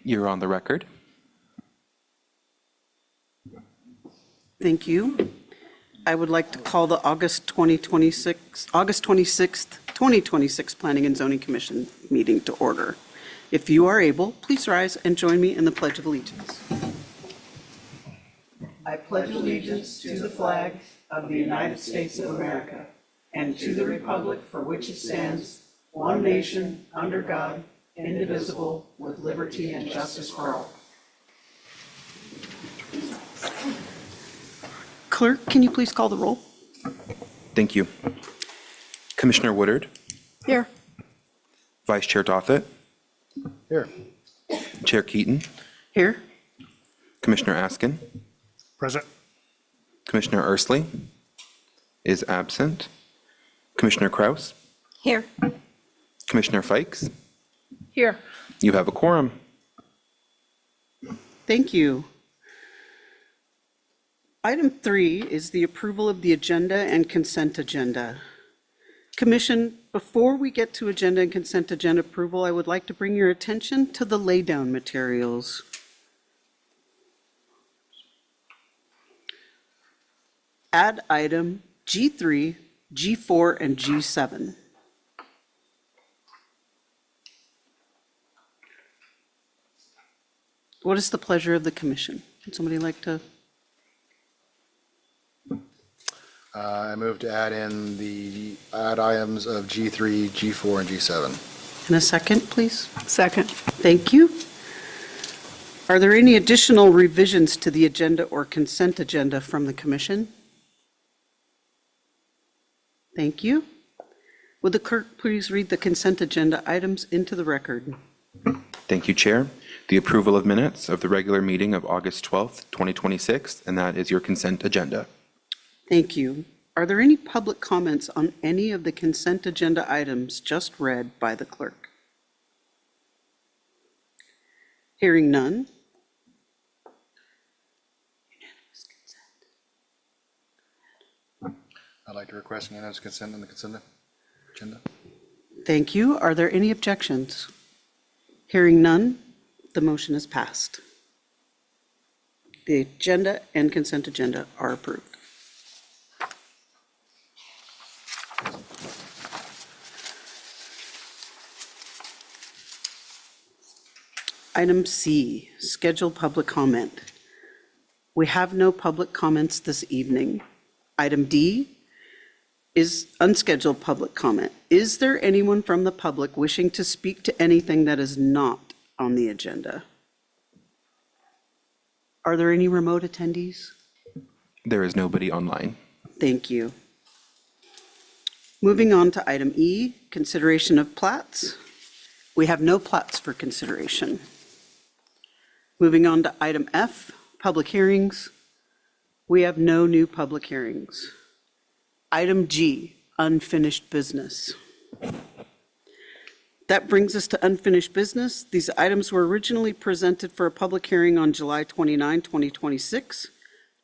You're on the record. Thank you. I would like to call the August 26th, 2026 Planning and Zoning Commission meeting to order. If you are able, please rise and join me in the Pledge of Allegiance. I pledge allegiance to the flag of the United States of America and to the republic for which it stands, one nation, under God, indivisible, with liberty and justice for all. Clerk, can you please call the roll? Thank you. Commissioner Woodard, Here. Vice Chair Dothett, Here. Chair Keaton, Here. Commissioner Askin, Present. Commissioner Ursley is absent, Commissioner Kraus, Here. Commissioner Fikes. Here. You have a quorum. Thank you. Item 3 is the approval of the agenda and consent agenda. Commission, before we get to agenda and consent agenda approval, I would like to bring your attention to the laydown materials. Add item G3, G4, and G7. What is the pleasure of the commission? Would somebody like to? I move to add in the items of G3, G4, and G7. In a second, please. Second. Thank you. Are there any additional revisions to the agenda or consent agenda from the commission? Thank you. Would the clerk please read the consent agenda items into the record? Thank you, Chair. The approval of minutes of the regular meeting of August 12th, 2026, and that is your consent agenda. Thank you. Are there any public comments on any of the consent agenda items just read by the clerk? Hearing none. I'd like to request unanimous consent on the consent agenda. Thank you. Are there any objections? Hearing none, the motion is passed. The agenda and consent agenda are approved. Item C, scheduled public comment. We have no public comments this evening. Item D is unscheduled public comment. Is there anyone from the public wishing to speak to anything that is not on the agenda? Are there any remote attendees? There is nobody online. Thank you. Moving on to item E, consideration of plats. We have no plats for consideration. Moving on to item F, public hearings. We have no new public hearings. Item G, unfinished business. That brings us to unfinished business. These items were originally presented for a public hearing on July 29, 2026.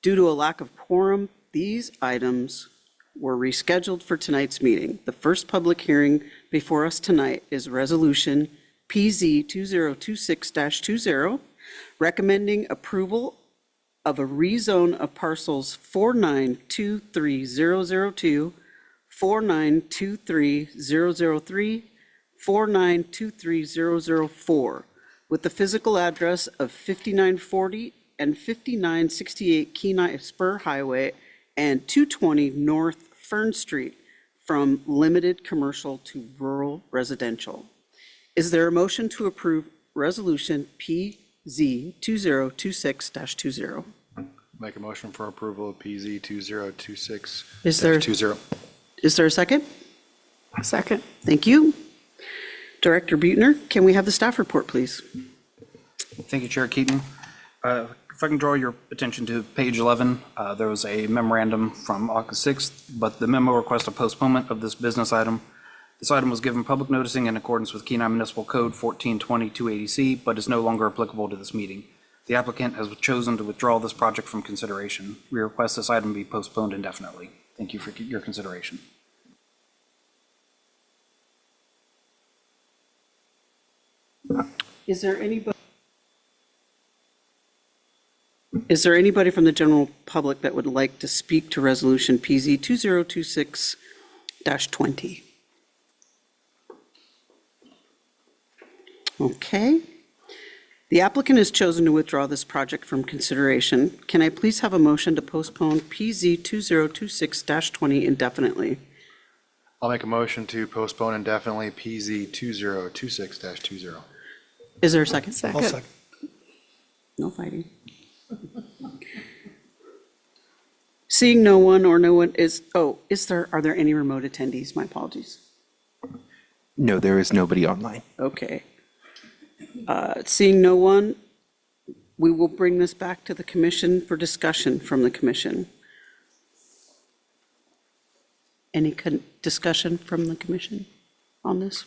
Due to a lack of quorum, these items were rescheduled for tonight's meeting. The first public hearing before us tonight is Resolution PZ 2026-20, recommending approval of a rezone of parcels 4923002, 4923003, 4923004, with the physical address of 5940 and 5968 Kenai Spur Highway and 220 North Fern Street from limited commercial to rural residential. Is there a motion to approve Resolution PZ 2026-20? Make a motion for approval of PZ 2026. Is there- 20. Is there a second? Second. Thank you. Director Buettner, can we have the staff report, please? Thank you, Chair Keaton. If I can draw your attention to page 11, there was a memorandum from August 6th, but the memo requests a postponement of this business item. This item was given public noticing in accordance with Kenai Municipal Code 1420-280C, but is no longer applicable to this meeting. The applicant has chosen to withdraw this project from consideration. We request this item be postponed indefinitely. Thank you for your consideration. Is there anybody Is there anybody from the general public that would like to speak to Resolution PZ 2026-20? Okay. The applicant has chosen to withdraw this project from consideration. Can I please have a motion to postpone PZ 2026-20 indefinitely? I'll make a motion to postpone indefinitely PZ 2026-20. Is there a second? Second. No fighting. Seeing no one or no one is there, are there any remote attendees? My apologies. No, there is nobody online. Okay. Seeing no one, we will bring this back to the commission for discussion from the commission. Any discussion from the commission on this?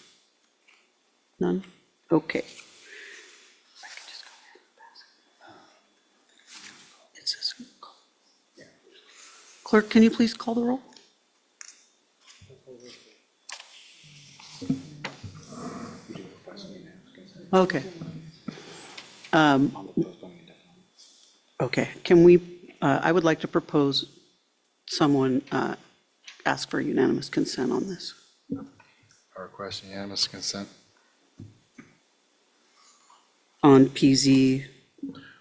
None? Okay. It says- Clerk, can you please call the roll? Okay. Okay, can we, I would like to propose someone ask for unanimous consent on this. I request unanimous consent On PZ,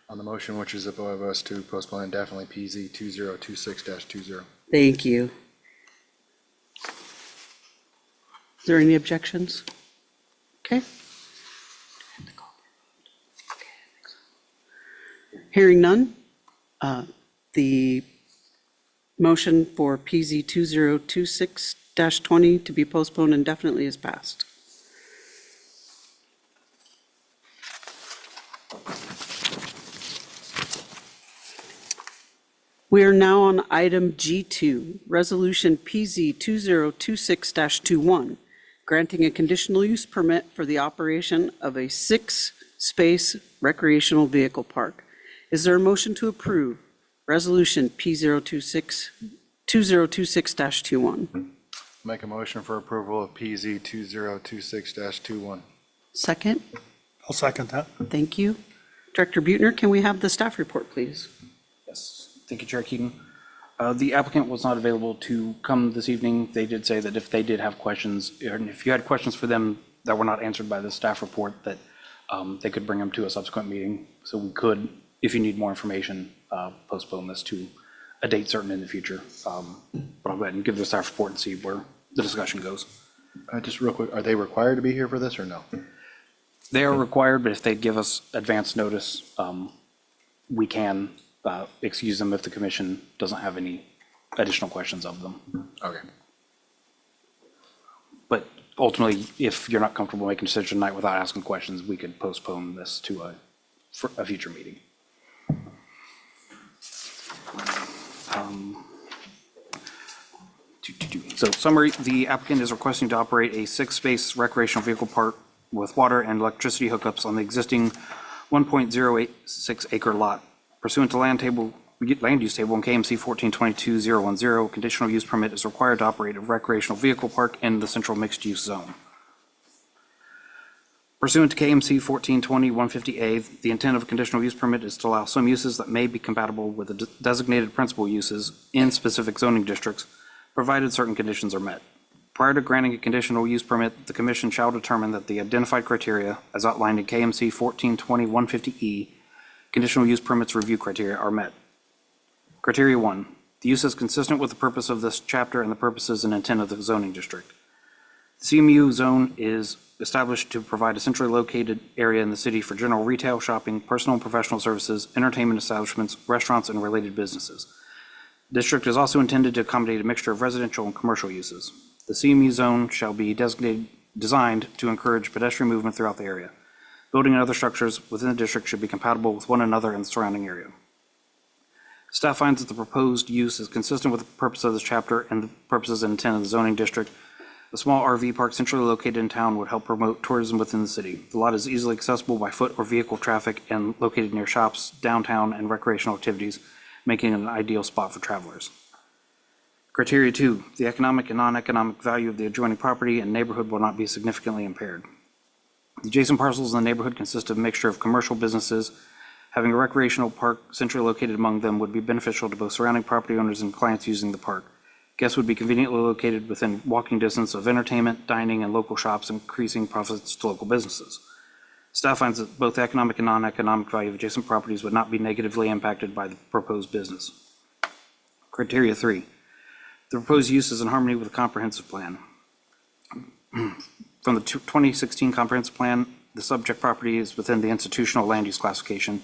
on the motion, which is above us to postpone indefinitely PZ 2026-20. thank you. Is there any objections? Okay. Hearing none, the motion for PZ 2026-20 to be postponed indefinitely is passed. We are now on item G2, Resolution PZ 2026-21, granting a conditional use permit for the operation of a six-space recreational vehicle park. Is there a motion to approve Resolution P2026-21? Make a motion for approval of PZ 2026-21. Second? I'll second that. Thank you. Director Buettner, can we have the staff report, please? Yes, thank you, Chair Keaton. The applicant was not available to come this evening. They did say that if they did have questions, and if you had questions for them that were not answered by the staff report, that they could bring them to a subsequent meeting. So we could, if you need more information, postpone this to a date certain in the future. But I'll go ahead and give the staff report and see where the discussion goes. Just real quick, are they required to be here for this or no? They are required, but if they give us advance notice, we can excuse them if the commission doesn't have any additional questions of them. Okay. But ultimately, if you're not comfortable making a decision tonight without asking questions, we could postpone this to for a future meeting. So summary, the applicant is requesting to operate a six-space recreational vehicle park with water and electricity hookups on the existing 1.086 acre lot pursuant to land use table in KMC 1422-010. Conditional use permit is required to operate a recreational vehicle park in the central mixed-use zone. Pursuant to KMC 1420-150A, the intent of a conditional use permit is to allow some uses that may be compatible with the designated principal uses in specific zoning districts, provided certain conditions are met. Prior to granting a conditional use permit, the commission shall determine that the identified criteria, as outlined in KMC 1420-150E, conditional use permits review criteria, are met. Criteria 1, the use is consistent with the purpose of this chapter and the purposes and intent of the zoning district. The CMU zone is established to provide a centrally located area in the city for general retail, shopping, personal and professional services, entertainment establishments, restaurants, and related businesses. The district is also intended to accommodate a mixture of residential and commercial uses. The CMU zone shall be designed to encourage pedestrian movement throughout the area. Building and other structures within the district should be compatible with one another in the surrounding area. Staff finds that the proposed use is consistent with the purpose of this chapter and the purposes and intent of the zoning district. A small RV park centrally located in town would help promote tourism within the city. The lot is easily accessible by foot or vehicle traffic and located near shops, downtown, and recreational activities, making it an ideal spot for travelers. Criteria 2, the economic and non-economic value of the adjoining property and neighborhood will not be significantly impaired. The adjacent parcels in the neighborhood consist of a mixture of commercial businesses, Having a recreational park centrally located among them would be beneficial to both surrounding property owners and clients using the park. Guests would be conveniently located within walking distance of entertainment, dining, and local shops, increasing profits to local businesses. Staff finds that both economic and non-economic value of adjacent properties would not be negatively impacted by the proposed business. Criteria 3. The proposed use is in harmony with the comprehensive plan. From the 2016 comprehensive plan, the subject property is within the institutional land use classification,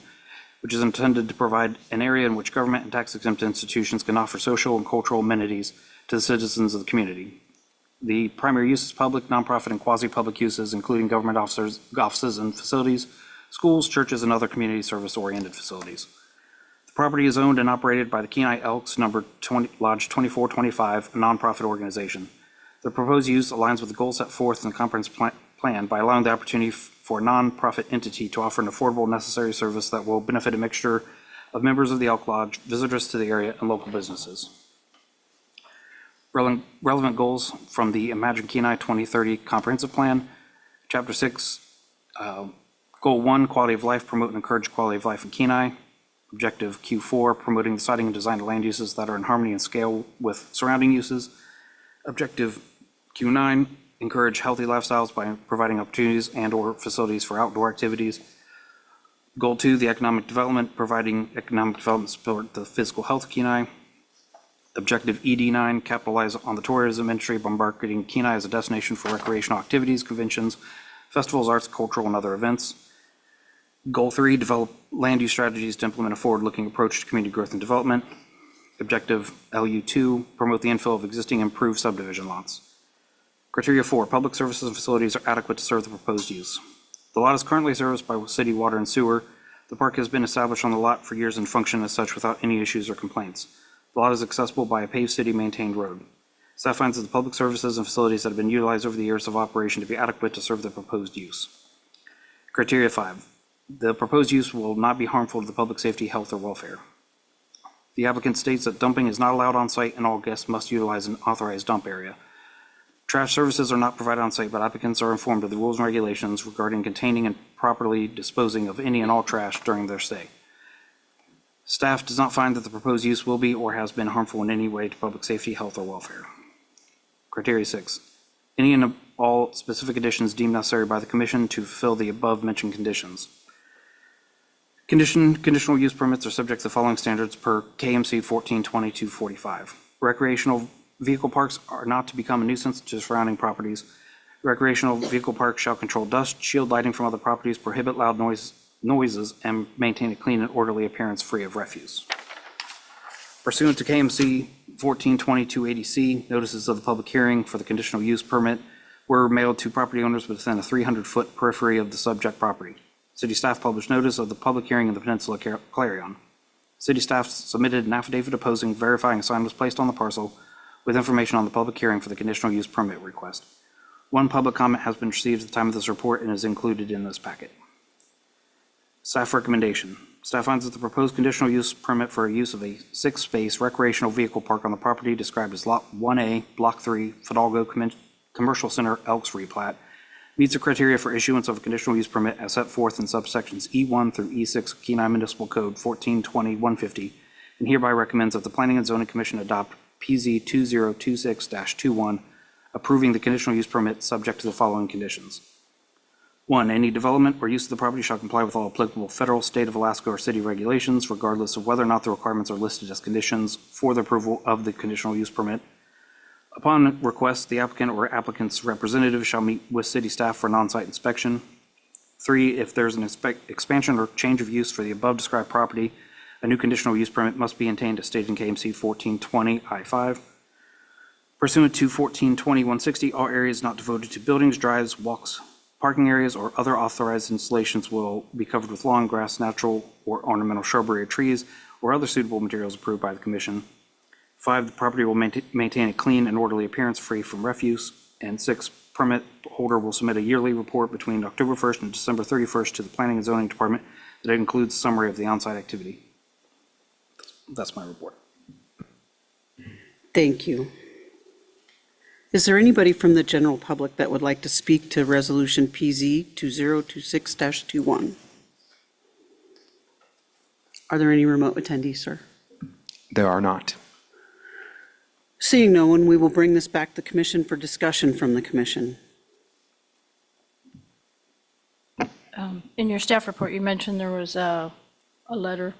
which is intended to provide an area in which government and tax-exempt institutions can offer social and cultural amenities to the citizens of the community. The primary use is public, nonprofit, and quasi-public uses, including government offices and facilities, schools, churches, and other community service-oriented facilities. The property is owned and operated by the Kenai Elks, number 20, Lodge 2425, a nonprofit organization. The proposed use aligns with the goals set forth in the comprehensive plan by allowing the opportunity for a nonprofit entity to offer an affordable, necessary service that will benefit a mixture of members of the Elk Lodge, visitors to the area, and local businesses. Relevant goals from the Imagine Kenai 2030 Comprehensive Plan. Chapter 6, Goal 1, Quality of Life, promote and encourage quality of life in Kenai. Objective Q4, promoting the siting and design of land uses that are in harmony and scale with surrounding uses. Objective Q9, encourage healthy lifestyles by providing opportunities and/or facilities for outdoor activities. Goal 2, the economic development, providing economic development support the physical health of Kenai. Objective ED9, capitalize on the tourism industry by marketing Kenai as a destination for recreational activities, conventions, festivals, arts, cultural, and other events. Goal 3, develop land use strategies to implement a forward-looking approach to community growth and development. Objective LU2, promote the infill of existing improved subdivision lots. Criteria 4, public services and facilities are adequate to serve the proposed use. The lot is currently serviced by city water and sewer. The park has been established on the lot for years and function as such without any issues or complaints. The lot is accessible by a paved city-maintained road. Staff finds that the public services and facilities that have been utilized over the years of operation to be adequate to serve the proposed use. Criteria 5, the proposed use will not be harmful to the public safety, health, or welfare. The applicant states that dumping is not allowed on site and all guests must utilize an authorized dump area. Trash services are not provided on site, but applicants are informed of the rules and regulations regarding containing and properly disposing of any and all trash during their stay. Staff does not find that the proposed use will be or has been harmful in any way to public safety, health, or welfare. Criteria 6, any and all specific additions deemed necessary by the Commission to fulfill the above-mentioned conditions. Conditional use permits are subject to the following standards per KMC 142245. Recreational vehicle parks are not to become a nuisance to surrounding properties. Recreational vehicle parks shall control dust, shield lighting from other properties, prohibit loud noises, and maintain a clean and orderly appearance free of refuse. Pursuant to KMC 142280C, notices of the public hearing for the conditional use permit were mailed to property owners within a 300-foot periphery of the subject property. City staff published notice of the public hearing in the Peninsula Clarion. City staff submitted an affidavit opposing, verifying a sign was placed on the parcel with information on the public hearing for the conditional use permit request. One public comment has been received at the time of this report and is included in this packet. Staff recommendation. Staff finds that the proposed conditional use permit for use of a 6-space recreational vehicle park on the property described as Lot 1A, Block 3, Fidalgo Commercial Center, Elks replat, meets the criteria for issuance of a conditional use permit as set forth in subsections E1 through E6 of Kenai Municipal Code 1420-150, and hereby recommends that the Planning and Zoning Commission adopt PZ 2026-21, approving the conditional use permit subject to the following conditions. 1, any development or use of the property shall comply with all applicable federal, state of Alaska, or city regulations, regardless of whether or not the requirements are listed as conditions for the approval of the conditional use permit. Upon request, the applicant or applicant's representative shall meet with city staff for an on-site inspection. 3, if there's an expansion or change of use for the above-described property, a new conditional use permit must be obtained as stated in KMC 1420 I-5. Pursuant to 1420-160, all areas not devoted to buildings, drives, walks, parking areas, or other authorized installations will be covered with lawn, grass, natural or ornamental shrubbery or trees, or other suitable materials approved by the Commission. 5, the property will maintain a clean and orderly appearance free from refuse. And 6, permit holder will submit a yearly report between October 1st and December 31st to the Planning and Zoning Department that includes a summary of the on-site activity. That's my report. Thank you. Is there anybody from the general public that would like to speak to Resolution PZ 2026-21? Are there any remote attendees, sir? There are not. Seeing no one, we will bring this back to the commission for discussion from the commission. In your staff report, you mentioned there was a letter.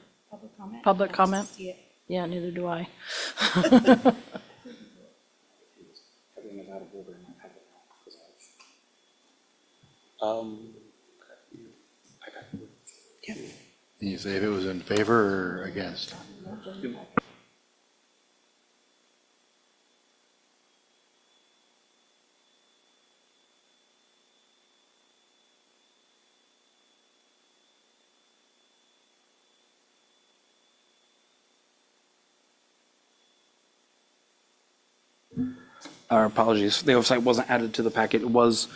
Public comment? Yeah, neither do I. Can you say if it was in favor or against? Our apologies, the oversight wasn't added to the packet. It was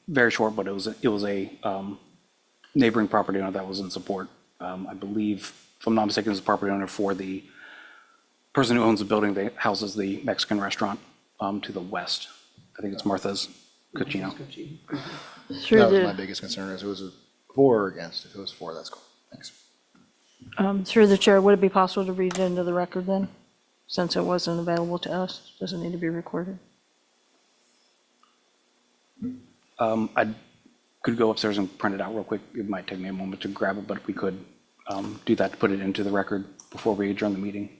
very short, but it was a neighboring property owner that was in support. I believe, if I'm not mistaken, it was a property owner for the person who owns the building that houses the Mexican restaurant to the west. I think it's Martha's Cucino. Through That was my the, biggest concern, is it was for or against. If it was for, that's cool. Thanks. through the chair, would it be possible to read it into the record then? Since it wasn't available to us, doesn't need to be recorded. I could go upstairs and print it out real quick. It might take me a moment to grab it, but we could do that to put it into the record before we adjourn the meeting.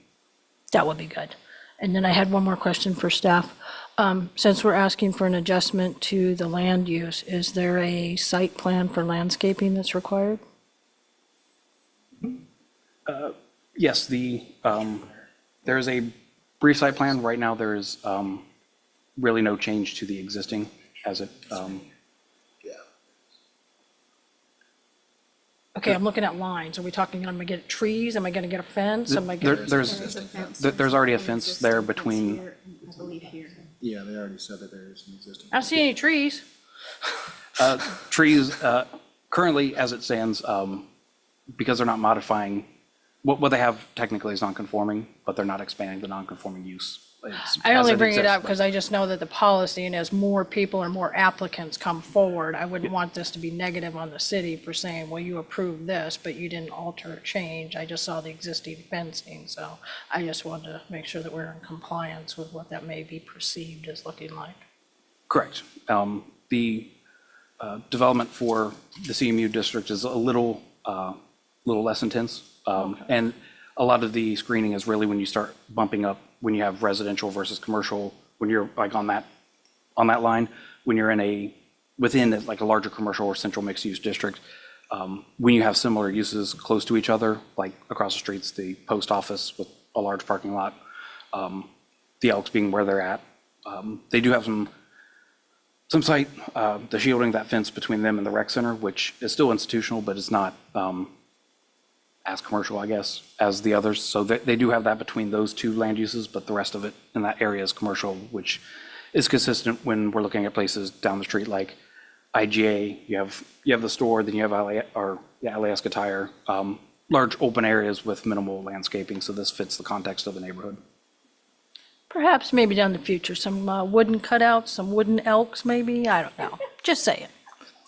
That would be good. And then I had one more question for staff. Since we're asking for an adjustment to the land use, is there a site plan for landscaping that's required? Yes, there is a brief site plan. Right now, there is really no change to the existing as it, Okay, I'm looking at lines. Are we talking, am I gonna get trees? Am I gonna get a fence? Am I there- gonna? there's already a fence there between, Yeah, they already said that there is an existing. I don't see any trees. trees, currently, as it stands, because they're not modifying, what they have technically is non-conforming, but they're not expanding the non-conforming use. It's I as only it bring it exists, up because I just know that the policy, and as more people or more applicants come forward, I wouldn't want this to be negative on the city for saying, well, you approved this, but you didn't alter or change. I just saw the existing fencing, so I just wanted to make sure that we're in compliance with what that may be perceived as looking like. Correct. The development for the CMU district is a little less intense. And a lot of the screening is really when you start bumping up, when you have residential versus commercial, when you're like on that line, when you're within like a larger commercial or central mixed-use district, when you have similar uses close to each other, like across the streets, the post office with a large parking lot, the Elks being where they're at, they do have some site, the shielding, that fence between them and the rec center, which is still institutional, but it's not as commercial, I guess, as the others. So they do have that between those two land uses, but the rest of it in that area is commercial, which is consistent when we're looking at places down the street like IGA. You have the store, then you have Alaska Tire, large open areas with minimal landscaping. So this fits the context of the neighborhood. Perhaps maybe down the future, some wooden cutouts, some wooden elks maybe, I don't know. Just saying.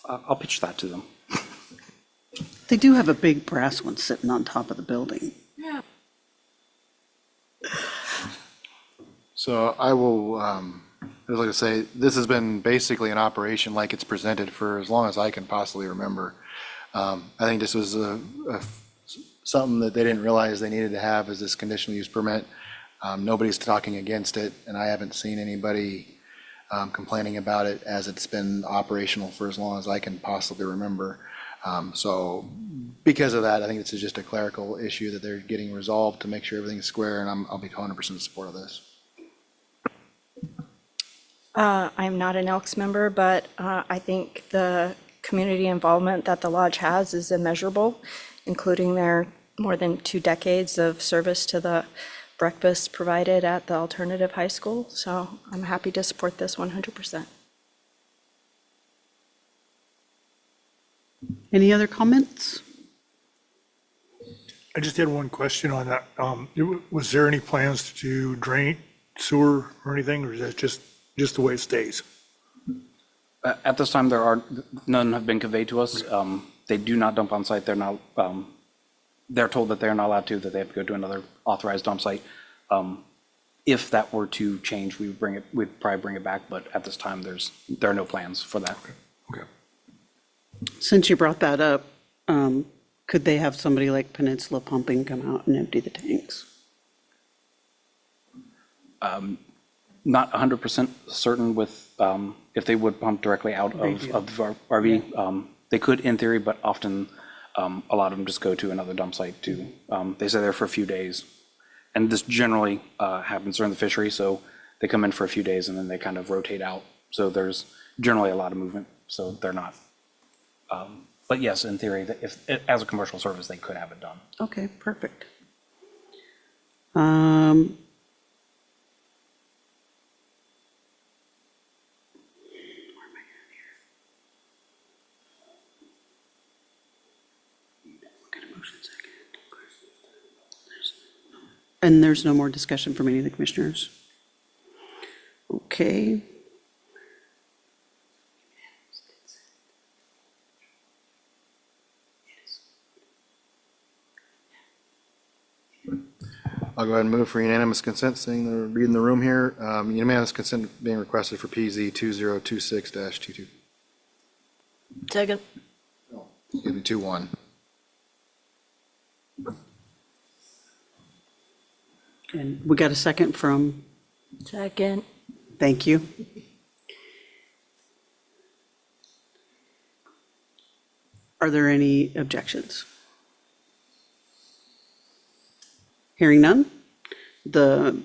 I'll pitch that to them. They do have a big brass one sitting on top of the building. Yeah. So I will, I was like to say, this has been basically an operation like it's presented for as long as I can possibly remember. I think this was something that they didn't realize they needed to have as this conditional use permit. Nobody's talking against it, and I haven't seen anybody complaining about it as it's been operational for as long as I can possibly remember. So because of that, I think this is just a clerical issue that they're getting resolved to make sure everything's square, and I'll be 100% in support of this. I'm not an Elks member, but I think the community involvement that the lodge has is immeasurable, including their more than 2 decades of service to the breakfast provided at the alternative high school. So I'm happy to support this 100%. Any other comments? I just had one question on that. Was there any plans to drain sewer or anything, or is that just the way it stays? At this time, none have been conveyed to us. They do not dump on site. They're not they're told that they're not allowed to, that they have to go to another authorized dump site. If that were to change, we'd probably bring it back, but at this time, there are no plans for that. Okay. Since you brought that up, could they have somebody like Peninsula Pumping come out and empty the tanks? Not 100% certain with, if they would pump directly out of the RV. They could in theory, but often, a lot of them just go to another dump site to, they stay there for a few days. And this generally happens during the fishery, so they come in for a few days and then they kind of rotate out. So there's generally a lot of movement, so they're not. But yes, in theory, if, as a commercial service, they could have it done. Okay, perfect. And there's no more discussion from any of the commissioners? Okay. I'll go ahead and move for unanimous consent, reading the room here. Unanimous consent being requested for PZ 2026-22. Second. Give me 2-1. And we got a second from, Second. thank you. Are there any objections? Hearing none, the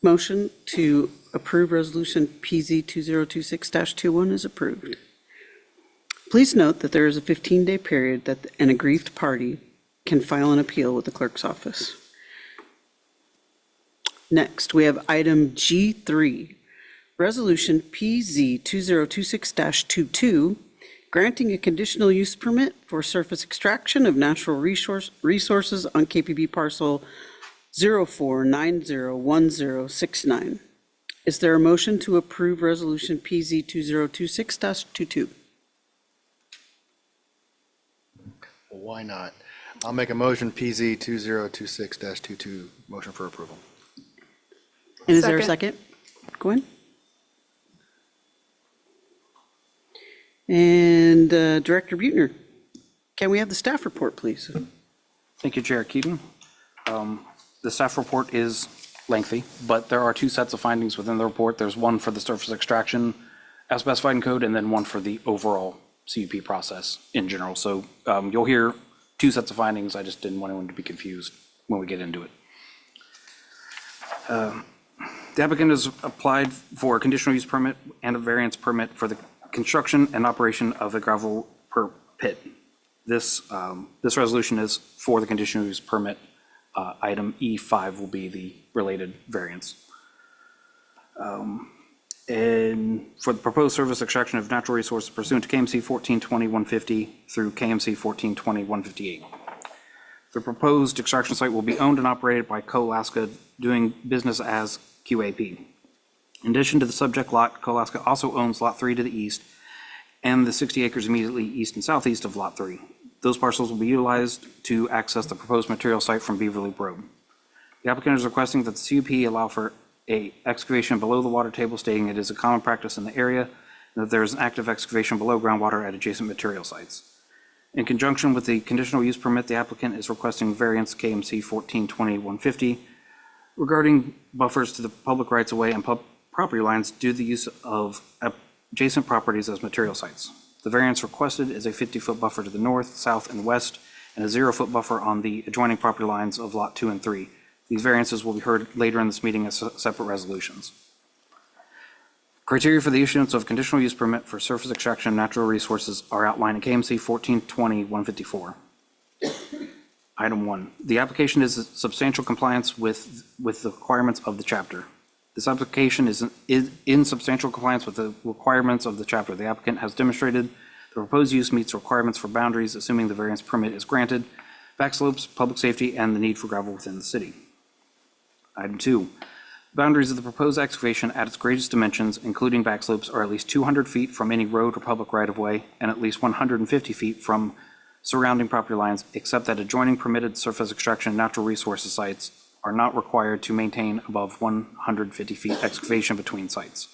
motion to approve Resolution PZ 2026-21 is approved. Please note that there is a 15-day period that an aggrieved party can file an appeal with the clerk's office. Next, we have item G3, Resolution PZ 2026-22, granting a conditional use permit for surface extraction of natural resources on KPB parcel 04901069. Is there a motion to approve Resolution PZ 2026-22? Well, why not? I'll make a motion PZ 2026-22, motion for approval. And is there a second? Gwen? And Director Buettner, can we have the staff report, please? Thank you, Chair Keaton. The staff report is lengthy, but there are two sets of findings within the report. There's one for the surface extraction as specified in code, and then one for the overall CUP process in general. So you'll hear two sets of findings. I just didn't want anyone to be confused when we get into it. The applicant has applied for a conditional use permit and a variance permit for the construction and operation of a gravel pit. This resolution is for the conditional use permit. Item E5 will be the related variance. And for the proposed surface extraction of natural resources pursuant to KMC 1420-150 through KMC 1420-158. The proposed extraction site will be owned and operated by Coalaska doing business as QAP. In addition to the subject lot, Coalaska also owns Lot 3 to the east and the 60 acres immediately east and southeast of Lot 3. Those parcels will be utilized to access the proposed material site from Beaver Loop Road. The applicant is requesting that the CUP allow for a excavation below the water table, stating it is a common practice in the area and that there is an active excavation below groundwater at adjacent material sites. In conjunction with the conditional use permit, the applicant is requesting variance KMC 1420-150 regarding buffers to the public rights-of-way and property lines due to the use of adjacent properties as material sites. The variance requested is a 50-foot buffer to the north, south, and west, and a 0-foot buffer on the adjoining property lines of Lot 2 and 3. These variances will be heard later in this meeting as separate resolutions. Criteria for the issuance of conditional use permit for surface extraction of natural resources are outlined in KMC 1420-154. Item 1, the application is in substantial compliance with the requirements of the chapter. This application is in substantial compliance with the requirements of the chapter. The applicant has demonstrated the proposed use meets requirements for boundaries, assuming the variance permit is granted, back slopes, public safety, and the need for gravel within the city. Item 2, boundaries of the proposed excavation at its greatest dimensions, including back slopes, are at least 200 feet from any road or public right-of-way and at least 150 feet from surrounding property lines, except that adjoining permitted surface extraction and natural resources sites are not required to maintain above 150 feet excavation between sites.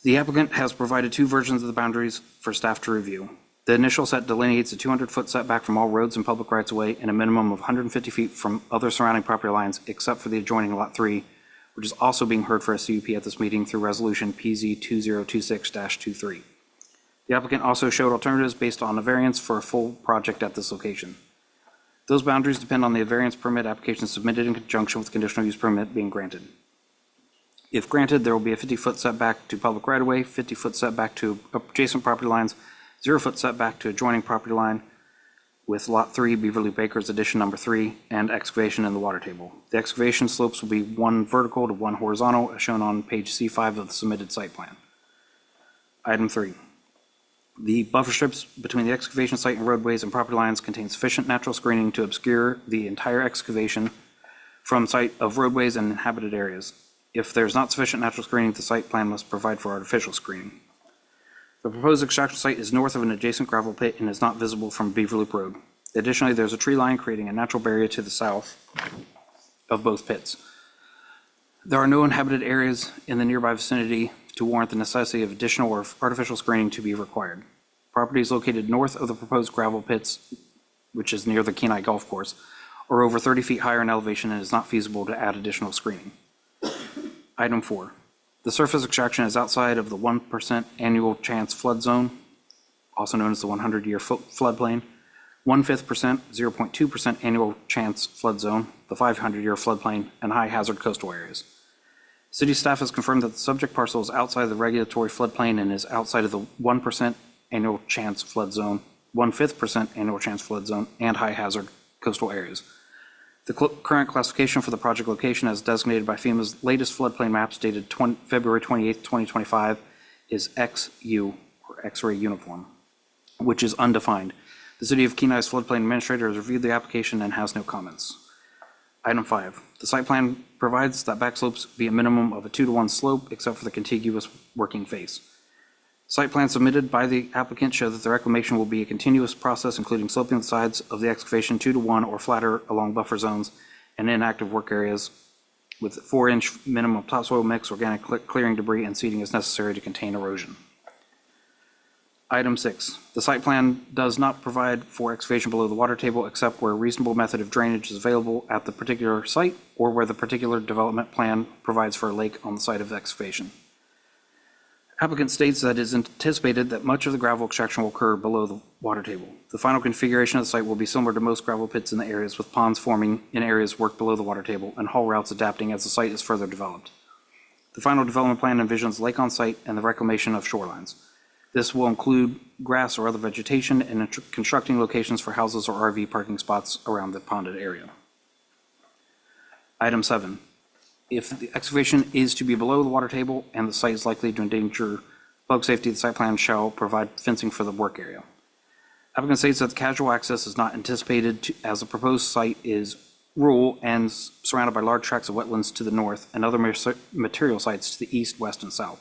The applicant has provided two versions of the boundaries for staff to review. The initial set delineates a 200-foot setback from all roads and public rights-of-way and a minimum of 150 feet from other surrounding property lines except for the adjoining Lot 3, which is also being heard for a CUP at this meeting through Resolution PZ 2026-23. The applicant also showed alternatives based on a variance for a full project at this location. Those boundaries depend on the variance permit application submitted in conjunction with the conditional use permit being granted. If granted, there will be a 50-foot setback to public right-of-way, 50-foot setback to adjacent property lines, 0-foot setback to adjoining property line with Lot 3, Beaver Loop Acres Addition Number 3, and excavation in the water table. The excavation slopes will be one vertical to one horizontal, as shown on page C5 of the submitted site plan. Item 3. The buffer strips between the excavation site and roadways and property lines contain sufficient natural screening to obscure the entire excavation from site of roadways and inhabited areas. If there's not sufficient natural screening, the site plan must provide for artificial screening. The proposed extraction site is north of an adjacent gravel pit and is not visible from Beaver Loop Road. Additionally, there's a tree line creating a natural barrier to the south of both pits. There are no inhabited areas in the nearby vicinity to warrant the necessity of additional or artificial screening to be required. Property is located north of the proposed gravel pits, which is near the Kenai Golf Course, or over 30 feet higher in elevation, and it is not feasible to add additional screening. Item 4. The surface extraction is outside of the 1% annual chance flood zone, also known as the 100-year floodplain, 1/5%, 0.2% annual chance flood zone, the 500-year floodplain, and high hazard coastal areas. City staff has confirmed that the subject parcel is outside the regulatory floodplain and is outside of the 1% annual chance flood zone, 1/5% annual chance flood zone, and high hazard coastal areas. The current classification for the project location as designated by FEMA's latest floodplain maps dated February 28, 2025 is XU, or X-ray uniform, which is undefined. The City of Kenai's floodplain administrator has reviewed the application and has no comments. Item 5. The site plan provides that backslopes be a minimum of a 2-to-1 slope except for the contiguous working face. Site plans submitted by the applicant show that the reclamation will be a continuous process, including sloping the sides of the excavation 2-to-1 or flatter along buffer zones and inactive work areas with 4-inch minimum topsoil mix, organic clearing debris, and seeding as necessary to contain erosion. Item 6. The site plan does not provide for excavation below the water table except where a reasonable method of drainage is available at the particular site or where the particular development plan provides for a lake on the site of the excavation. Applicant states that it is anticipated that much of the gravel extraction will occur below the water table. The final configuration of the site will be similar to most gravel pits in the areas, with ponds forming in areas worked below the water table and haul routes adapting as the site is further developed. The final development plan envisions lake on site and the reclamation of shorelines. This will include grass or other vegetation and constructing locations for houses or RV parking spots around the ponded area. Item 7. If the excavation is to be below the water table and the site is likely to endanger public safety, the site plan shall provide fencing for the work area. Applicant states that the casual access is not anticipated as the proposed site is rural and surrounded by large tracts of wetlands to the north and other material sites to the east, west, and south.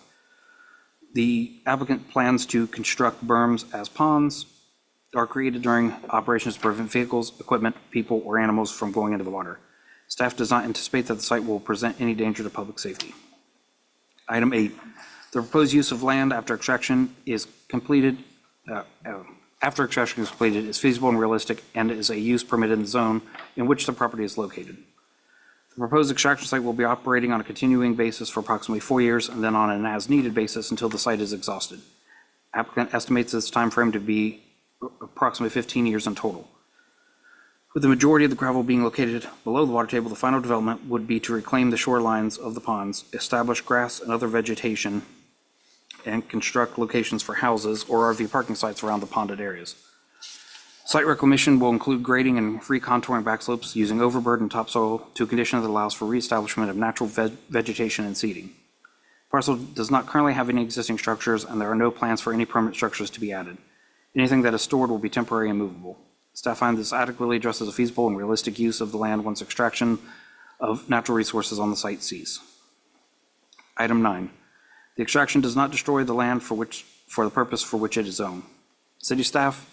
The applicant plans to construct berms as ponds are created during operations to prevent vehicles, equipment, people, or animals from going into the water. Staff does not anticipate that the site will present any danger to public safety. Item 8, the proposed use of land after extraction is completed, is feasible and realistic and is a use permitted in the zone in which the property is located. The proposed extraction site will be operating on a continuing basis for approximately 4 years and then on an as-needed basis until the site is exhausted. Applicant estimates this time frame to be approximately 15 years in total. With the majority of the gravel being located below the water table, the final development would be to reclaim the shorelines of the ponds, establish grass and other vegetation, and construct locations for houses or RV parking sites around the ponded areas. Site reclamation will include grading and recontouring backslopes using overburden topsoil to a condition that allows for reestablishment of natural vegetation and seeding. Parcel does not currently have any existing structures, and there are no plans for any permanent structures to be added. Anything that is stored will be temporary and movable. Staff finds this adequately addresses a feasible and realistic use of the land once extraction of natural resources on the site cease. Item 9. The extraction does not destroy the land for the purpose for which it is zoned. City staff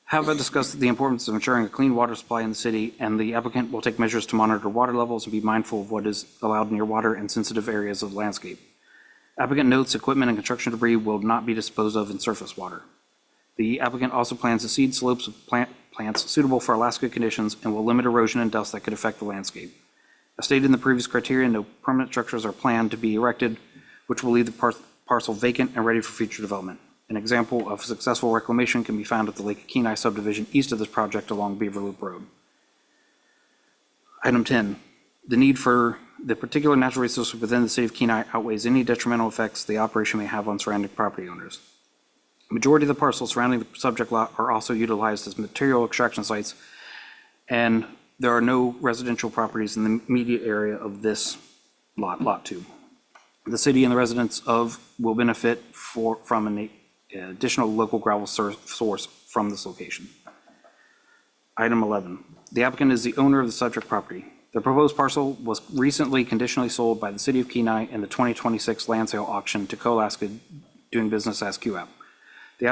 Have discussed the importance of ensuring a clean water supply in the city, and the applicant will take measures to monitor water levels and be mindful of what is allowed near water and sensitive areas of the landscape. Applicant notes equipment and construction debris will not be disposed of in surface water. The applicant also plans to seed slopes of plants suitable for Alaska conditions and will limit erosion and dust that could affect the landscape. As stated in the previous criteria, no permanent structures are planned to be erected, which will leave the parcel vacant and ready for future development. An example of successful reclamation can be found at the Lake Kenai subdivision east of this project along Beaver Loop Road. Item 10, the need for the particular natural resources within the city of Kenai outweighs any detrimental effects the operation may have on surrounding property owners. Majority of the parcels surrounding the subject lot are also utilized as material extraction sites, and there are no residential properties in the immediate area of this lot, Lot 2. The city and the residents of will benefit from an additional local gravel source from this location. Item 11, the applicant is the owner of the subject property. The proposed parcel was recently conditionally sold by the city of Kenai in the 2026 land sale auction to Co-Alaska doing business as QApp. The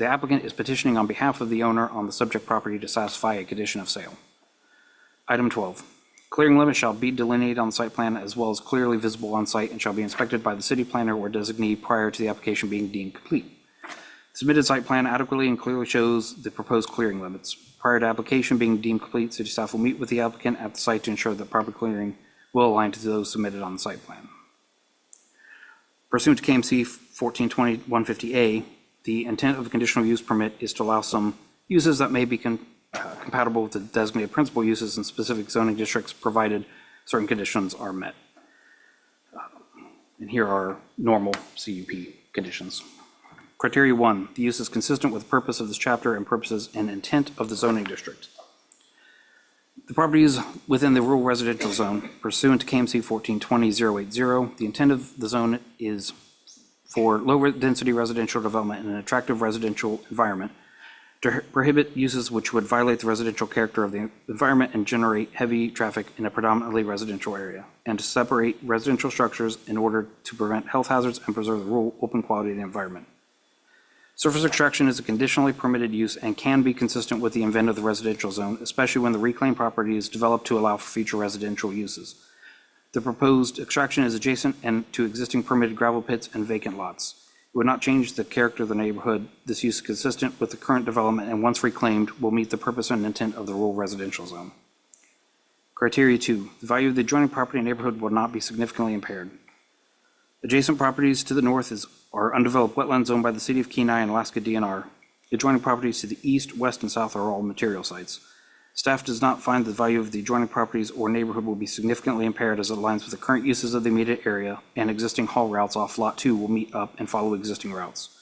applicant is petitioning on behalf of the owner on the subject property to satisfy a condition of sale. Item 12, clearing limits shall be delineated on the site plan as well as clearly visible on site and shall be inspected by the city planner or designee prior to the application being deemed complete. The submitted site plan adequately and clearly shows the proposed clearing limits. Prior to application being deemed complete, city staff will meet with the applicant at the site to ensure that proper clearing will align to those submitted on the site plan. Pursuant to KMC 1420-150A, the intent of the conditional use permit is to allow some uses that may be compatible with the designated principal uses in specific zoning districts, provided certain conditions are met. And here are normal CUP conditions. Criteria 1, the use is consistent with the purpose of this chapter and purposes and intent of the zoning district. The property is within the rural residential zone pursuant to KMC 1420-080. The intent of the zone is for low-density residential development in an attractive residential environment, to prohibit uses which would violate the residential character of the environment and generate heavy traffic in a predominantly residential area, and to separate residential structures in order to prevent health hazards and preserve the rural open quality of the environment. Surface extraction is a conditionally permitted use and can be consistent with the intent of the residential zone, especially when the reclaimed property is developed to allow for future residential uses. The proposed extraction is adjacent and to existing permitted gravel pits and vacant lots. It would not change the character of the neighborhood. This use is consistent with the current development and once reclaimed will meet the purpose and intent of the rural residential zone. Criteria 2, the value of the adjoining property and neighborhood will not be significantly impaired. Adjacent properties to the north are undeveloped wetlands owned by the city of Kenai and Alaska DNR. The adjoining properties to the east, west, and south are all material sites. Staff does not find the value of the adjoining properties or neighborhood will be significantly impaired as it aligns with the current uses of the immediate area, and existing haul routes off Lot 2 will meet up and follow existing routes.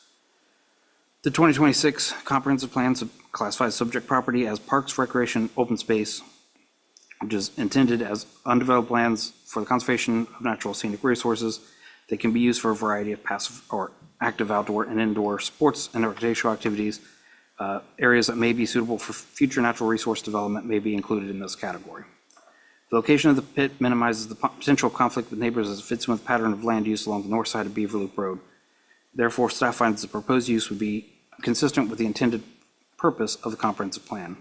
The 2026 comprehensive plan classifies subject property as parks, recreation, open space, which is intended as undeveloped lands for the conservation of natural scenic resources. They can be used for a variety of passive or active outdoor and indoor sports and recreational activities. Areas that may be suitable for future natural resource development may be included in this category. The location of the pit minimizes the potential conflict with neighbors as it fits with the pattern of land use along the north side of Beaver Loop Road. Therefore, staff finds the proposed use would be consistent with the intended purpose of the comprehensive plan.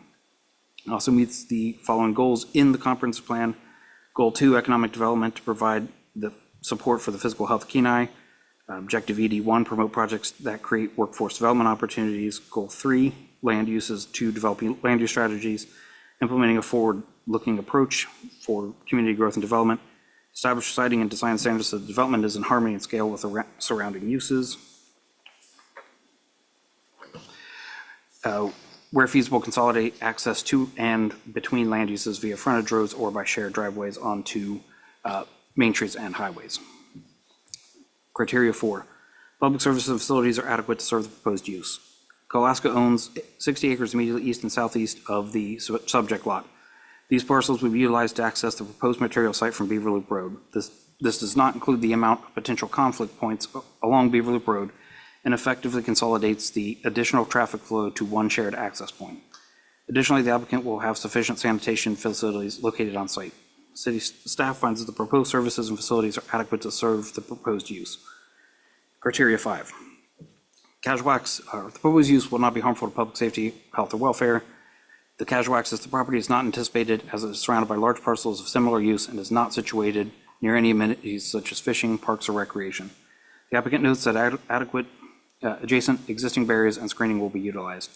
It also meets the following goals in the comprehensive plan. Goal 2, economic development to provide the support for the physical health of Kenai. Objective ED1, promote projects that create workforce development opportunities. Goal 3, land uses to develop land use strategies, implementing a forward-looking approach for community growth and development. Establish siting and design standards so the development is in harmony and scale with the surrounding uses. Where feasible, consolidate access to and between land uses via frontage roads or by shared driveways onto main streets and highways. Criteria 4, public services and facilities are adequate to serve the proposed use. Co-Alaska owns 60 acres immediately east and southeast of the subject lot. These parcels will be utilized to access the proposed material site from Beaver Loop Road. This does not include the amount of potential conflict points along Beaver Loop Road and effectively consolidates the additional traffic flow to one shared access point. Additionally, the applicant will have sufficient sanitation facilities located on site. City staff finds that the proposed services and facilities are adequate to serve the proposed use. Criteria 5, The proposed use will not be harmful to public safety, health, or welfare. The casual access to property is not anticipated as it is surrounded by large parcels of similar use and is not situated near any amenities such as fishing, parks, or recreation. The applicant notes that adequate adjacent existing barriers and screening will be utilized.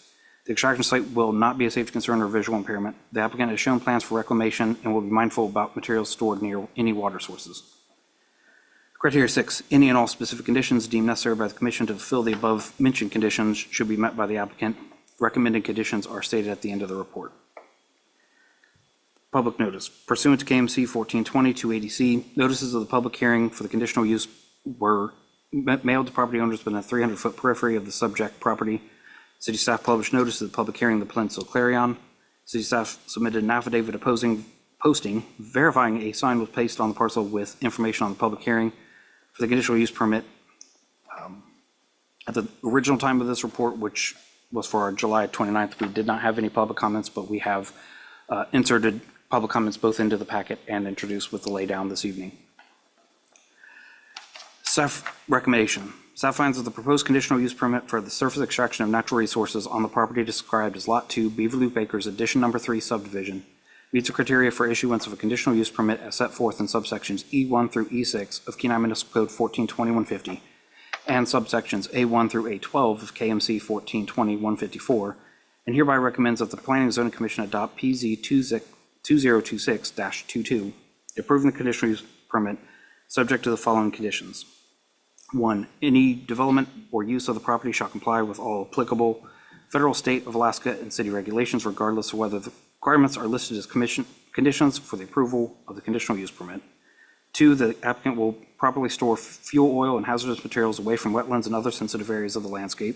The extraction site will not be a safety concern or visual impairment. The applicant has shown plans for reclamation and will be mindful about materials stored near any water sources. Criteria 6, any and all specific conditions deemed necessary by the commission to fulfill the above mentioned conditions should be met by the applicant. Recommended conditions are stated at the end of the report. Public notice. Pursuant to KMC 1420-280C, notices of the public hearing for the conditional use were mailed to property owners within a 300-foot periphery of the subject property. City staff published notice of the public hearing in the Peninsula Clarion. City staff submitted an affidavit posting, verifying a sign was placed on the parcel with information on the public hearing for the conditional use permit. At the original time of this report, which was for our July 29th, we did not have any public comments, but we have inserted public comments both into the packet and introduced with the laydown this evening. Staff recommendation. Staff finds that the proposed conditional use permit for the surface extraction of natural resources on the property described as Lot 2, Beaver Loop Acres, Addition Number 3 subdivision meets the criteria for issuance of a conditional use permit as set forth in subsections E1 through E6 of Kenai Municipal Code 142150 and subsections A1 through A12 of KMC 1420-154, and hereby recommends that the Planning and Zoning Commission adopt PZ 2026-22, approving the conditional use permit subject to the following conditions. 1, any development or use of the property shall comply with all applicable federal, state of Alaska, and city regulations, regardless of whether the requirements are listed as conditions for the approval of the conditional use permit. 2, the applicant will properly store fuel oil and hazardous materials away from wetlands and other sensitive areas of the landscape.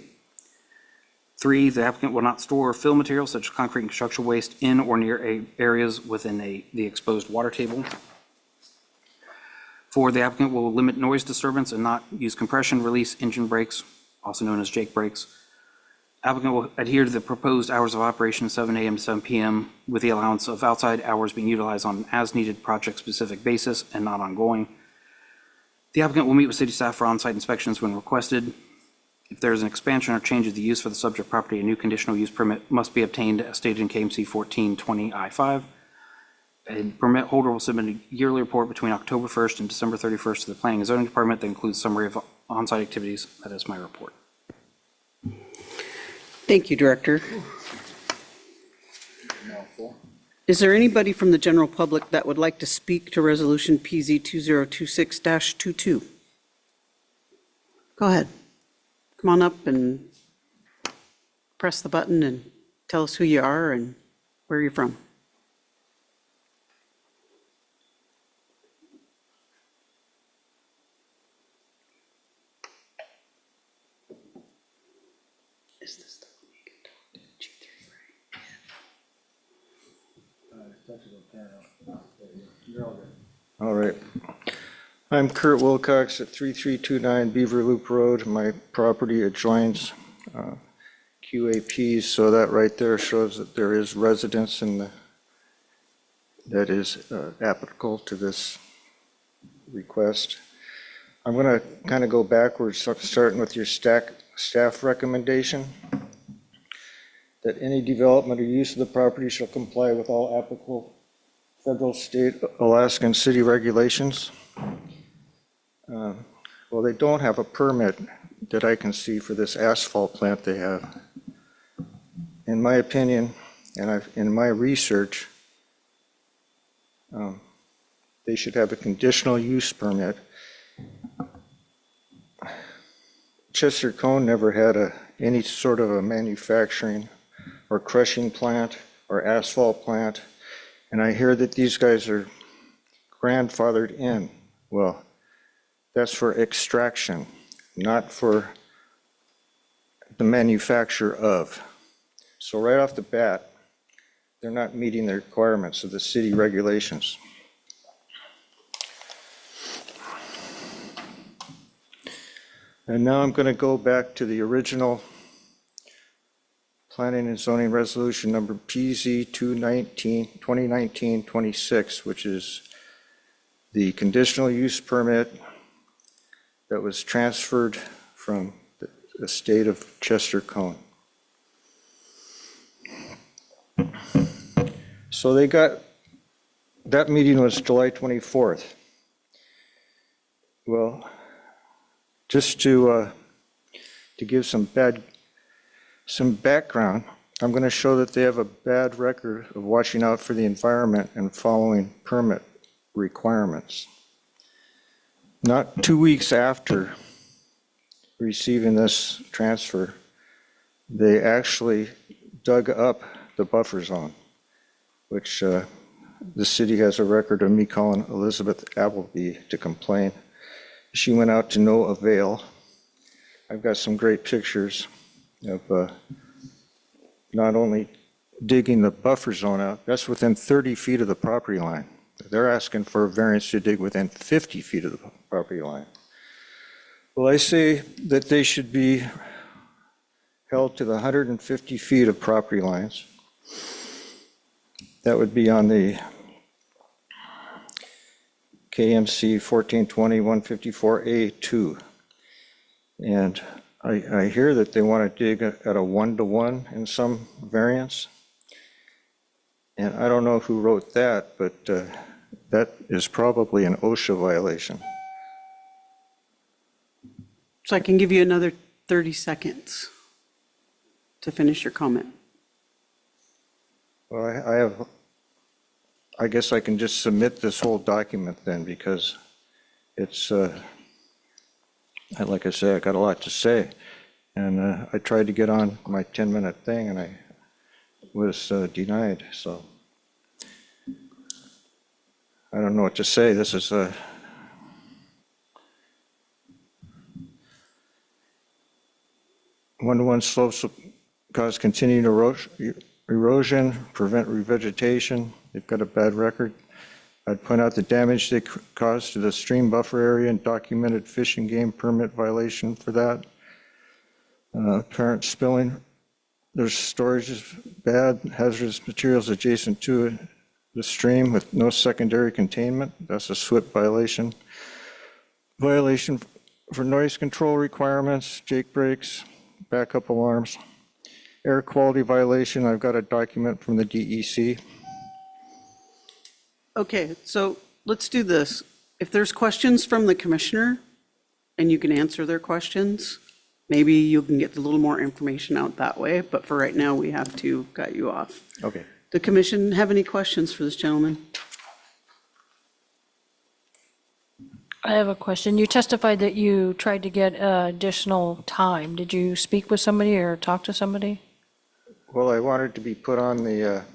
3, the applicant will not store fill materials such as concrete and construction waste in or near areas within the exposed water table. 4, the applicant will limit noise disturbance and not use compression release engine brakes, also known as Jake brakes. Applicant will adhere to the proposed hours of operation, 7 a.m. to 7 p.m., with the allowance of outside hours being utilized on an as-needed project-specific basis and not ongoing. The applicant will meet with city staff for on-site inspections when requested. If there is an expansion or change of the use for the subject property, a new conditional use permit must be obtained as stated in KMC 1420I5. A permit holder will submit a yearly report between October 1st and December 31st to the Planning and Zoning Department that includes summary of on-site activities. That is my report. Thank you, Director. Is there anybody from the general public that would like to speak to Resolution PZ 2026-22? Go ahead. Come on up and press the button and tell us who you are and where you're from. Is this the one you can talk to? G3, right? All right. I'm Kurt Wilcox at 3329 Beaver Loop Road. My property adjoins QAPs, so that right there shows that there is residence that is applicable to this request. I'm going to kind of go backwards, starting with your staff recommendation, that any development or use of the property shall comply with all applicable federal, state, Alaska, and city regulations. Well, they don't have a permit that I can see for this asphalt plant they have. In my opinion, and in my research, they should have a conditional use permit. Chester Cone never had any sort of a manufacturing or crushing plant or asphalt plant, and I hear that these guys are grandfathered in. Well, that's for extraction, not for the manufacture of. So right off the bat, they're not meeting the requirements of the city regulations. And now I'm going to go back to the original Planning and Zoning Resolution number PZ 2019-26, which is the conditional use permit that was transferred from the estate of Chester Cone. So that meeting was July 24th. Well, just to give some background, I'm going to show that they have a bad record of watching out for the environment and following permit requirements. Not 2 weeks after receiving this transfer, they actually dug up the buffer zone, which the city has a record of me calling Elizabeth Appleby to complain. She went out to no avail. I've got some great pictures of not only digging the buffer zone out, that's within 30 feet of the property line. They're asking for a variance to dig within 50 feet of the property line. Well, I say that they should be held to the 150 feet of property lines. That would be on the KMC 1420-154A2. And I hear that they want to dig at a 1-to-1 in some variance. And I don't know who wrote that, but that is probably an OSHA violation. So I can give you another 30 seconds to finish your comment. Well, I guess I can just submit this whole document then, because it's, like I said, I got a lot to say. And I tried to get on my 10-minute thing and I was denied, so. I don't know what to say. This is one-to-one slopes will cause continued erosion, prevent revegetation. They've got a bad record. I'd point out the damage they caused to the stream buffer area and documented fish and game permit violation for that. Apparent spilling. There's storage is bad, hazardous materials adjacent to it. The stream with no secondary containment. That's a SWIP violation. Violation for noise control requirements, jake brakes, backup alarms. Air quality violation, I've got a document from the DEC. Okay, so let's do this. If there's questions from the commissioner and you can answer their questions, maybe you can get a little more information out that way, but for right now, we have to cut you off. Okay. The commission have any questions for this gentleman? I have a question. You testified that you tried to get additional time. Did you speak with somebody or talk to somebody? Well, I wanted to be put on the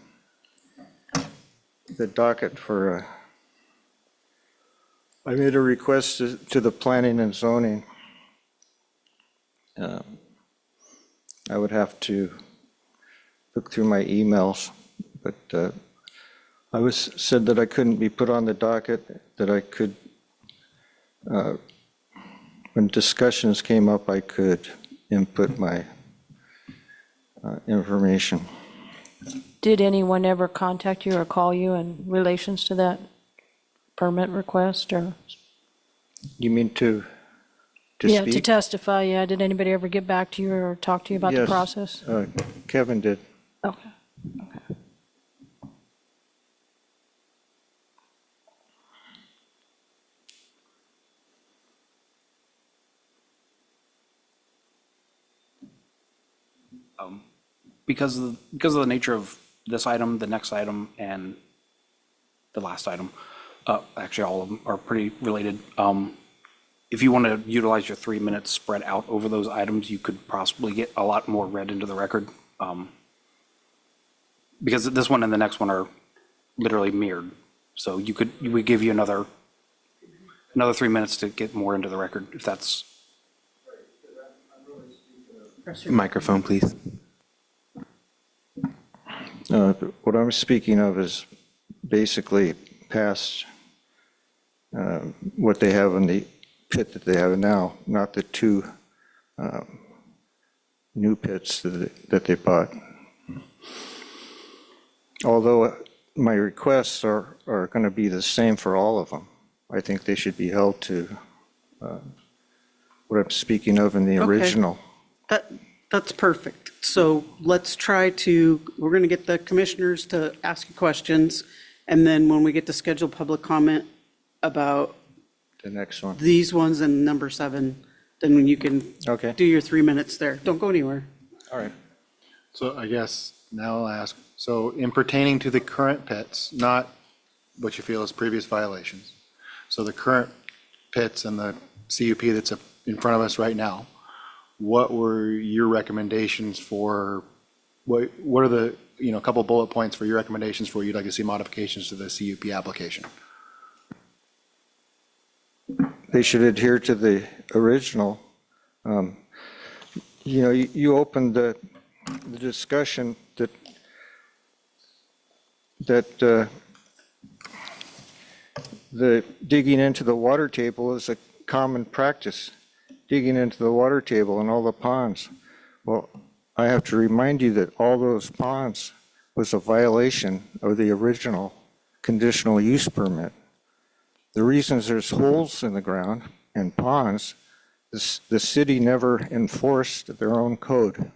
docket for, I made a request to the planning and zoning. I would have to look through my emails, but I was said that I couldn't be put on the docket, that I could, when discussions came up, I could input my information. Did anyone ever contact you or call you in relations to that permit request or? You mean to Yeah, to speak? testify, yeah. Did anybody ever get back to you or talk to you about the Yes, process? Kevin did. Okay, okay. Because of the nature of this item, the next item, and the last item, actually all of them are pretty related. If you want to utilize your 3 minutes spread out over those items, you could possibly get a lot more read into the record. Because this one and the next one are literally mirrored. So we would give you another 3 minutes to get more into the record, if that's. Microphone, please. What I'm speaking of is basically past what they have in the pit that they have now, not the two new pits that they bought. Although my requests are going to be the same for all of them, I think they should be held to what I'm speaking of in the Okay. original. That's perfect. So let's try to, we're going to get the commissioners to ask you questions. And then when we get to schedule public comment about The next one. these ones and number 7, then when you can Okay. do your 3 minutes there. Don't go anywhere. All right. So I guess now I'll ask, so in pertaining to the current pits, not what you feel is previous violations. So the current pits and the CUP that's up in front of us right now, what were your recommendations for, what are the, a couple bullet points for your recommendations for you'd like to see modifications to the CUP application? They should adhere to the original. You opened the discussion that the digging into the water table is a common practice, digging into the water table and all the ponds. Well, I have to remind you that all those ponds was a violation of the original conditional use permit. The reasons there's holes in the ground and ponds, the city never enforced their own code.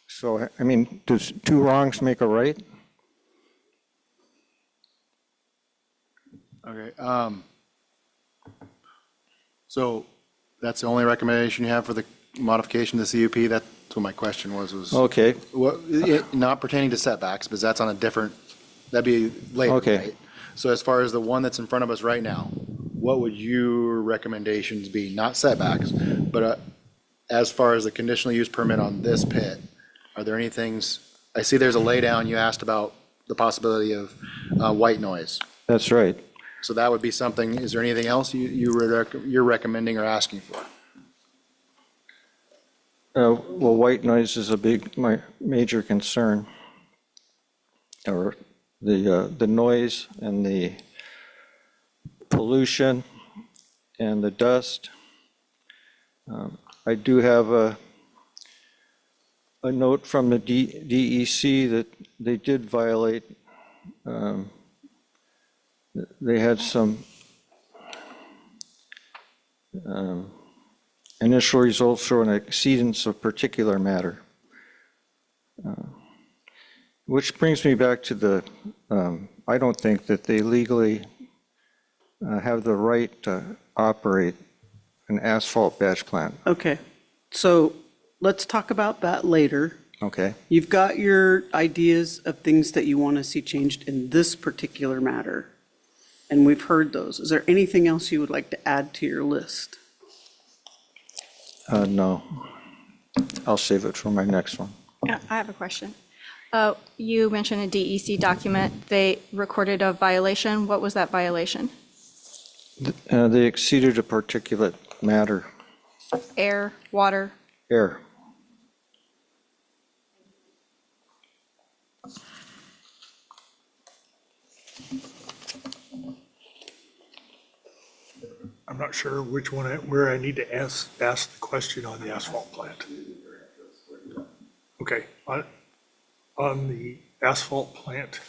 So, I mean, does 2 wrongs make a right? Okay, so that's the only recommendation you have for the modification of the CUP? That's what my question was. Okay, Not pertaining to setbacks, because that's on a different, that'd be later, Okay. right? So as far as the one that's in front of us right now, what would your recommendations be? Not setbacks, but as far as the conditional use permit on this pit, are there any things, I see there's a laydown, you asked about the possibility of white noise. that's right. So that would be something, is there anything else you're recommending or asking for? Well, white noise is my major concern. Or the noise and the pollution and the dust. I do have a note from the DEC that they did violate, they had some initial results show an exceedance of particular matter. Which brings me back to the, I don't think that they legally have the right to operate an asphalt batch plant. Okay, so let's talk about that later. Okay, You've got your ideas of things that you want to see changed in this particular matter, and we've heard those. Is there anything else you would like to add to your list? no. I'll save it for my next one. Yeah, I have a question. You mentioned a DEC document. They recorded a violation. What was that violation? They exceeded a particulate matter, Air, water? air. I'm not sure which one, where I need to ask the question on the asphalt plant. Okay, on the asphalt plant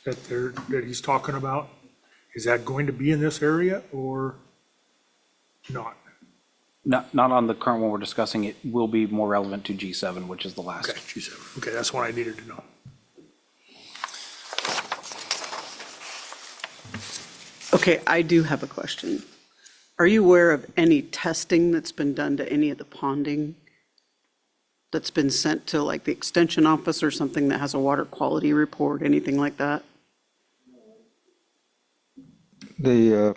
that he's talking about, is that going to be in this area or not? Not on the current one we're discussing. It will be more relevant to G7, which is the last. Okay, G7. Okay, that's what I needed to know. Okay, I do have a question. Are you aware of any testing that's been done to any of the ponding that's been sent to like the extension office or something that has a water quality report, anything like that? The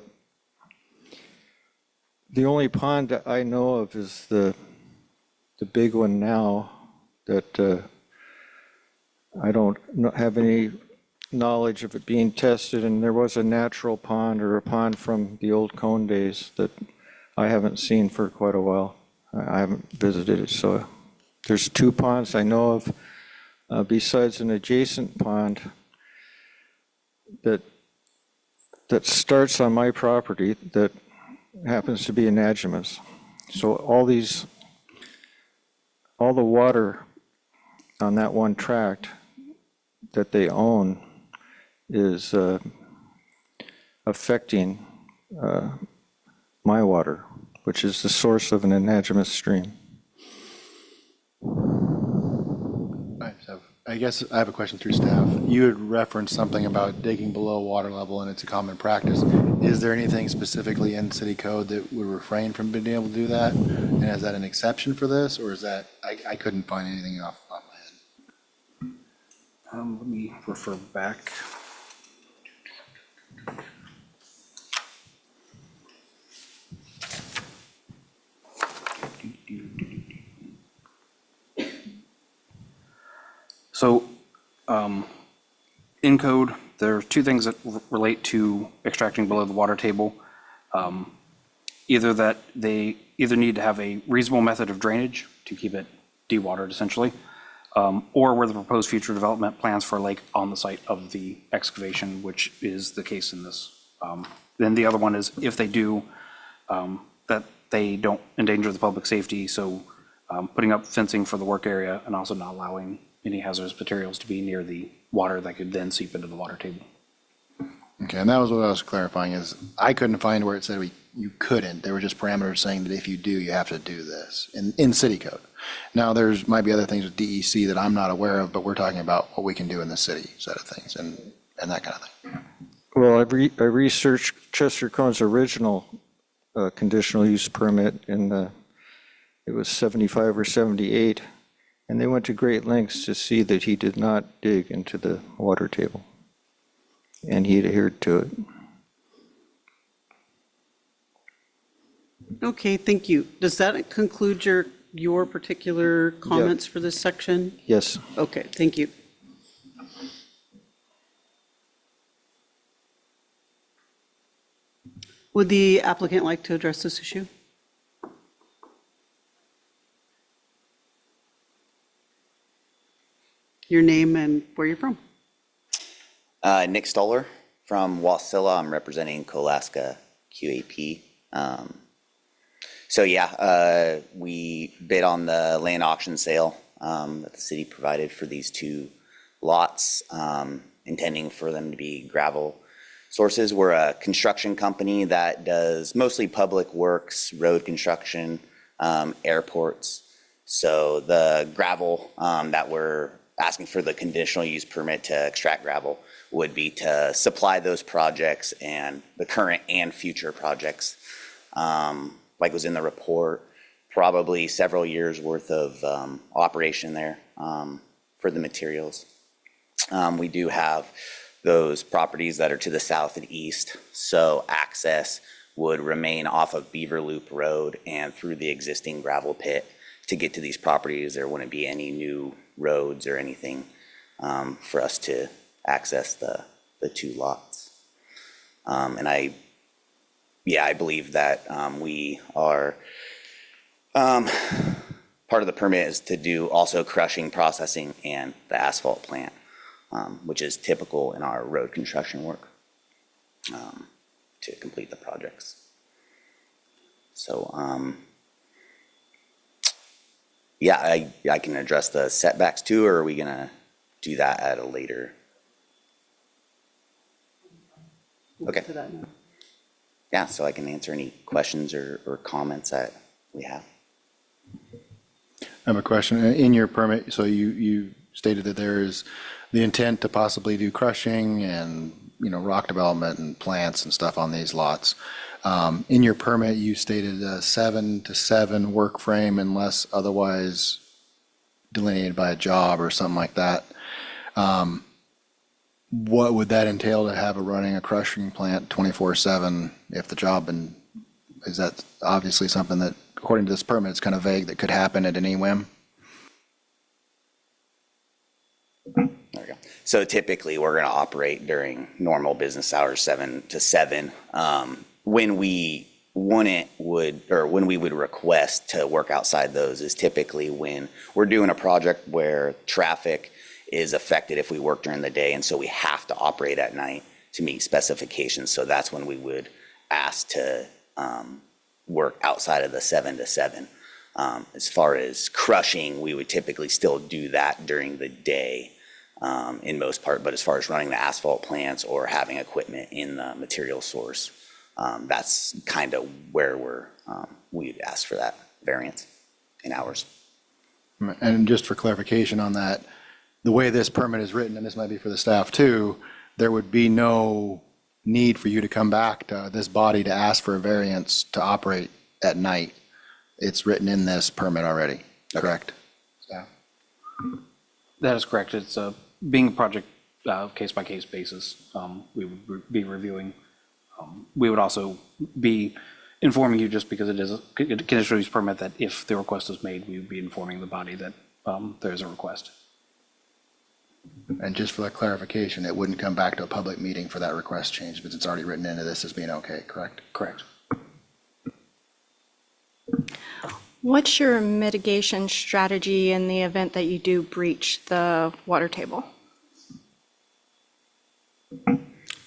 only pond that I know of is the big one now that I don't have any knowledge of it being tested, and there was a natural pond or a pond from the old Cone days that I haven't seen for quite a while. I haven't visited it, so there's 2 ponds I know of besides an adjacent pond that starts on my property that happens to be anadromous. So all the water on that one tract that they own is affecting my water, which is the source of an anadromous stream. I guess I have a question through staff. You had referenced something about digging below water level and it's a common practice. Is there anything specifically in city code that would refrain from being able to do that? And is that an exception for this, or is that, I couldn't find anything off the top of my head? Let me refer back. So, in code, there are two things that relate to extracting below the water table. Either that they either need to have a reasonable method of drainage to keep it dewatered essentially, or where the proposed future development plans for a lake on the site of the excavation, which is the case in this. Then the other one is if they do, that they don't endanger the public safety, so putting up fencing for the work area and also not allowing any hazardous materials to be near the water that could then seep into the water table. Okay, and that was what I was clarifying is I couldn't find where it said you couldn't. There were just parameters saying that if you do, you have to do this in city code. Now, might be other things with DEC that I'm not aware of, but we're talking about what we can do in the city side of things and that kind of thing. Well, I researched Chester Cohn's original conditional use permit it was 75 or 78, and they went to great lengths to see that he did not dig into the water table. And he adhered to it. Okay, thank you. Does that conclude your particular comments for this section? Yes. Okay, thank you. Would the applicant like to address this issue? Your name and where you're from? Nick Stoller from Wasilla. I'm representing Kolaska QAP. We bid on the land auction sale that the city provided for these two lots, intending for them to be gravel sources. We're a construction company that does mostly public works, road construction, airports. So the gravel that we're asking for the conditional use permit to extract gravel would be to supply those projects and the current and future projects. Like was in the report, probably several years worth of operation there for the materials. We do have those properties that are to the south and east, so access would remain off of Beaver Loop Road and through the existing gravel pit to get to these properties. There wouldn't be any new roads or anything for us to access the two lots. I believe that we are, part of the permit is to do also crushing, processing, and the asphalt plant, which is typical in our road construction work to complete the projects. So, I can address the setbacks too, or are we gonna do that at a later? Okay. To that now. Yeah, so I can answer any questions or comments that we have. I have a question. In your permit, so you stated that there is the intent to possibly do crushing and, rock development and plants and stuff on these lots. In your permit, you stated a 7-to-7 work frame unless otherwise delineated by a job or something like that. What would that entail to have running a crushing plant 24/7 if the job, and is that obviously something that, according to this permit, it's kind of vague, that could happen at any whim? There we go. So typically, we're gonna operate during normal business hours, 7 to 7. When we would request to work outside those is typically when we're doing a project where traffic is affected if we work during the day, and so we have to operate at night to meet specifications. So that's when we would ask to work outside of the 7 to 7. As far as crushing, we would typically still do that during the day in most part, but as far as running the asphalt plants or having equipment in the material source, That's kind of where we'd ask for that variance in hours. And just for clarification on that, the way this permit is written, and this might be for the staff too, there would be no need for you to come back to this body to ask for a variance to operate at night. It's written in this permit already, correct? Staff? That is correct. It's being a project case-by-case basis. We would be reviewing. We would also be informing you, just because it is a conditional use permit, that if the request is made, we would be informing the body that there is a request. And just for that clarification, it wouldn't come back to a public meeting for that request change, but it's already written into this as being okay, correct? Correct. What's your mitigation strategy in the event that you do breach the water table?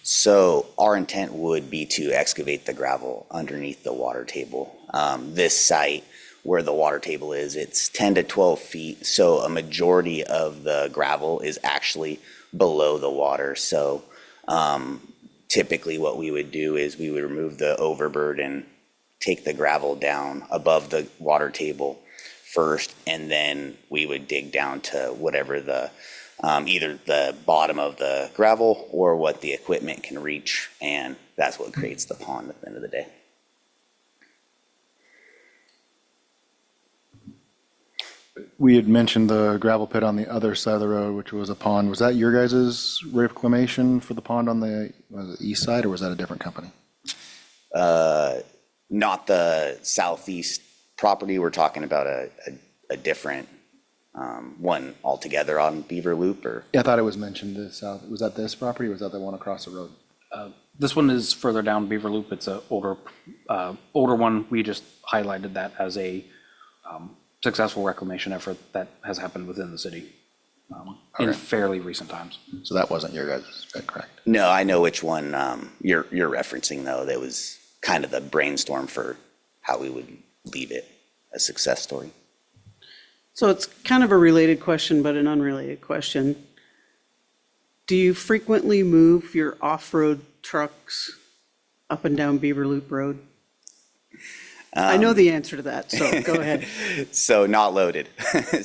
So our intent would be to excavate the gravel underneath the water table. This site where the water table is, it's 10 to 12 feet. So a majority of the gravel is actually below the water. So typically what we would do is we would remove the overburden, take the gravel down above the water table first, and then we would dig down to whatever the either the bottom of the gravel or what the equipment can reach, and that's what creates the pond at the end of the day. We had mentioned the gravel pit on the other side of the road, which was a pond. Was that your guys' reclamation for the pond on the east side, or was that a different company? Not the southeast property. We're talking about a different one altogether on Beaver Loop, or? Yeah, I thought it was mentioned the south. Was that this property, or was that the one across the road? This one is further down Beaver Loop. It's a older one. We just highlighted that as a successful reclamation effort that has happened within the city in Okay. fairly recent times. So that wasn't your guys', is that correct? No, I know which one you're referencing, though. That was kind of the brainstorm for how we would leave it a success story. So it's kind of a related question, but an unrelated question. Do you frequently move your off-road trucks up and down Beaver Loop Road? I know the answer to that, so go ahead. So not loaded.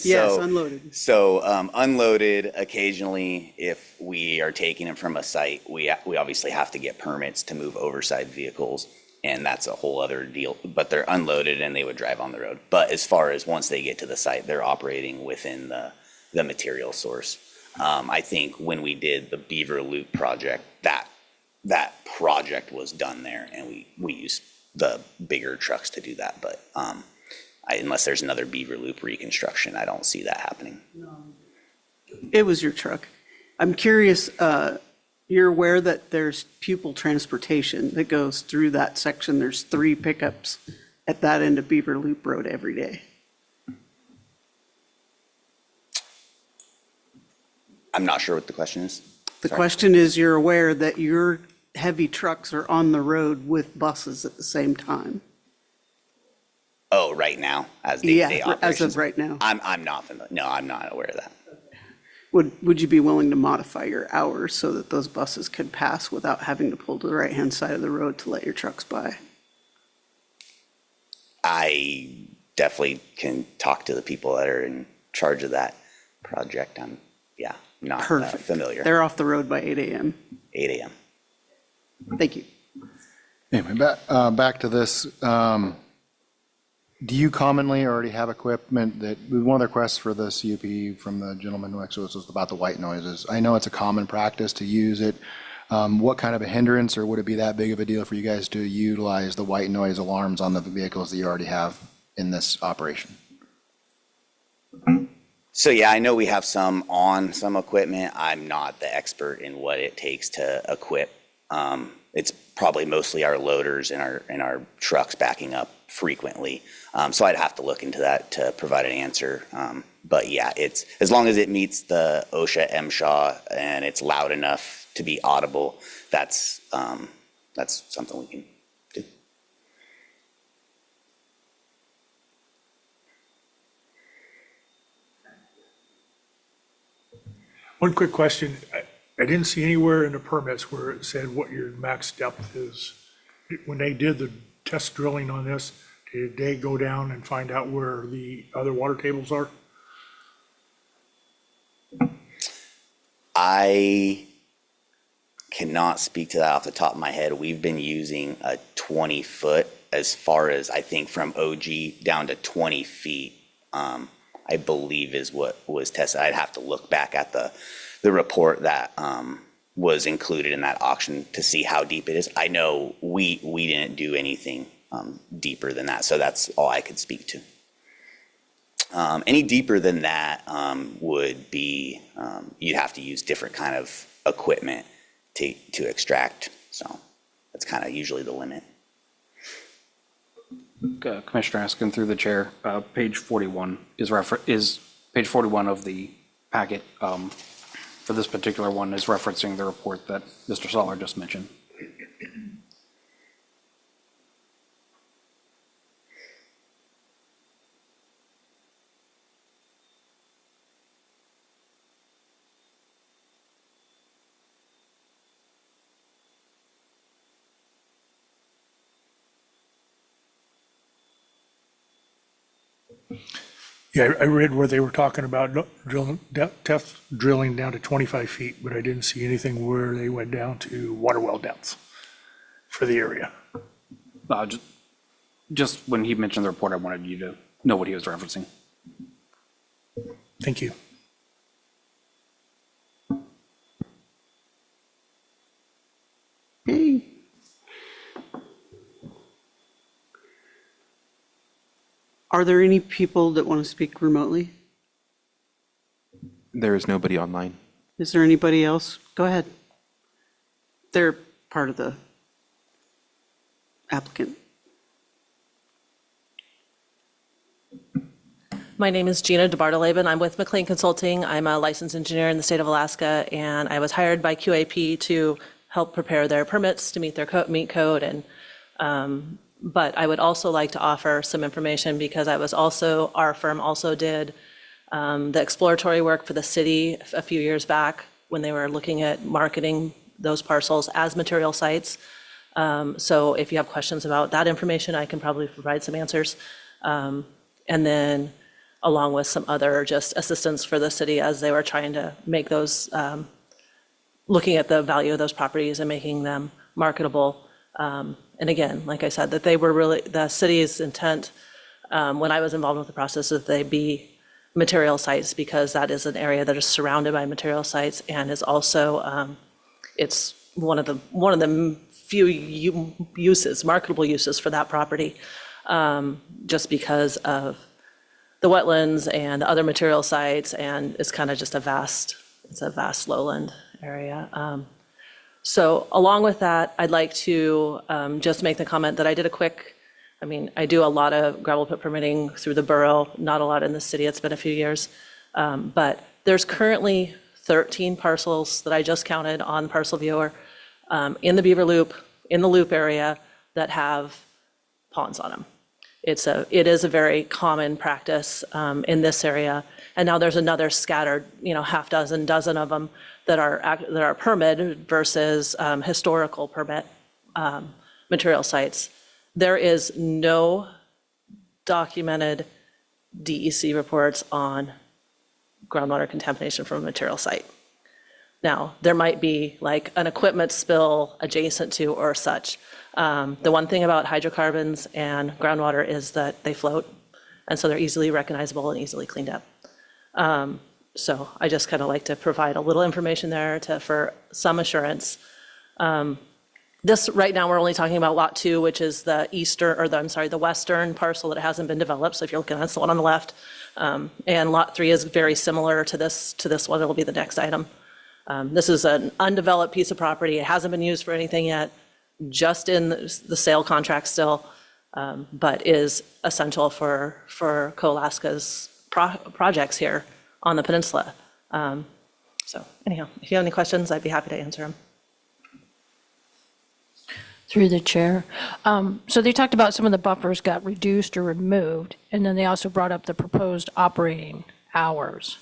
Yes, unloaded. So unloaded occasionally, if we are taking them from a site, we obviously have to get permits to move oversized vehicles, and that's a whole other deal. But they're unloaded and they would drive on the road. But as far as once they get to the site, they're operating within the material source. I think when we did the Beaver Loop project, that project was done there, and we used the bigger trucks to do that. But unless there's another Beaver Loop reconstruction, I don't see that happening. It was your truck. I'm curious, you're aware that there's pupil transportation that goes through that section. There's 3 pickups at that end of Beaver Loop Road every day. I'm not sure what the question is. The Sorry. question is, you're aware that your heavy trucks are on the road with buses at the same time? Oh, right now, as Yeah, day-to-day as of operations? right now. I'm not familiar. No, I'm not aware of that. Would you be willing to modify your hours so that those buses could pass without having to pull to the right-hand side of the road to let your trucks by? I definitely can talk to the people that are in charge of that project. I'm, not Perfect. familiar. They're off the road by 8 a.m. 8 a.m. Thank you. Anyway, back to this. Do you commonly already have equipment that, one of the requests for the CUP from the gentleman who actually was about the white noises? I know it's a common practice to use it. What kind of a hindrance, or would it be that big of a deal for you guys to utilize the white noise alarms on the vehicles that you already have in this operation? So yeah, I know we have some on some equipment. I'm not the expert in what it takes to equip. It's probably mostly our loaders and our trucks backing up frequently. So I'd have to look into that to provide an answer. But yeah, it's as long as it meets the OSHA MSHA and it's loud enough to be audible, that's something we can do. One quick question. I didn't see anywhere in the permits where it said what your max depth is when they did the test drilling on this, did they go down and find out where the other water tables are? I cannot speak to that off the top of my head. We've been using a 20-foot as far as, I think, from OG down to 20 feet, I believe is what was tested. I'd have to look back at the report that was included in that auction to see how deep it is. I know we didn't do anything deeper than that, so that's all I could speak to. Any deeper than that would be, you'd have to use different kind of equipment to extract. So that's kind of usually the limit. Commissioner Askin, through the chair, page 41 is page 41 of the packet for this particular one is referencing the report that Mr. Soller just mentioned. Yeah, I read where they were talking about test drilling down to 25 feet, but I didn't see anything where they went down to water well depths for the area. Just when he mentioned the report, I wanted you to know what he was referencing. Thank you. Hey. Are there any people that want to speak remotely? There is nobody online. Is there anybody else? Go ahead. They're part of the applicant. My name is Gina DeBartoleben. I'm with McLean Consulting. I'm a licensed engineer in the state of Alaska, and I was hired by QAP to help prepare their permits to meet their meet code. And but I would also like to offer some information because our firm also did the exploratory work for the city a few years back when they were looking at marketing those parcels as material sites. So if you have questions about that information, I can probably provide some answers. And then along with some other just assistance for the city as they were trying to make those, looking at the value of those properties and making them marketable. And again, like I said, that they were really, the city's intent, when I was involved with the process, that they be material sites because that is an area that is surrounded by material sites and is also, it's one of the few uses, marketable uses for that property, just because of the wetlands and the other material sites, and it's kind of just it's a vast lowland area. So along with that, I'd like to just make the comment that I do a lot of gravel pit permitting through the borough, not a lot in the city. It's been a few years. But there's currently 13 parcels that I just counted on Parcel Viewer in the Beaver Loop, in the loop area that have ponds on them. It is a very common practice in this area. And now there's another scattered, half dozen of them that are permitted versus historical permit material sites. There is no documented DEC reports on groundwater contamination from a material site. Now, there might be like an equipment spill adjacent to or such. The one thing about hydrocarbons and groundwater is that they float, and so they're easily recognizable and easily cleaned up. So I just kind of like to provide a little information there for some assurance. This, right now, we're only talking about Lot 2, which is the western parcel that hasn't been developed. So if you're looking at it's the one on the left. And Lot 3 is very similar to this one. It'll be the next item. This is an undeveloped piece of property. It hasn't been used for anything yet, just in the sale contract still, but is essential for CoAlaska's projects here on the peninsula. So anyhow, if you have any questions, I'd be happy to answer them. Through the chair. So they talked about some of the buffers got reduced or removed, and then they also brought up the proposed operating hours.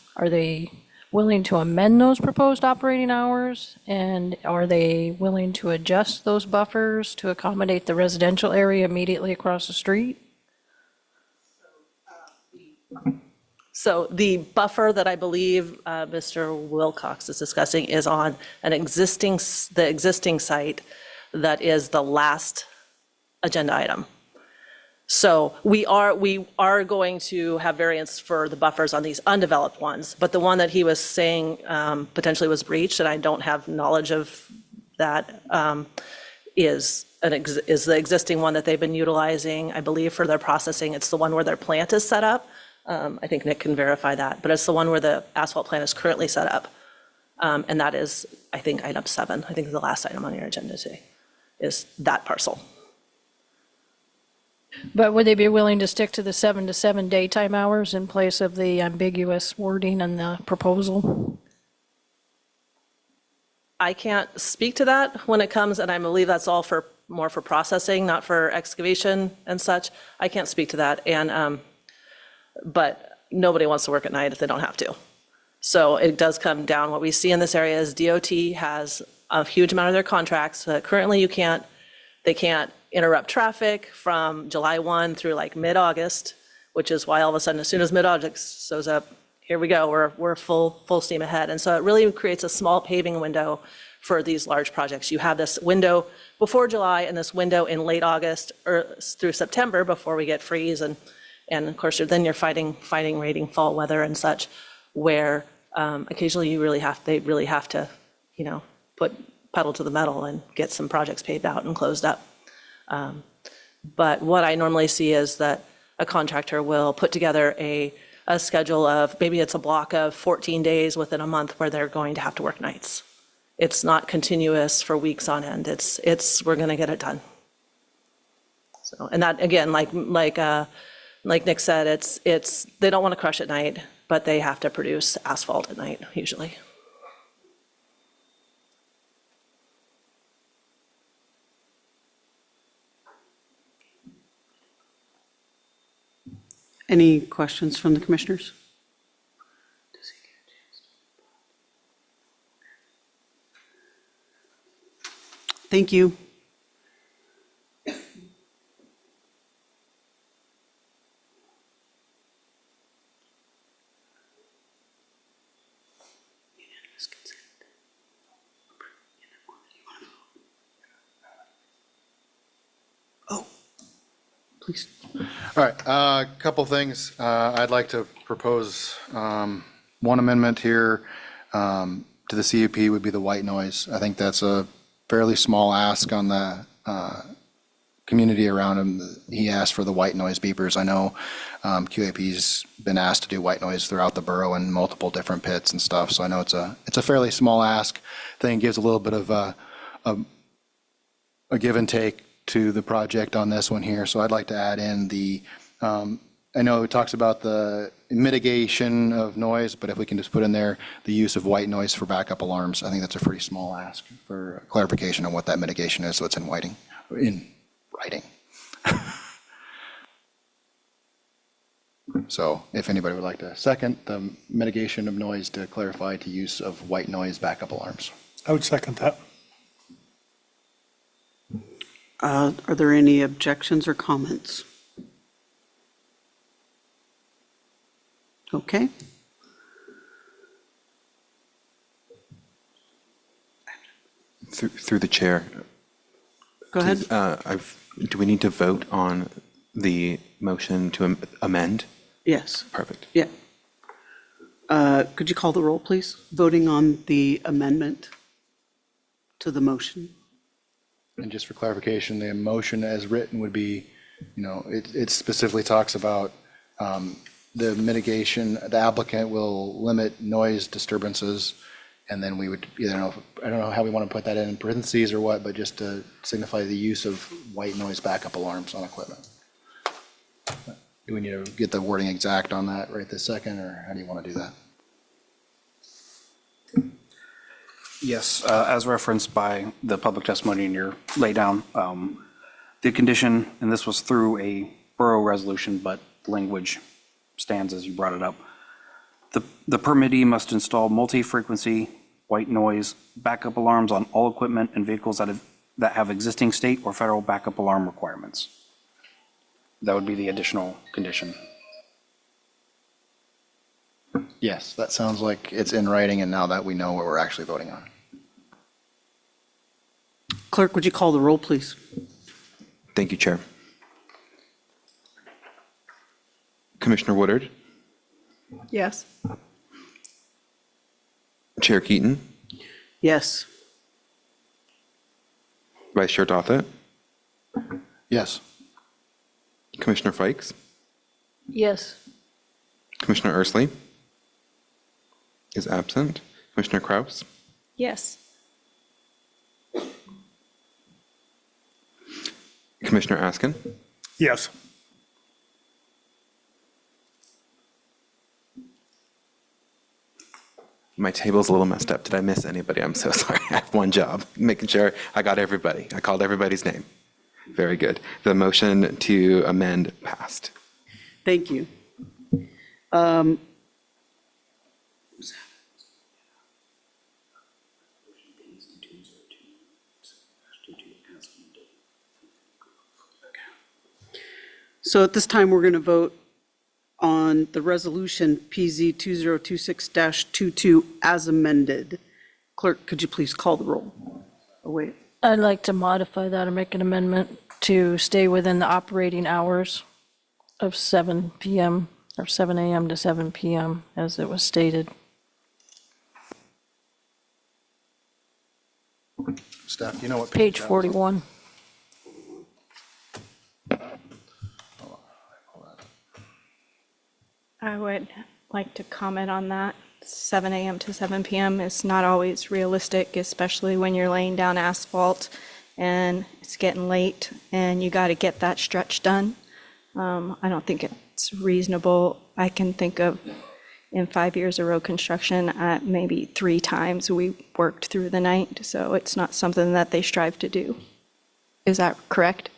willing to amend those proposed operating hours? And are they willing to adjust those buffers to accommodate the residential area immediately across the street? So the buffer that I believe Mr. Wilcox is discussing is on the existing site that is the last agenda item. So we are going to have variance for the buffers on these undeveloped ones, but the one that he was saying potentially was breached, and I don't have knowledge of that, is the existing one that they've been utilizing, I believe, for their processing. It's the one where their plant is set up. I think Nick can verify that, but it's the one where the asphalt plant is currently set up. And that is, I think, item 7. I think the last item on your agenda today is that parcel. But would they be willing to stick to the 7 to 7 daytime hours in place of the ambiguous wording in the proposal? I can't speak to that when it comes, and I believe that's all more for processing, not for excavation and such. I can't speak to that, and but nobody wants to work at night if they don't have to. So it does come down, what we see in this area is DOT has a huge amount of their contracts. Currently, they can't interrupt traffic from July 1 through like mid-August, which is why all of a sudden, as soon as mid-August shows up, here we go, we're full steam ahead. And so it really creates a small paving window for these large projects. You have this window before July and this window in late August or through September before we get freeze. And of course, then you're fighting rating fall weather and such, where occasionally they really have to, put pedal to the metal and get some projects paved out and closed up. But what I normally see is that a contractor will put together a schedule of, maybe it's a block of 14 days within a month where they're going to have to work nights. It's not continuous for weeks on end. We're going to get it done. So, and that, again, like Nick said, it's they don't want to crush at night, but they have to produce asphalt at night usually. Any questions from the commissioners? Thank you. Oh, please. All right, a couple things. I'd like to propose one amendment here to the CUP would be the white noise. I think that's a fairly small ask on the community around him. He asked for the white noise beepers. I know QAP's been asked to do white noise throughout the borough in multiple different pits and stuff, so I know it's a fairly small ask. I think it gives a little bit of a give and take to the project on this one here. So I'd like to add in I know it talks about the mitigation of noise, but if we can just put in there the use of white noise for backup alarms, I think that's a pretty small ask for clarification on what that mitigation is, so it's in writing. So if anybody would like to second the mitigation of noise to clarify to use of white noise backup alarms. I would second that. Are there any objections or comments? Okay. Through the chair. Go ahead. Do we need to vote on the motion to amend? Yes. Perfect. Yeah. Could you call the roll, please? Voting on the amendment to the motion. And just for clarification, the motion as written would be, it specifically talks about the mitigation, the applicant will limit noise disturbances, and then we would, I don't know how we want to put that in parentheses or what, but just to signify the use of white noise backup alarms on equipment. Do we need to get the wording exact on that right this second, or how do you want to do that? Yes, as referenced by the public testimony in your laydown, the condition, and this was through a borough resolution, but language stands as you brought it up. The permittee must install multi-frequency, white noise, backup alarms on all equipment and vehicles that have existing state or federal backup alarm requirements. That would be the additional condition. Yes, that sounds like it's in writing, and now that we know what we're actually voting on. Clerk, would you call the roll, please? Thank you, Chair. Commissioner Woodard, Yes. Chair Keaton, Yes. Vice Chair Dothett, Yes. Commissioner Fikes, Yes. Commissioner Ursley is absent. Commissioner Kraus, Yes. Commissioner Askin, Yes. my table's a little messed up. Did I miss anybody? I'm so sorry. I have one job, making sure I got everybody. I called everybody's name. Very good. The motion to amend passed. Thank you. So at this time, we're going to vote on the resolution PZ 2026-22 as amended. Clerk, could you please call the roll? Oh, wait. I'd like to modify that or make an amendment to stay within the operating hours of 7 PM or 7 AM to 7 PM, as it was stated. Staff, you know what? Page that was? 41. I would like to comment on that. 7 a.m. to 7 p.m. is not always realistic, especially when you're laying down asphalt and it's getting late and you got to get that stretch done. I don't think it's reasonable. I can think of in 5 years of road construction, maybe 3 times we worked through the night, so it's not something that they strive to do. Is that correct?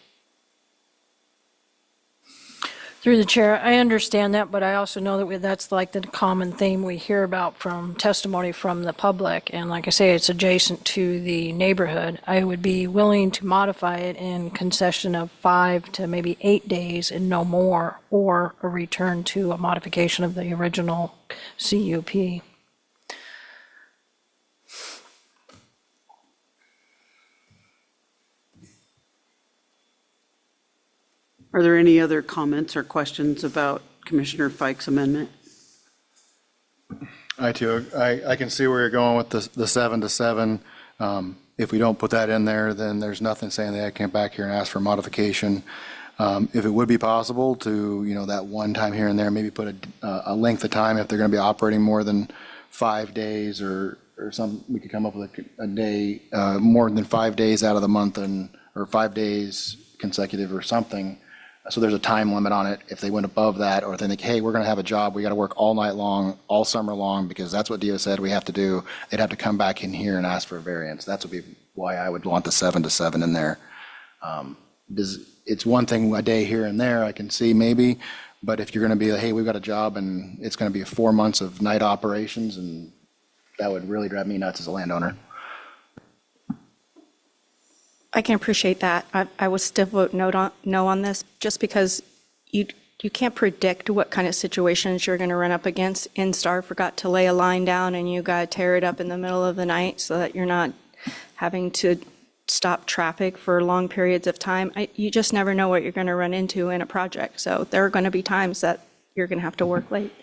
Through the chair, I understand that, but I also know that that's like the common theme we hear about from testimony from the public. And like I say, it's adjacent to the neighborhood. I would be willing to modify it in concession of 5 to maybe 8 days and no more, or a return to a modification of the original CUP. Are there any other comments or questions about Commissioner Fike's amendment? I too, I can see where you're going with the 7 to 7. If we don't put that in there, then there's nothing saying that I can't back here and ask for modification. If it would be possible to, that one time here and there, maybe put a length of time if they're going to be operating more than 5 days or some, we could come up with a day, more than 5 days out of the month or 5 days consecutive or something. So there's a time limit on it. If they went above that, or if they think, hey, we're going to have a job, we got to work all night long, all summer long, because that's what DO said we have to do, they'd have to come back in here and ask for a variance. That's would be why I would want the 7 to 7 in there. It's one thing a day here and there, I can see maybe, but if you're going to be, hey, we've got a job and it's going to be 4 months of night operations, and that would really drive me nuts as a landowner. I can appreciate that. I would still vote no on this, just because you can't predict what kind of situations you're going to run up against. Instar forgot to lay a line down and you got to tear it up in the middle of the night so that you're not having to stop traffic for long periods of time. You just never know what you're going to run into in a project. So there are going to be times that you're going to have to work late.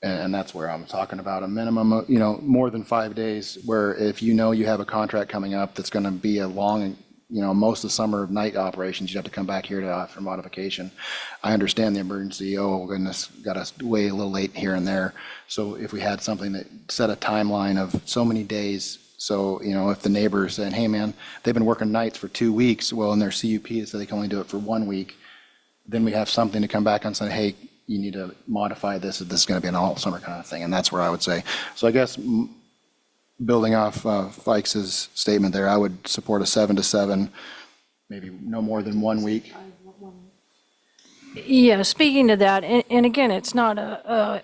And that's where I'm talking about a minimum of, more than 5 days, where if you have a contract coming up that's going to be a long, most of the summer of night operations, you have to come back here for modification. I understand the emergency, oh goodness, got us way a little late here and there. So if we had something that set a timeline of so many days, so, if the neighbor is saying, hey man, they've been working nights for 2 weeks, well, in their CUP, it said they can only do it for 1 week, then we have something to come back and say, hey, you need to modify this, if this is going to be an all summer kind of thing, and that's where I would say. So I guess building off Fikes' statement there, I would support a 7 to 7, maybe no more than 1 week. Yeah, speaking to that, and again, it's not a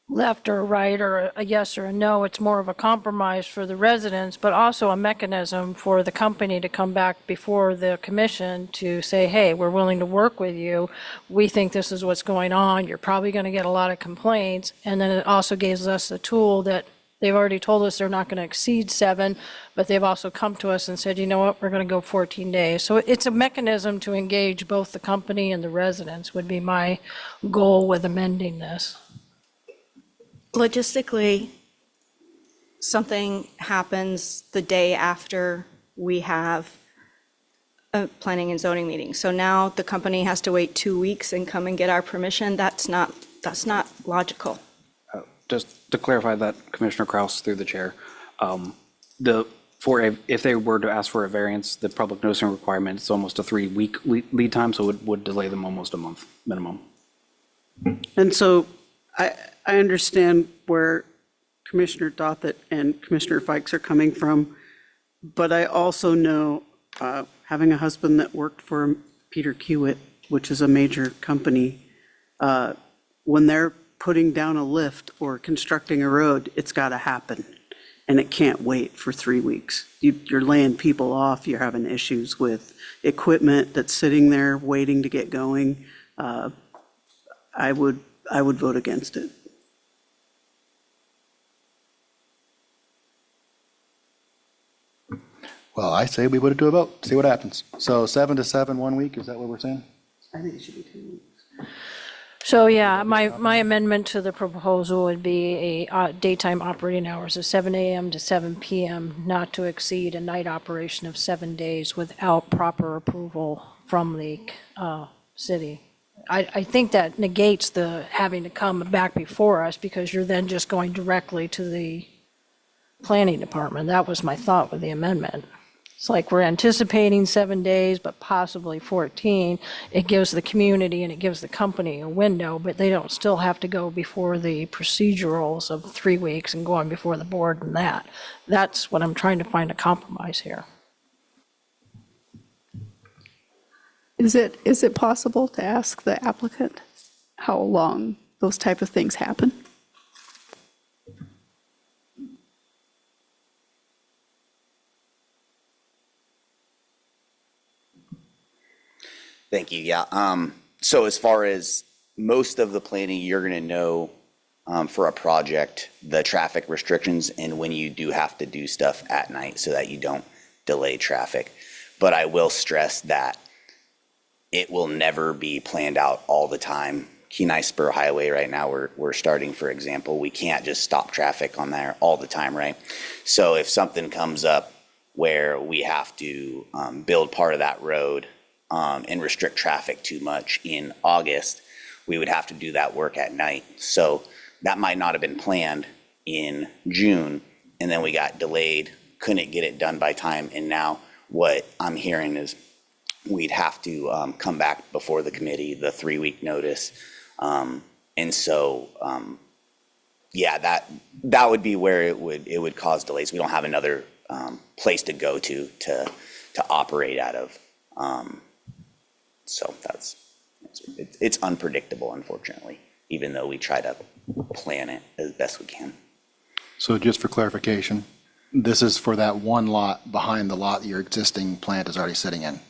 left or a right or a yes or a no. It's more of a compromise for the residents, but also a mechanism for the company to come back before the commission to say, hey, we're willing to work with you. We think this is what's going on. You're probably going to get a lot of complaints. And then it also gives us a tool that they've already told us they're not going to exceed 7, but they've also come to us and said, you know what, we're going to go 14 days. So it's a mechanism to engage both the company and the residents would be my goal with amending this. Logistically, something happens the day after we have a planning and zoning meeting. So now the company has to wait 2 weeks and come and get our permission. That's not logical. Just to clarify that, Commissioner Kraus through the chair, if they were to ask for a variance, the public noticing requirement is almost a 3-week lead time, so it would delay them almost a month minimum. And so I understand where Commissioner Dothett and Commissioner Fikes are coming from, but I also know, having a husband that worked for Peter Kiewit, which is a major company, when they're putting down a lift or constructing a road, it's got to happen. And it can't wait for 3 weeks. You're laying people off, you're having issues with equipment that's sitting there waiting to get going. I would vote against it. Well, I say we put it to a vote, see what happens. So 7 to 7 1 week, is that what we're saying? I think it should be 2 weeks. So, yeah, my amendment to the proposal would be a daytime operating hours of 7 a.m. to 7 p.m., not to exceed a night operation of 7 days without proper approval from the city. I think that negates the having to come back before us, because you're then just going directly to the planning department. That was my thought with the amendment. It's like we're anticipating 7 days, but possibly 14. It gives the community and it gives the company a window, but they don't still have to go before the procedurals of 3 weeks and going before the board and that. That's what I'm trying to find a compromise here. Is it possible to ask the applicant how long those type of things happen? Thank you. Yeah. So as far as most of the planning, you're going to know for a project, the traffic restrictions and when you do have to do stuff at night so that you don't delay traffic. But I will stress that it will never be planned out all the time. Kenai Spur Highway right now, we're starting, for example, we can't just stop traffic on there all the time, right? So if something comes up where we have to build part of that road and restrict traffic too much in August, we would have to do that work at night. So that might not have been planned in June, and then we got delayed, couldn't get it done by time, and now what I'm hearing is we'd have to come back before the committee, the 3-week notice. And so, yeah, that would be where it would cause delays. We don't have another place to go to operate out of. So it's unpredictable, unfortunately, even though we try to plan it as best we can. So just for clarification, this is for that one lot behind the lot your existing plant is already sitting in.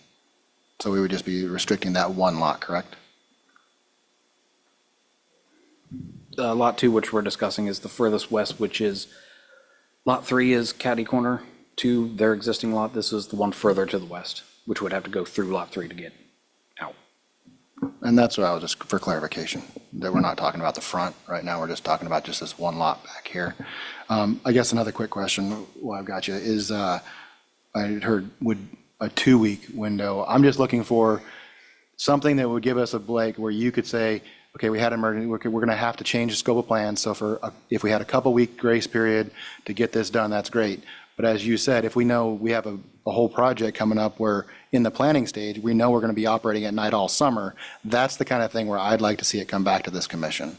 So we would just be restricting that one lot, correct? Lot 2, which we're discussing, is the furthest west, which is, Lot 3 is catty corner to their existing lot. This is the one further to the west, which would have to go through Lot 3 to get out. And that's what I was just, for clarification, that we're not talking about the front right now. We're just talking about just this one lot back here. I guess another quick question while I've got you is, I heard would a 2-week window. I'm just looking for something that would give us a blank where you could say, okay, we had an emergency, we're going to have to change the scope of plans. So if we had a couple week grace period to get this done, that's great. But as you said, if we know we have a whole project coming up where in the planning stage, we know we're going to be operating at night all summer, that's the kind of thing where I'd like to see it come back to this commission.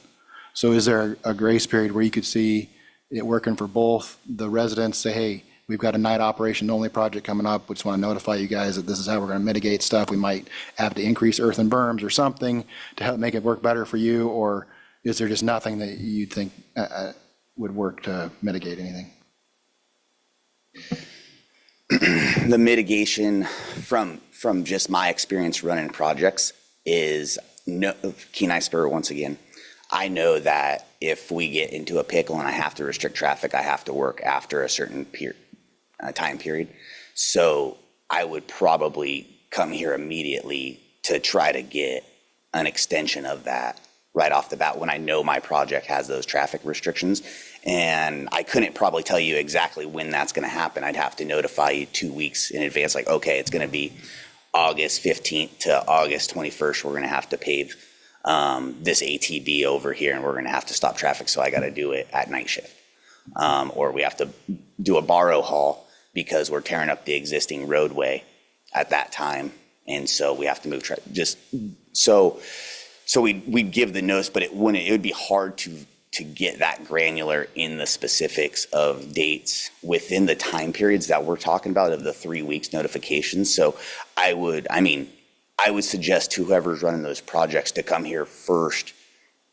So is there a grace period where you could see it working for both the residents, say, hey, we've got a night operation only project coming up. We just want to notify you guys that this is how we're going to mitigate stuff. We might have to increase earth and berms or something to help make it work better for you. Or is there just nothing that you think would work to mitigate anything? The mitigation from just my experience running projects is no, Kenai Spur, once again, I know that if we get into a pickle and I have to restrict traffic, I have to work after a certain time period. So I would probably come here immediately to try to get an extension of that right off the bat when I know my project has those traffic restrictions. And I couldn't probably tell you exactly when that's going to happen. I'd have to notify you 2 weeks in advance, like, okay, it's going to be August 15th to August 21st. We're going to have to pave this ATV over here, and we're going to have to stop traffic. So I got to do it at night shift. Or we have to do a borrow haul because we're tearing up the existing roadway at that time. And so we have to move so we'd give the notice, but it would be hard to get that granular in the specifics of dates within the time periods that we're talking about of the 3 weeks notifications. So I would suggest to whoever's running those projects to come here first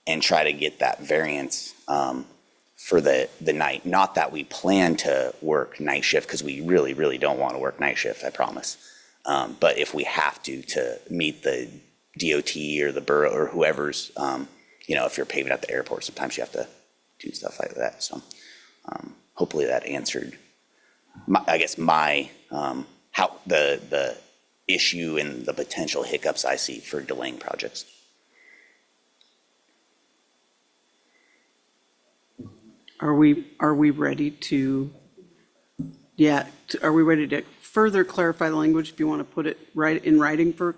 and try to get that variance for the night. Not that we plan to work night shift, because we really, really don't want to work night shift, I promise. But if we have to meet the DOT or the borough or whoever's, if you're paving at the airport, sometimes you have to do stuff like that. So hopefully that answered how the issue and the potential hiccups I see for delaying projects. Are we ready to, are we ready to further clarify the language? If you want to put it in writing for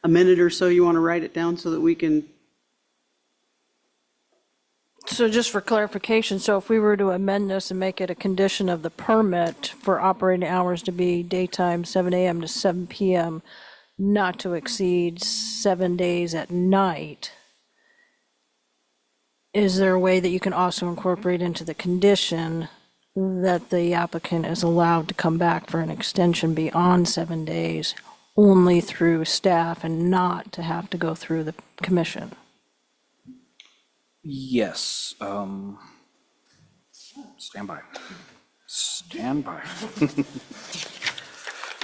a minute or so, you want to write it down so that we can. So just for clarification, so if we were to amend this and make it a condition of the permit for operating hours to be daytime 7 a.m. to 7 p.m., not to exceed 7 days at night, is there a way that you can also incorporate into the condition that the applicant is allowed to come back for an extension beyond 7 days only through staff and not to have to go through the commission? Yes. Stand by. Stand by.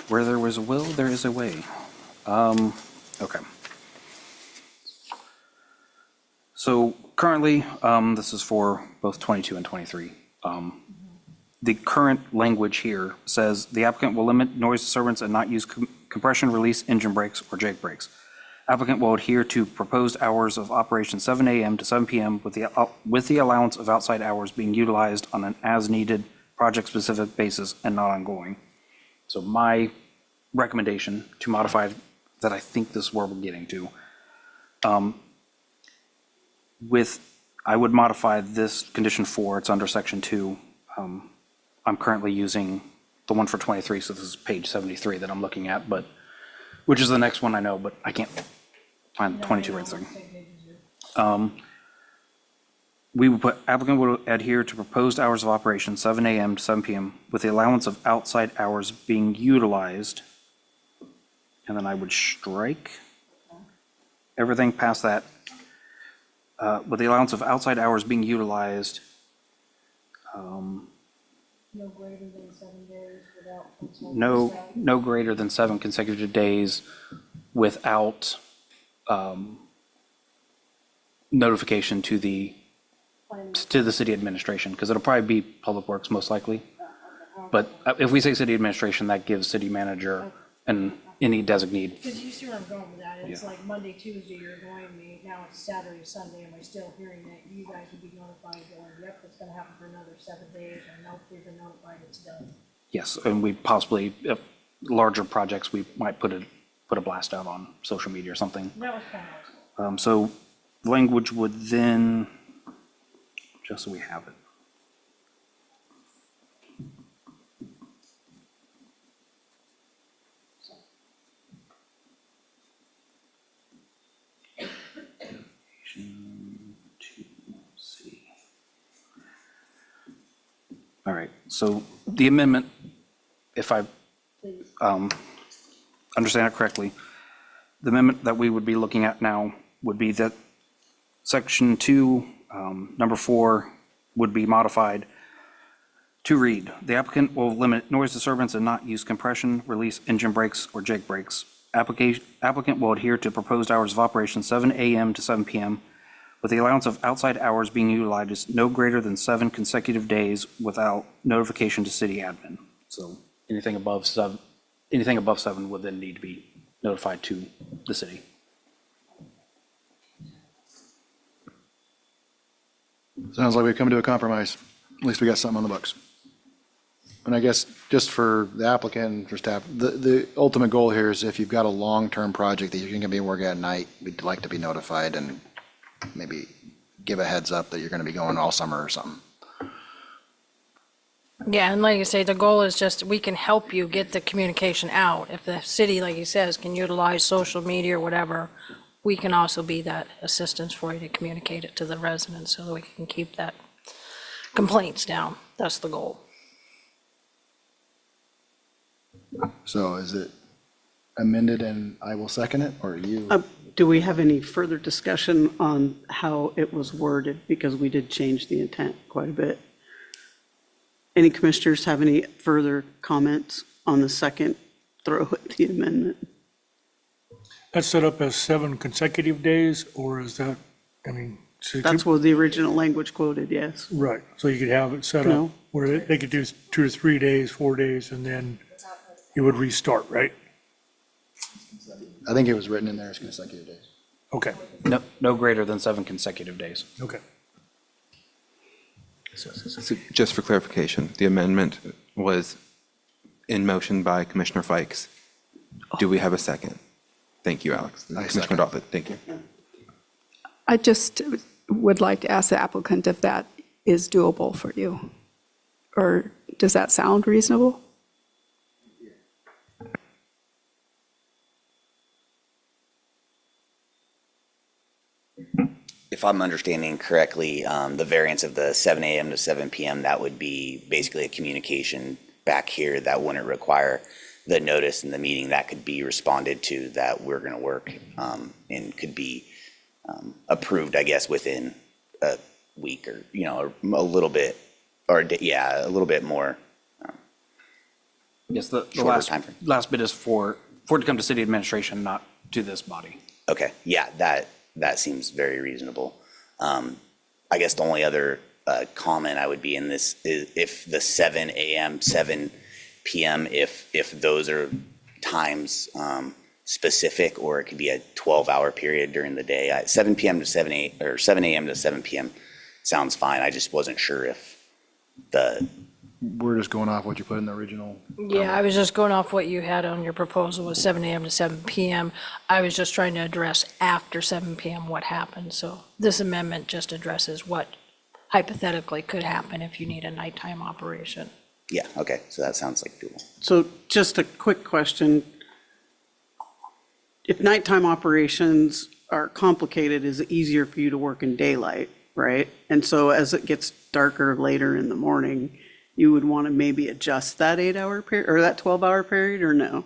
Where there was a will, there is a way. Okay. So currently, this is for both 22 and 23. The current language here says the applicant will limit noise disturbance and not use compression release engine brakes or Jake brakes. Applicant will adhere to proposed hours of operation 7 a.m. to 7 p.m. with the allowance of outside hours being utilized on an as-needed project-specific basis and not ongoing. So my recommendation to modify that, I think this is where we're getting to, I would modify this condition 4, it's under section 2. I'm currently using the one for 23, so this is page 73 that I'm looking at, which is the next one I know, but I can't find 22 right there. We would put applicant will adhere to proposed hours of operation 7 a.m. to 7 p.m. with the allowance of outside hours being utilized. And then I would strike everything past that. With the allowance of outside hours being utilized. No greater than 7 days without. No greater than 7 consecutive days without notification to the city administration, because it'll probably be Public Works most likely. But if we say city administration, that gives city manager and any designee. Because you see where I'm going with that. It's like Monday, Tuesday, you're annoying me. Now it's Saturday, Sunday. Am I still hearing that you guys would be notified going, yep, it's going to happen for another 7 days, or nope, we've been notified, it's done? Yes, and we possibly, if larger projects, we might put a blast out on social media or something. That was kind of. So language would then, just so we have it. All right, so the amendment, if I understand it correctly, the amendment that we would be looking at now would be that Section 2, number 4 would be modified to read, "The applicant will limit noise disturbance and not use compression, release, engine brakes, or Jake brakes. Applicant will adhere to proposed hours of operation 7 a.m. to 7 p.m., with the allowance of outside hours being utilized no greater than 7 consecutive days without notification to city admin." So anything above 7 would then need to be notified to the city. Sounds like we've come to a compromise. At least we got something on the books. And I guess just for the applicant and for staff, the ultimate goal here is if you've got a long-term project that you're going to be working at night, we'd like to be notified and maybe give a heads up that you're going to be going all summer or something. Yeah, and like you say, the goal is just, we can help you get the communication out. If the city, like you says, can utilize social media or whatever, we can also be that assistance for you to communicate it to the residents so that we can keep that complaints down. That's the goal. So is it amended and I will second it, or you? Do we have any further discussion on how it was worded? Because we did change the intent quite a bit. Any commissioners have any further comments on the second throw at the amendment? That's set up as 7 consecutive days, or is that, I mean, so That's what the original language quoted, yes. right, so you could have it set up No. where they could do 2 or 3 days, 4 days, and then you would restart, right? I think it was written in there as consecutive days. Okay, No greater than 7 consecutive days. okay. So just for clarification, the amendment was in motion by Commissioner Fikes. Do we have a second? Thank you, Alex. Commissioner second. Doffett, thank you. I just would like to ask the applicant if that is doable for you. Or does that sound reasonable? If I'm understanding correctly, the variance of the 7 a.m. to 7 p.m., that would be basically a communication back here that wouldn't require the notice in the meeting. That could be responded to, that we're going to work and could be approved, I guess, within a week or, a little bit, or yeah, a little bit more. Yes, the Shorter timeframe. last bit is for it to come to city administration, not to this body. Okay, yeah, that seems very reasonable. I guess the only other comment I would be in this is if the 7 a.m., 7 p.m., if those are times specific, or it could be a 12-hour period during the day. 7 p.m. to 7 a.m. to 7 p.m. sounds fine. I just wasn't sure if We're just going off what you put in the original. Yeah, I was just going off what you had on your proposal was 7 a.m. to 7 p.m. I was just trying to address after 7 p.m. what happened. So this amendment just addresses what hypothetically could happen if you need a nighttime operation. yeah, okay, so that sounds like doable. So just a quick question. If nighttime operations are complicated, is it easier for you to work in daylight, right? And so as it gets darker later in the morning, you would want to maybe adjust that 8-hour period or that 12-hour period, or no?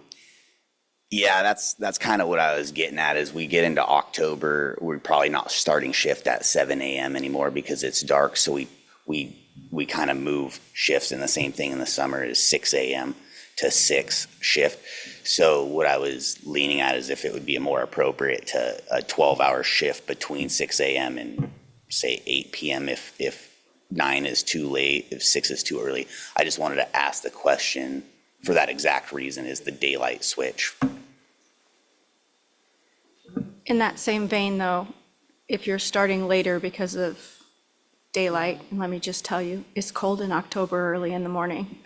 Yeah, that's kind of what I was getting at. As we get into October, we're probably not starting shift at 7 a.m. anymore because it's dark. So we kind of move shifts, and the same thing in the summer is 6 a.m. to 6 shift. So what I was leaning at is if it would be more appropriate to a 12-hour shift between 6 a.m. and say 8 p.m. if 9 is too late, if 6 is too early. I just wanted to ask the question for that exact reason, is the daylight switch. In that same vein, though, if you're starting later because of daylight, and let me just tell you, it's cold in October early in the morning.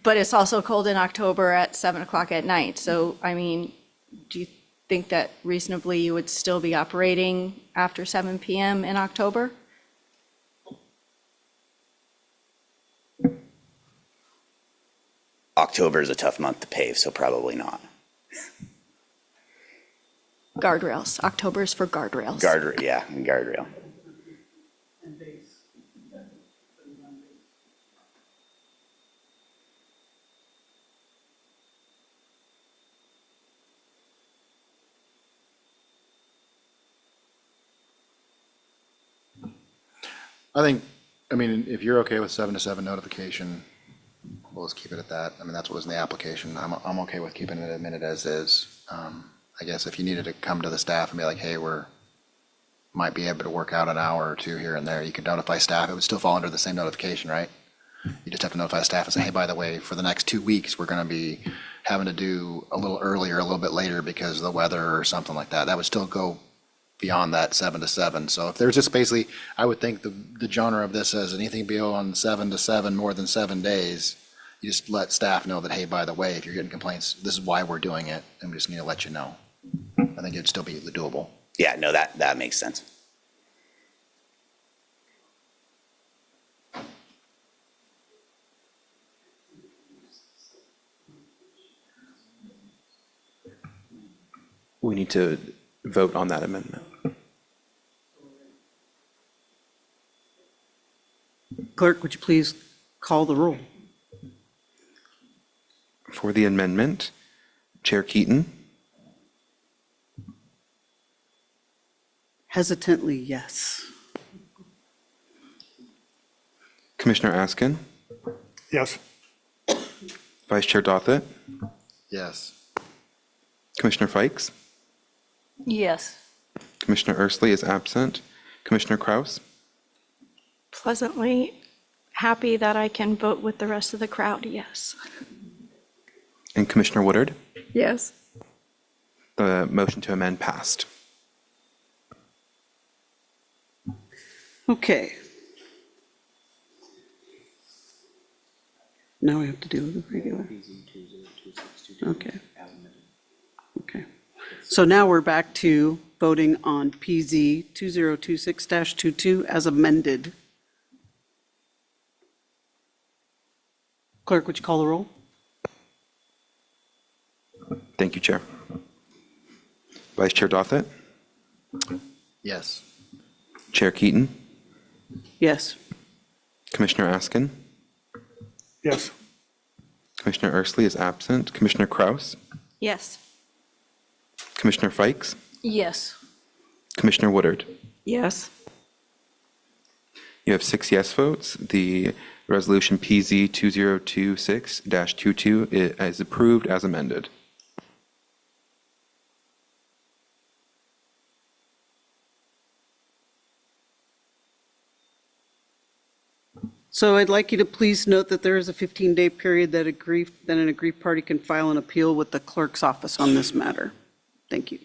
But it's also cold in October at 7 o'clock at night. So, I mean, do you think that reasonably you would still be operating after 7 p.m. in October? October is a tough month to pave, so probably not. Guardrails. October is for guardrails. Guardrail. I think, I mean, if you're okay with 7 to 7 notification, we'll just keep it at that. I mean, that's what was in the application. I'm okay with keeping it a minute as is. I guess if you needed to come to the staff and be like, hey, might be able to work out an hour or two here and there, you could notify staff. It would still fall under the same notification, right? You just have to notify staff and say, hey, by the way, for the next 2 weeks, we're going to be having to do a little earlier, a little bit later because of the weather or something like that. That would still go beyond that 7 to 7. So if there's just basically, I would think the genre of this says anything beyond 7 to 7, more than 7 days, you just let staff know that, hey, by the way, if you're getting complaints, this is why we're doing it, and we just need to let you know. I think it'd still be doable. Yeah, no, that makes sense. We need to vote on that amendment. Clerk, would you please call the roll? For the amendment, Chair Keaton, Hesitantly, yes. Commissioner Askin, Yes. Vice Chair Dothett, Yes. Commissioner Fikes, Yes. Commissioner Ursley is absent, Commissioner Kraus, Pleasantly happy that I can vote with the rest of the crowd, yes. and Commissioner Woodard. Yes. The motion to amend passed. Okay. Now we have to do the regular. Okay. Okay. So now we're back to voting on PZ 2026-22 as amended. Clerk, would you call the roll? Thank you, Chair. Vice Chair Dothett, Yes. Chair Keaton, Yes. Commissioner Askin, Yes. Commissioner Ursley is absent, Commissioner Kraus, Yes. Commissioner Fikes, Yes. Commissioner Woodard. Yes. You have 6 yes votes. The resolution PZ 2026-22 is approved as amended. So I'd like you to please note that there is a 15-day period that an aggrieved party can file an appeal with the clerk's office on this matter. Thank you.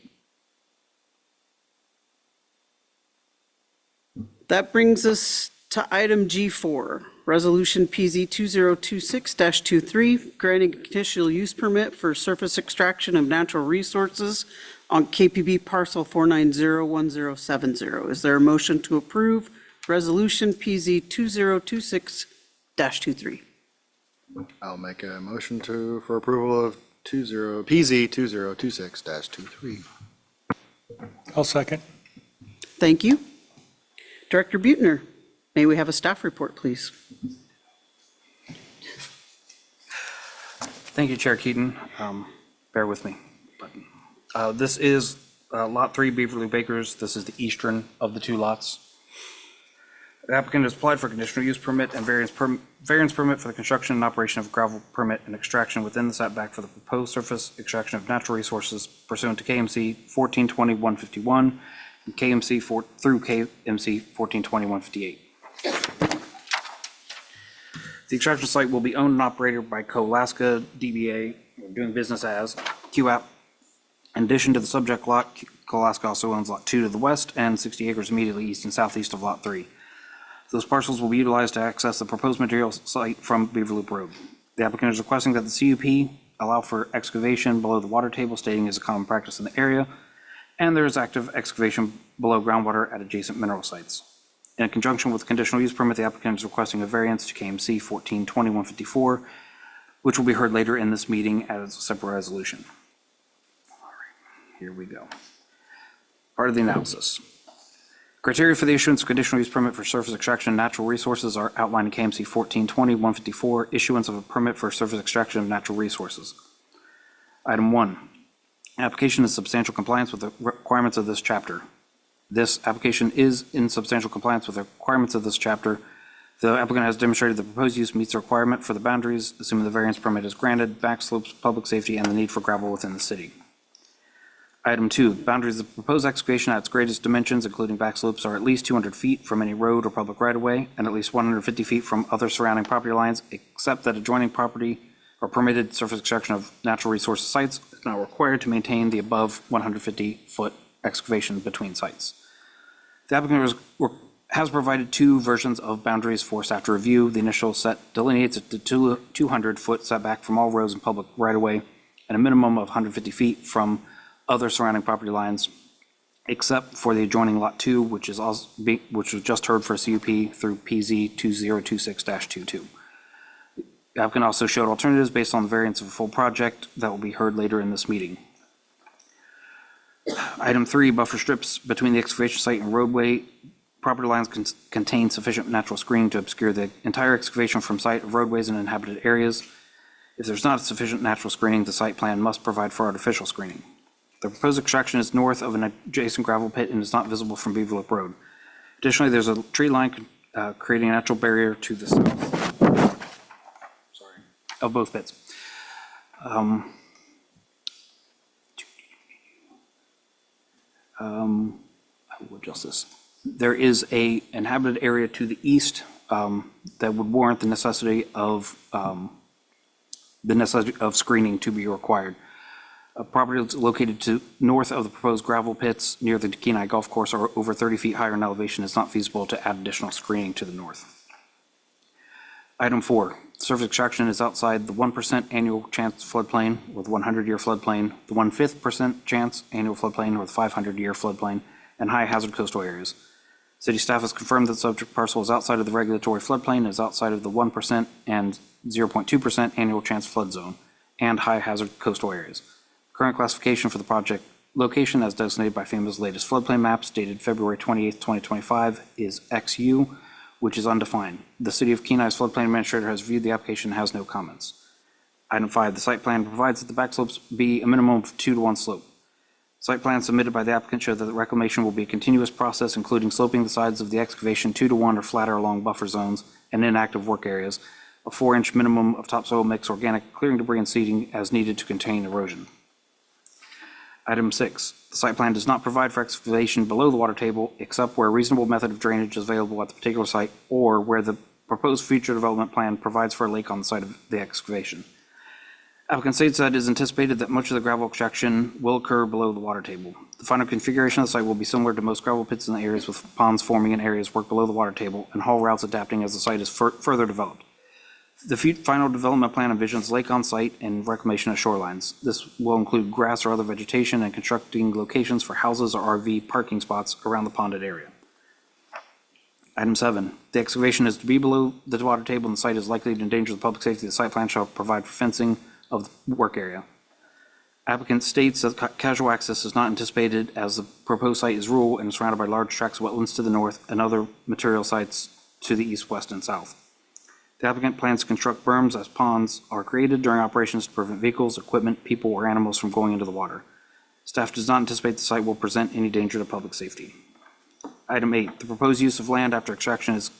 That brings us to item G4, Resolution PZ 2026-23, granting a conditional use permit for surface extraction of natural resources on KPB parcel 4901070. Is there a motion to approve Resolution PZ 2026-23? I'll make a motion for approval of PZ 2026-23. I'll second. Thank you. Director Buettner, may we have a staff report, please? Thank you, Chair Keaton. Bear with me. This is Lot 3, Beaverly Bakers. This is the eastern of the 2 lots. The applicant has applied for a conditional use permit and variance permit for the construction and operation of gravel permit and extraction within the setback for the proposed surface extraction of natural resources pursuant to KMC 1420-151 and KMC through KMC 1420-158. The extraction site will be owned and operated by Coalaska DBA, doing business as QAP. In addition to the subject lot, Coalaska also owns Lot 2 to the west and 60 acres immediately east and southeast of Lot 3. Those parcels will be utilized to access the proposed material site from Beaver Loop Road. The applicant is requesting that the CUP allow for excavation below the water table, stating is a common practice in the area, and there is active excavation below groundwater at adjacent mineral sites. In conjunction with the conditional use permit, the applicant is requesting a variance to KMC 1420-154, which will be heard later in this meeting as a separate resolution. All right, here we go. Part of the analysis. Criteria for the issuance of conditional use permit for surface extraction of natural resources are outlined in KMC 1420-154, issuance of a permit for surface extraction of natural resources. Item 1, application is substantial compliance with the requirements of this chapter. This application is in substantial compliance with the requirements of this chapter. The applicant has demonstrated the proposed use meets the requirement for the boundaries, assuming the variance permit is granted, back slopes, public safety, and the need for gravel within the city. Item 2, boundaries of the proposed excavation at its greatest dimensions, including back slopes, are at least 200 feet from any road or public right-of-way, and at least 150 feet from other surrounding property lines, except that adjoining property or permitted surface extraction of natural resource sites is not required to maintain the above 150-foot excavation between sites. The applicant has provided 2 versions of boundaries for staff to review. The initial set delineates a 200-foot setback from all roads and public right-of-way and a minimum of 150 feet from other surrounding property lines, except for the adjoining Lot 2, which was just heard for a CUP through PZ 2026-22. The applicant also showed alternatives based on the variance of a full project that will be heard later in this meeting. Item 3, buffer strips between the excavation site and roadway. Property lines contain sufficient natural screening to obscure the entire excavation from site of roadways and inhabited areas. If there's not sufficient natural screening, the site plan must provide for artificial screening. The proposed extraction is north of an adjacent gravel pit and is not visible from Beaver Lip Road. Additionally, there's a tree line creating a natural barrier to the south of both pits. I will adjust this. There is a inhabited area to the east that would warrant the necessity of screening to be required. A property that's located to north of the proposed gravel pits near the Kenai Golf Course or over 30 feet higher in elevation is not feasible to add additional screening to the north. Item 4, surface extraction is outside the 1% annual chance floodplain or the 100-year floodplain, the 1/5% chance annual floodplain or the 500-year floodplain, and high hazard coastal areas. City staff has confirmed that the subject parcel is outside of the regulatory floodplain and is outside of the 1% and 0.2% annual chance flood zone and high hazard coastal areas. Current classification for the project location as designated by FEMA's latest floodplain maps dated February 28, 2025 is XU, which is undefined. The City of Kenai's floodplain administrator has reviewed the application and has no comments. Item 5, the site plan provides that the back slopes be a minimum of 2-to-1 slope. Site plan submitted by the applicant show that the reclamation will be a continuous process, including sloping the sides of the excavation 2-to-1 or flatter along buffer zones and inactive work areas, a 4-inch minimum of topsoil mix, organic clearing debris and seeding as needed to contain erosion. Item 6, the site plan does not provide for excavation below the water table except where a reasonable method of drainage is available at the particular site or where the proposed future development plan provides for a lake on the site of the excavation. Applicant states that it is anticipated that much of the gravel extraction will occur below the water table. The final configuration of the site will be similar to most gravel pits in the areas with ponds forming in areas work below the water table and haul routes adapting as the site is further developed. The final development plan envisions lake on site and reclamation of shorelines. This will include grass or other vegetation and constructing locations for houses or RV parking spots around the ponded area. Item 7, the excavation is to be below the water table and the site is likely to endanger the public safety. The site plan shall provide for fencing of the work area. Applicant states that casual access is not anticipated as the proposed site is rural and surrounded by large tracts of wetlands to the north and other material sites to the east, west, and south. The applicant plans to construct berms as ponds are created during operations to prevent vehicles, equipment, people, or animals from going into the water. Staff does not anticipate the site will present any danger to public safety. Item 8, the proposed use of land after extraction is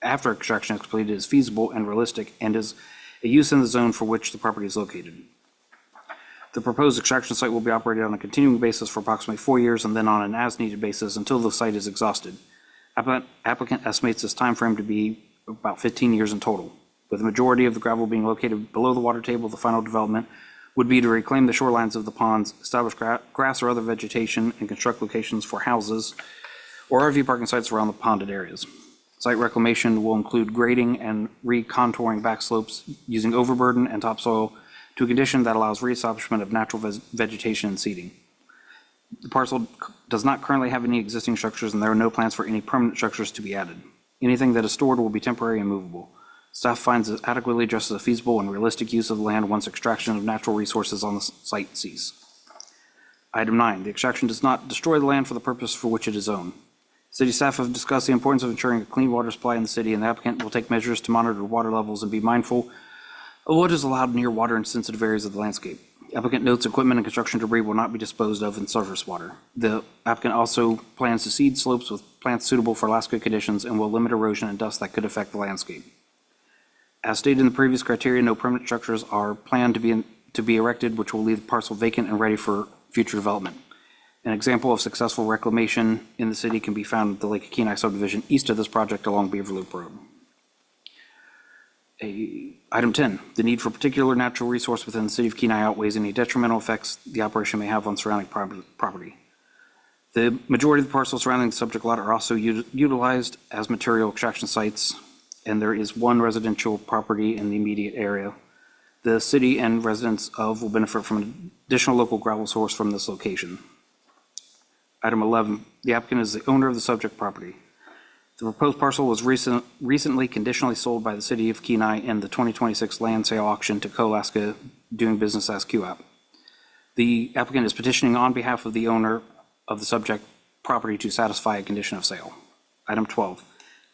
completed is feasible and realistic and is a use in the zone for which the property is located. The proposed extraction site will be operated on a continuing basis for approximately 4 years and then on an as-needed basis until the site is exhausted. Applicant estimates this timeframe to be about 15 years in total. With the majority of the gravel being located below the water table, the final development would be to reclaim the shorelines of the ponds, establish grass or other vegetation, and construct locations for houses or RV parking sites around the ponded areas. Site reclamation will include grading and recontouring back slopes using overburden and topsoil to a condition that allows reestablishment of natural vegetation and seeding. The parcel does not currently have any existing structures and there are no plans for any permanent structures to be added. Anything that is stored will be temporary and movable. Staff finds it adequately addresses a feasible and realistic use of the land once extraction of natural resources on the site cease. Item 9, the extraction does not destroy the land for the purpose for which it is owned. City staff have discussed the importance of ensuring a clean water supply in the city, and the applicant will take measures to monitor water levels and be mindful of what is allowed near water and sensitive areas of the landscape. Applicant notes equipment and construction debris will not be disposed of in surface water. The applicant also plans to seed slopes with plants suitable for Alaska conditions and will limit erosion and dust that could affect the landscape. As stated in the previous criteria, no permanent structures are planned to be erected, which will leave the parcel vacant and ready for future development. An example of successful reclamation in the city can be found at the Lake of Kenai subdivision east of this project along Beaver Loop Road. Item 10, the need for particular natural resource within the city of Kenai outweighs any detrimental effects the operation may have on surrounding property. The majority of the parcels surrounding the subject lot are also utilized as material extraction sites, and there is one residential property in the immediate area. The city and residents of will benefit from an additional local gravel source from this location. Item 11, the applicant is the owner of the subject property. The proposed parcel was recently conditionally sold by the city of Kenai in the 2026 land sale auction to CoAlaska, doing business as QApp. The applicant is petitioning on behalf of the owner of the subject property to satisfy a condition of sale. Item 12,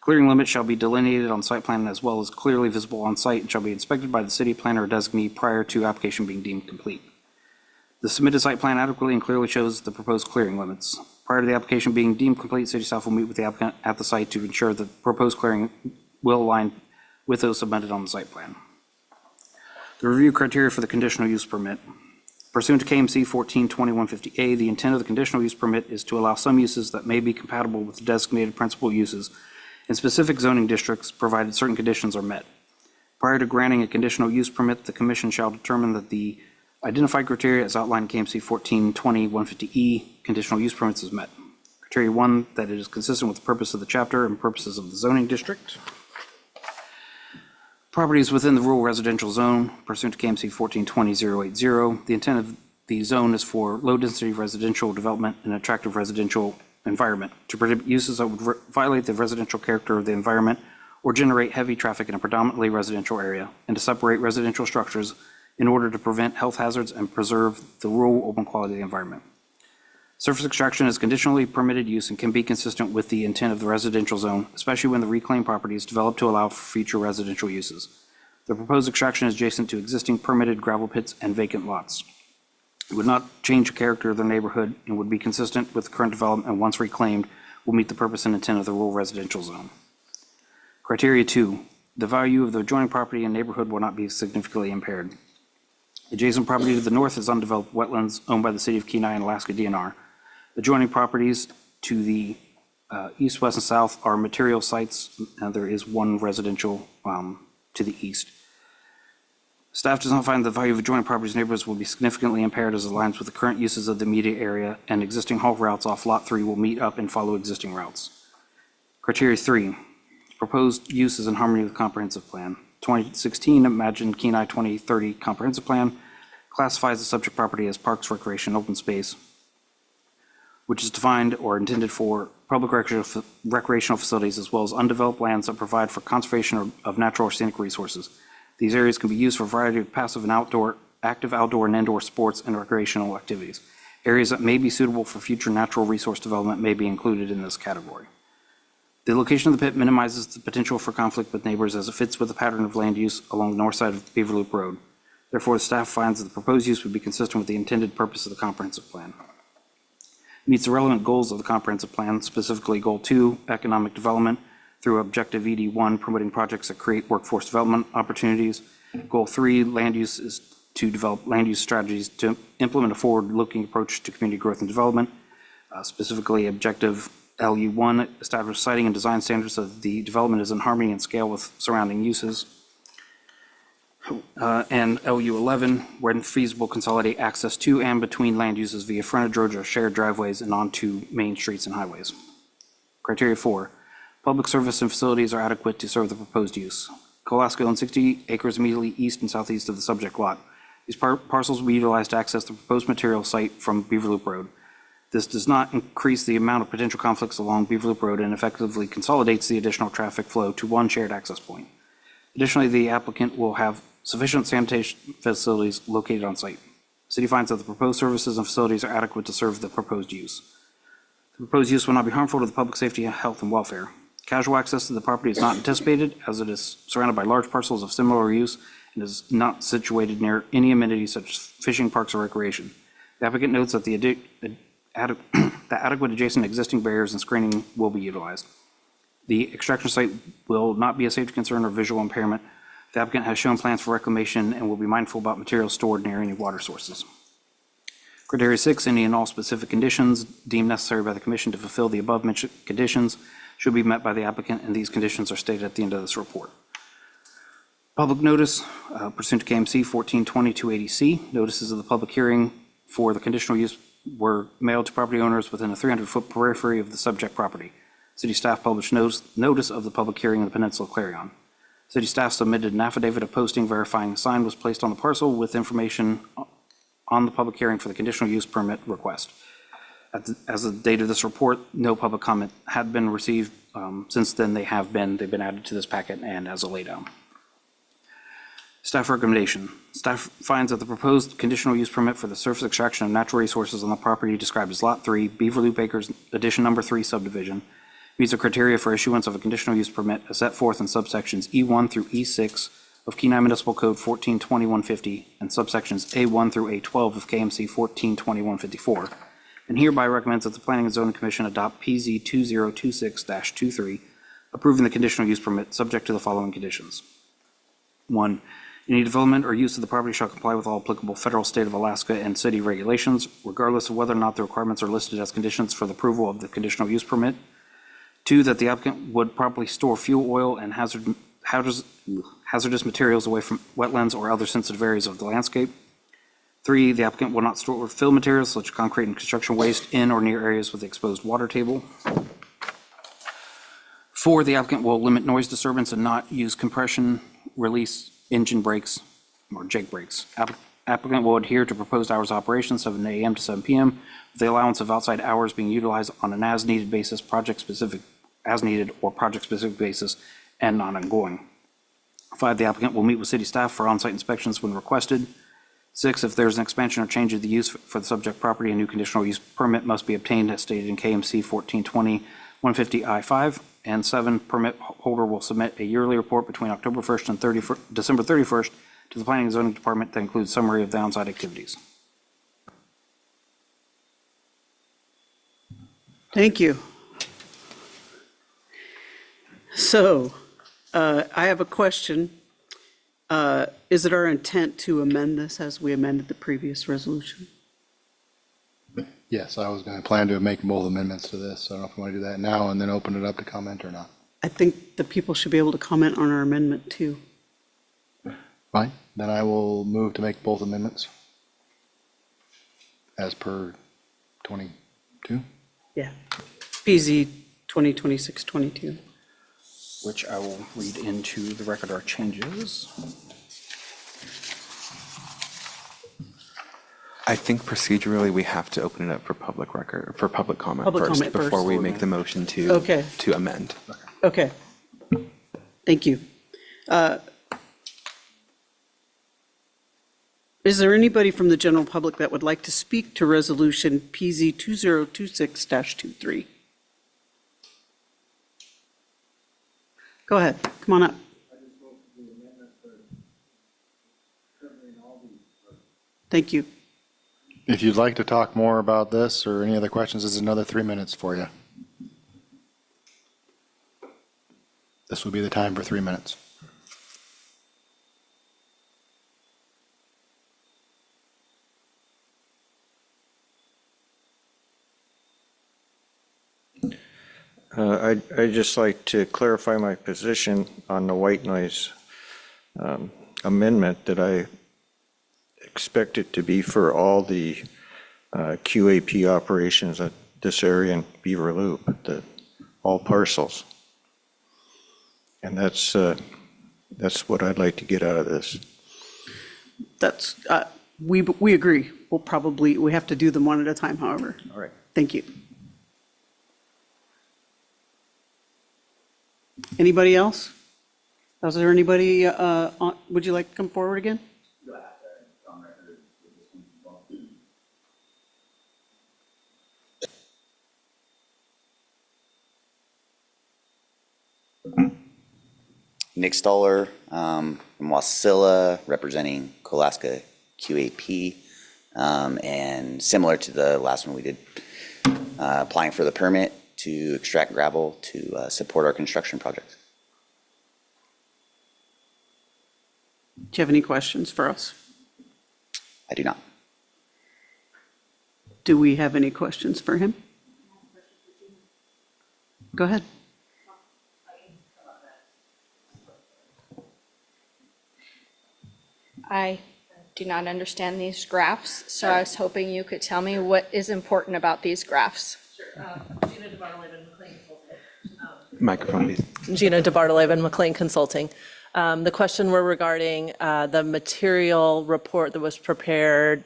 clearing limits shall be delineated on site plan as well as clearly visible on site and shall be inspected by the city planner or designee prior to application being deemed complete. The submitted site plan adequately and clearly shows the proposed clearing limits. Prior to the application being deemed complete, city staff will meet with the applicant at the site to ensure that the proposed clearing will align with those submitted on the site plan. The review criteria for the conditional use permit. Pursuant to KMC 142150A, the intent of the conditional use permit is to allow some uses that may be compatible with the designated principal uses in specific zoning districts, provided certain conditions are met. Prior to granting a conditional use permit, the commission shall determine that the identified criteria as outlined in KMC 1420-150E conditional use permits is met. Criteria 1, that it is consistent with the purpose of the chapter and purposes of the zoning district. Properties within the rural residential zone pursuant to KMC 1420-080. The intent of the zone is for low-density residential development and attractive residential environment to prohibit uses that would violate the residential character of the environment or generate heavy traffic in a predominantly residential area, and to separate residential structures in order to prevent health hazards and preserve the rural open quality of the environment. Surface extraction is conditionally permitted use and can be consistent with the intent of the residential zone, especially when the reclaimed property is developed to allow for future residential uses. The proposed extraction is adjacent to existing permitted gravel pits and vacant lots. It would not change the character of the neighborhood and would be consistent with the current development, and once reclaimed, will meet the purpose and intent of the rural residential zone. Criteria 2, the value of the adjoining property and neighborhood will not be significantly impaired. Adjacent property to the north is undeveloped wetlands owned by the city of Kenai and Alaska DNR. Adjoining properties to the east, west, and south are material sites, and there is one residential to the east. Staff does not find the value of adjoining properties and neighborhoods will be significantly impaired as it aligns with the current uses of the immediate area, and existing haul routes off Lot 3 will meet up and follow existing routes. Criteria 3, proposed use is in harmony with comprehensive plan. 2016 Imagine Kenai 2030 Comprehensive Plan classifies the subject property as parks, recreation, open space, which is defined or intended for public recreational facilities as well as undeveloped lands that provide for conservation of natural or scenic resources. These areas can be used for a variety of passive and active outdoor and indoor sports and recreational activities. Areas that may be suitable for future natural resource development may be included in this category. The location of the pit minimizes the potential for conflict with neighbors as it fits with the pattern of land use along the north side of Beaver Loop Road. Therefore, the staff finds that the proposed use would be consistent with the intended purpose of the comprehensive plan. It meets the relevant goals of the comprehensive plan, specifically Goal 2, economic development, through Objective ED1, promoting projects that create workforce development opportunities. Goal 3, land use, is to develop land use strategies to implement a forward-looking approach to community growth and development. Specifically, Objective LU1, establish siting and design standards so that the development is in harmony and scale with surrounding uses. And LU11, when feasible, consolidate access to and between land uses via frontage roads or shared driveways and onto main streets and highways. Criteria 4, public service and facilities are adequate to serve the proposed use. CoAlaska owns 60 acres immediately east and southeast of the subject lot. These parcels will be utilized to access the proposed material site from Beaver Loop Road. This does not increase the amount of potential conflicts along Beaver Loop Road and effectively consolidates the additional traffic flow to one shared access point. Additionally, the applicant will have sufficient sanitation facilities located on site. The city finds that the proposed services and facilities are adequate to serve the proposed use. The proposed use will not be harmful to the public safety, health, and welfare. Casual access to the property is not anticipated, as it is surrounded by large parcels of similar use and is not situated near any amenities such as fishing parks or recreation. The applicant notes that the adequate adjacent existing barriers and screening will be utilized. The extraction site will not be a safety concern or visual impairment. The applicant has shown plans for reclamation and will be mindful about materials stored near any water sources. Criteria 6, any and all specific conditions deemed necessary by the commission to fulfill the above-mentioned conditions should be met by the applicant, and these conditions are stated at the end of this report. Public notice pursuant to KMC 1420-280C, notices of the public hearing for the conditional use were mailed to property owners within a 300-foot periphery of the subject property. City staff published notice of the public hearing in the Peninsula Clarion. City staff submitted an affidavit of posting verifying the sign was placed on the parcel with information on the public hearing for the conditional use permit request. As of the date of this report, no public comment had been received. Since then, they've been added to this packet and as a laydown. Staff recommendation. Staff finds that the proposed conditional use permit for the surface extraction of natural resources on the property described as Lot 3, Beaver Loop Acres, Addition Number 3 subdivision, meets the criteria for issuance of a conditional use permit as set forth in subsections E1 through E6 of Kenai Municipal Code 1420-150 and subsections A1 through A12 of KMC 1420-154, and hereby recommends that the Planning and Zoning Commission adopt PZ 2026-23, approving the conditional use permit subject to the following conditions. 1. Any development or use of the property shall comply with all applicable federal, state of Alaska, and city regulations, regardless of whether or not the requirements are listed as conditions for the approval of the conditional use permit. 2, that the applicant would properly store fuel oil and hazardous materials away from wetlands or other sensitive areas of the landscape. 3, the applicant will not store or fill materials such as concrete and construction waste in or near areas with the exposed water table. 4, the applicant will limit noise disturbance and not use compression, release, engine brakes, or jake brakes. Applicant will adhere to proposed hours of operation, 7 a.m. to 7 p.m., with the allowance of outside hours being utilized on an as-needed basis, project-specific, as-needed, or project-specific basis, and not ongoing. 5, the applicant will meet with city staff for on-site inspections when requested. 6, if there's an expansion or change of the use for the subject property, a new conditional use permit must be obtained as stated in KMC 1420-150I5. And 7, permit holder will submit a yearly report between October 1st and December 31st to the Planning and Zoning Department that includes summary of the on-site activities. Thank you. So, I have a question. Is it our intent to amend this as we amended the previous resolution? Yes, I was going to plan to make both amendments to this. So I don't know if we want to do that now and then open it up to comment or not. I think the people should be able to comment on our amendment too. Fine, then I will move to make both amendments as per 22. Yeah. PZ 2026-22. Which I will read into the record our changes. I think procedurally, we have to open it up for public comment Public first comment first. before we make the motion Okay. to amend. Okay. Thank you. Is there anybody from the general public that would like to speak to Resolution PZ 2026-23? Go ahead, come on up. Thank you. If you'd like to talk more about this or any other questions, this is another 3 minutes for you. This will be the time for 3 minutes. I'd just like to clarify my position on the white noise amendment, that I expect it to be for all the QAP operations at this area in Beaver Loop, all parcels. And that's what I'd like to get out of this. That's, we agree. We have to do them one at a time, however. All right. Thank you. Anybody else? Is there anybody, would you like to come forward again? Nick Stoller from Wasilla, representing Kolaska QAP. And similar to the last one we did, applying for the permit to extract gravel to support our construction project. Do you have any questions for us? I do not. Do we have any questions for him? Go ahead. I do not understand these graphs, so I was hoping you could tell me what is important about these graphs. Microphone, please. Gina DeBartolome, McLean Consulting. The question were regarding the material report that was prepared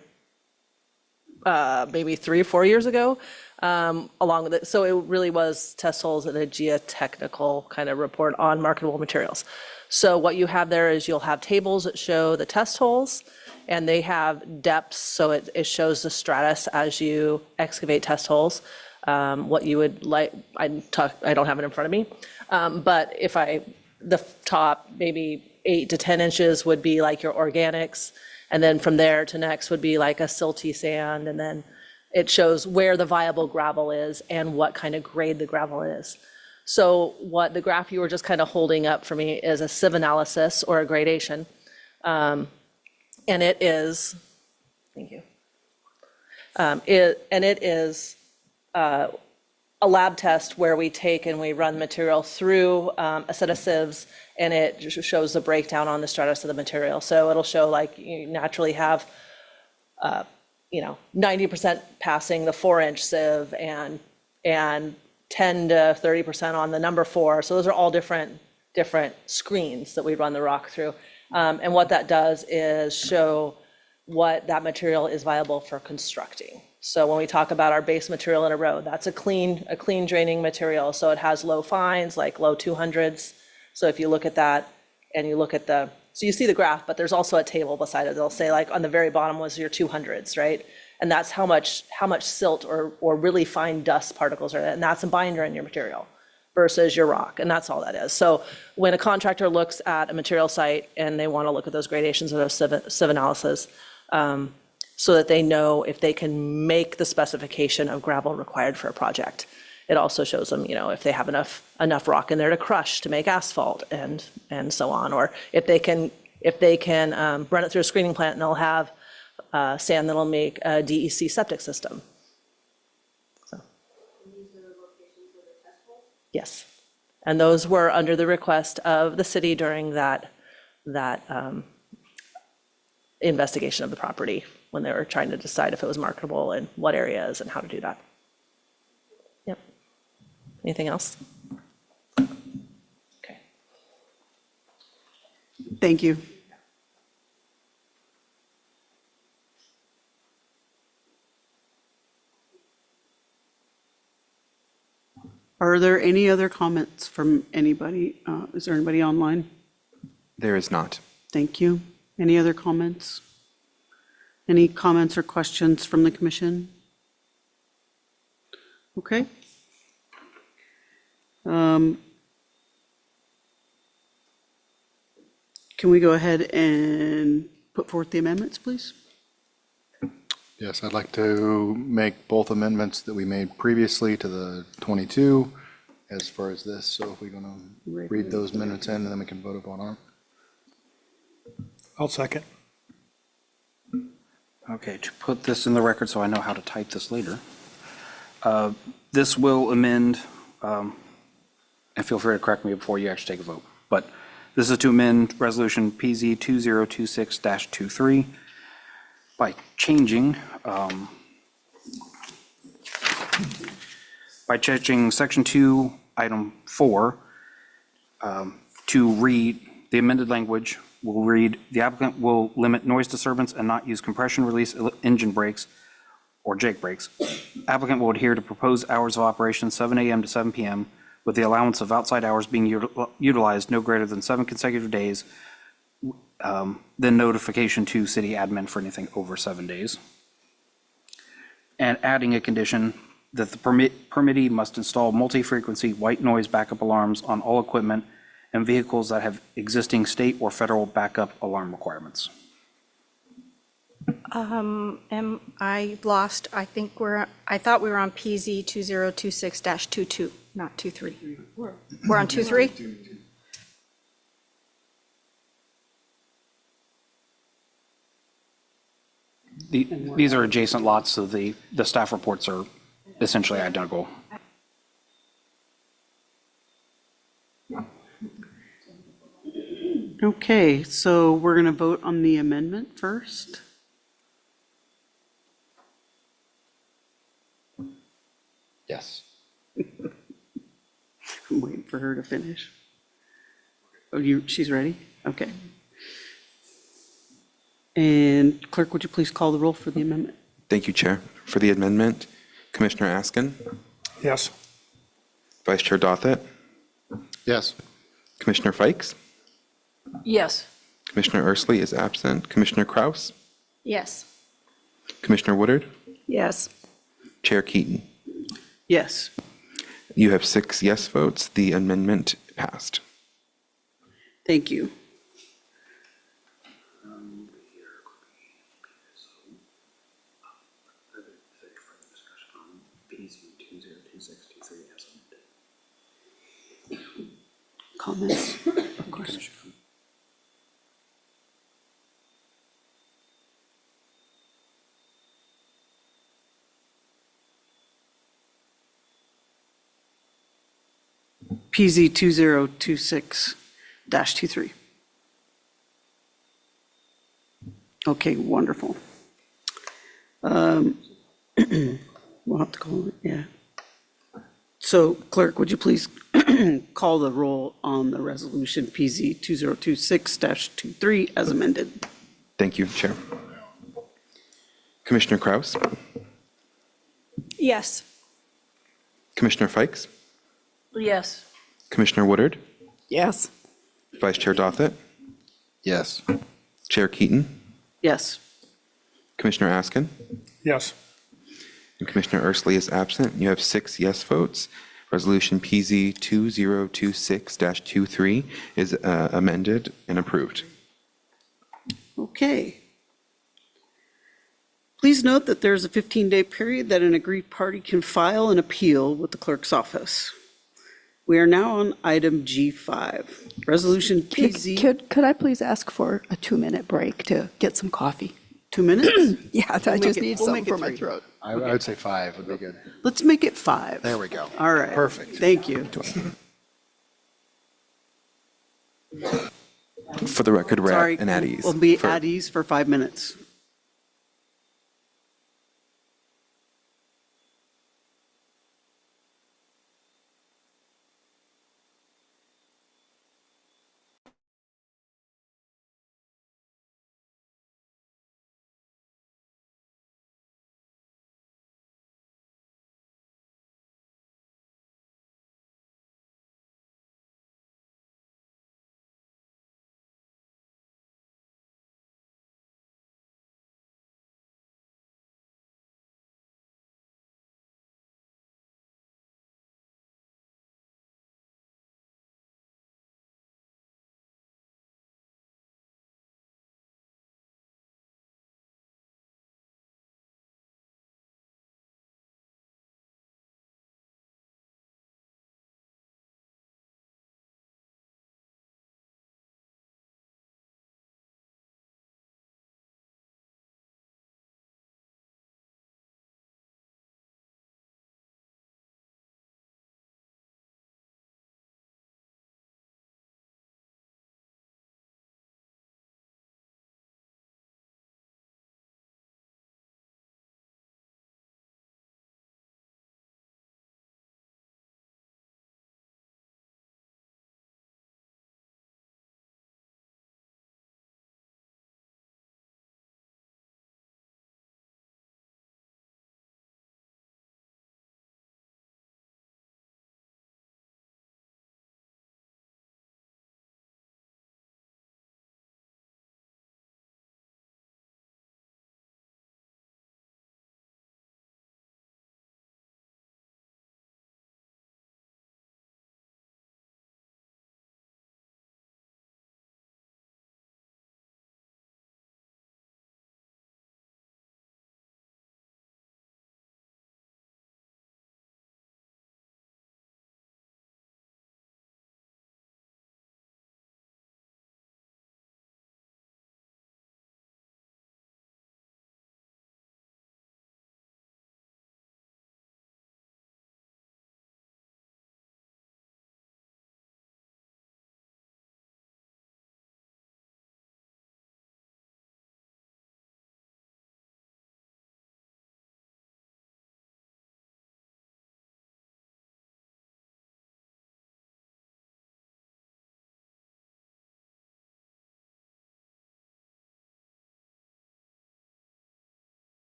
maybe 3 or 4 years ago, along with it. So it really was test holes and a geotechnical kind of report on marketable materials. So what you have there is you'll have tables that show the test holes, and they have depths, so it shows the stratus as you excavate test holes. What you would like, I don't have it in front of me, but the top maybe 8 to 10 inches would be like your organics, and then from there to next would be like a silty sand, and then it shows where the viable gravel is and what kind of grade the gravel is. So what the graph you were just kind of holding up for me is a sieve analysis or a gradation. And it is, thank you. It is a lab test where we take and we run material through a set of sieves, and it just shows the breakdown on the stratus of the material. So it'll show like you naturally have 90% passing the 4-inch sieve and 10 to 30% on the number 4. So those are all different screens that we run the rock through. And what that does is show what that material is viable for constructing. So when we talk about our base material in a road, that's a clean draining material. So it has low fines, like low 200s. So if you look at that and you look at so you see the graph, but there's also a table beside it. They'll say like on the very bottom was your 200s, right? And that's how much silt or really fine dust particles are in it. And that's a binder in your material versus your rock. And that's all that is. So when a contractor looks at a material site and they want to look at those gradations of those sieve analysis, so that they know if they can make the specification of gravel required for a project. It also shows them, if they have enough rock in there to crush to make asphalt and so on, or if they can run it through a screening plant and they'll have sand that'll make a DEC septic system. So. Yes, and those were under the request of the city during that investigation of the property when they were trying to decide if it was marketable and what areas and how to do that. Yep. Anything else? Okay. Thank you. Are there any other comments from anybody? Is there anybody online? There is not. Thank you. Any other comments? Any comments or questions from the commission? Okay. Can we go ahead and put forth the amendments, please? Yes, I'd like to make both amendments that we made previously to the 22 as far as this. So if we're going to read those minutes in, and then we can vote upon them. I'll second. Okay, to put this in the record so I know how to type this later. This will amend, and feel free to correct me before you actually take a vote, but this is to amend Resolution PZ 2026-23 by changing Section 2, Item 4, to read, the amended language will read, the applicant will limit noise disturbance and not use compression release engine brakes or Jake brakes. Applicant will adhere to proposed hours of operation 7 a.m. to 7 p.m. with the allowance of outside hours being utilized no greater than 7 consecutive days, then notification to city admin for anything over 7 days. And adding a condition that the permittee must install multi-frequency white noise backup alarms on all equipment and vehicles that have existing state or federal backup alarm requirements. I lost, I think I thought we were on PZ 2026-22, not 23. We're on 23? These are adjacent lots, so the staff reports are essentially identical. Okay, so we're going to vote on the amendment first. Yes. I'm waiting for her to finish. Oh, she's ready? Okay. And clerk, would you please call the roll for the amendment? Thank you, Chair. For the amendment, Commissioner Askin, Yes. Vice Chair Dothett, Yes. Commissioner Fikes, Yes. Commissioner Ursley is absent, Commissioner Kraus, Yes. Commissioner Woodard, Yes. Chair Keaton. Yes. You have 6 yes votes. The amendment passed. Thank you. Comments? Of course. PZ 2026-23. Okay, wonderful. We'll have to call it, yeah. So clerk, would you please call the roll on the resolution PZ 2026-23 as amended? Thank you, Chair. Commissioner Kraus, Yes. Commissioner Fikes, Yes. Commissioner Woodard, Yes. Vice Chair Dothett, Yes. Chair Keaton, Yes. Commissioner Askin, Yes. and Commissioner Ursley is absent. You have 6 yes votes. Resolution PZ 2026-23 is amended and approved. Okay. Please note that there's a 15-day period that an aggrieved party can file an appeal with the clerk's office. We are now on item G5, Resolution PZ. Could I please ask for a 2-minute break to get some coffee? 2 minutes? Yeah, I We'll just make it- need we'll something make it for my 3. throat. I would say 5 would be good. Let's make it 5. There we go. All right. Perfect. Thank you. For the record, we're Sorry. at an We'll be for- at ease for 5 minutes.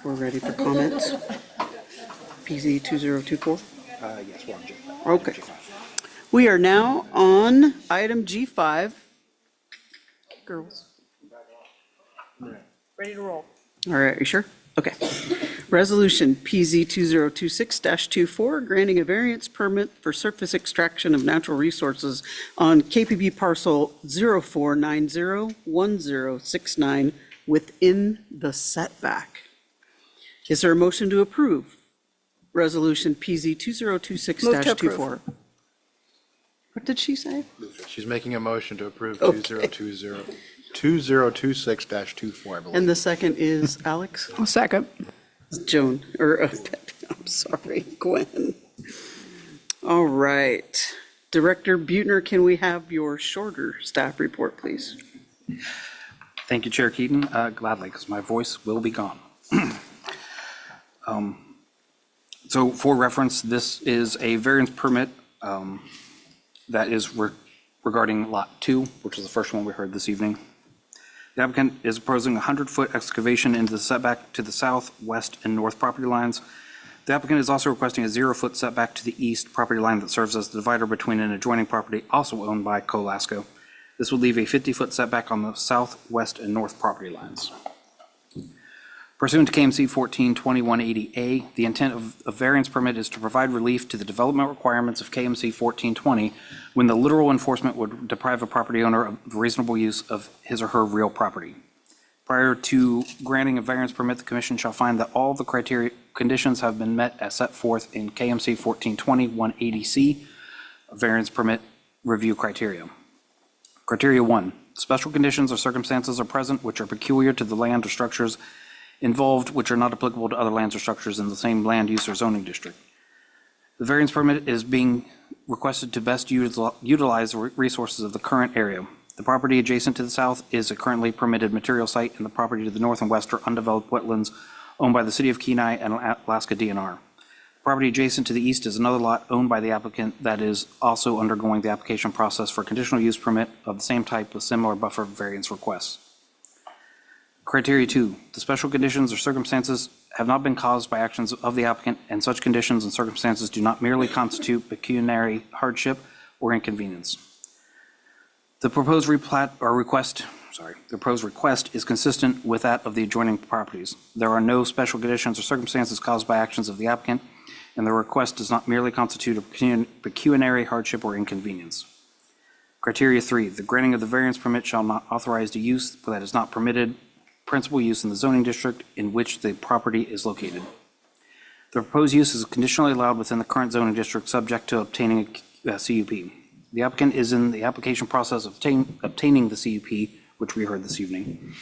We're ready for comments. PZ 2024? Yes, we're on J5. Okay. We are now on item G5. Girls. Ready to roll. All right, are you sure? Okay. Resolution PZ 2026-24, granting a variance permit for surface extraction of natural resources on KPB parcel 04901069 within the setback. Is there a motion to approve Resolution PZ 2026-24? What did she say? She's making a motion to approve Okay. 2026-24, I believe. And the second is Alex? I'll second. Joan, or, I'm sorry, Gwen. All right. Director Buettner, can we have your shorter staff report, please? Thank you, Chair Keaton. Gladly, because my voice will be gone. So for reference, this is a variance permit that is regarding Lot 2, which is the first one we heard this evening. The applicant is proposing a 100-foot excavation into the setback to the south, west, and north property lines. The applicant is also requesting a 0-foot setback to the east property line that serves as the divider between an adjoining property also owned by Colasco. This would leave a 50-foot setback on the south, west, and north property lines. Pursuant to KMC 142180A, the intent of a variance permit is to provide relief to the development requirements of KMC 1420 when the literal enforcement would deprive a property owner of reasonable use of his or her real property. Prior to granting a variance permit, the commission shall find that all the conditions have been met as set forth in KMC 1420-180C, variance permit review criteria. Criteria 1, special conditions or circumstances are present which are peculiar to the land or structures involved which are not applicable to other lands or structures in the same land use or zoning district. The variance permit is being requested to best utilize the resources of the current area. The property adjacent to the south is a currently permitted material site, and the property to the north and west are undeveloped wetlands owned by the City of Kenai and Alaska DNR. The property adjacent to the east is another lot owned by the applicant that is also undergoing the application process for a conditional use permit of the same type with similar buffer variance requests. Criteria 2, the special conditions or circumstances have not been caused by actions of the applicant, and such conditions and circumstances do not merely constitute pecuniary hardship or inconvenience. The proposed request is consistent with that of the adjoining properties. There are no special conditions or circumstances caused by actions of the applicant, and the request does not merely constitute a pecuniary hardship or inconvenience. Criteria 3, the granting of the variance permit shall not authorize the use that is not permitted principal use in the zoning district in which the property is located. The proposed use is conditionally allowed within the current zoning district subject to obtaining a CUP. The applicant is in the application process of obtaining the CUP, which we heard this evening.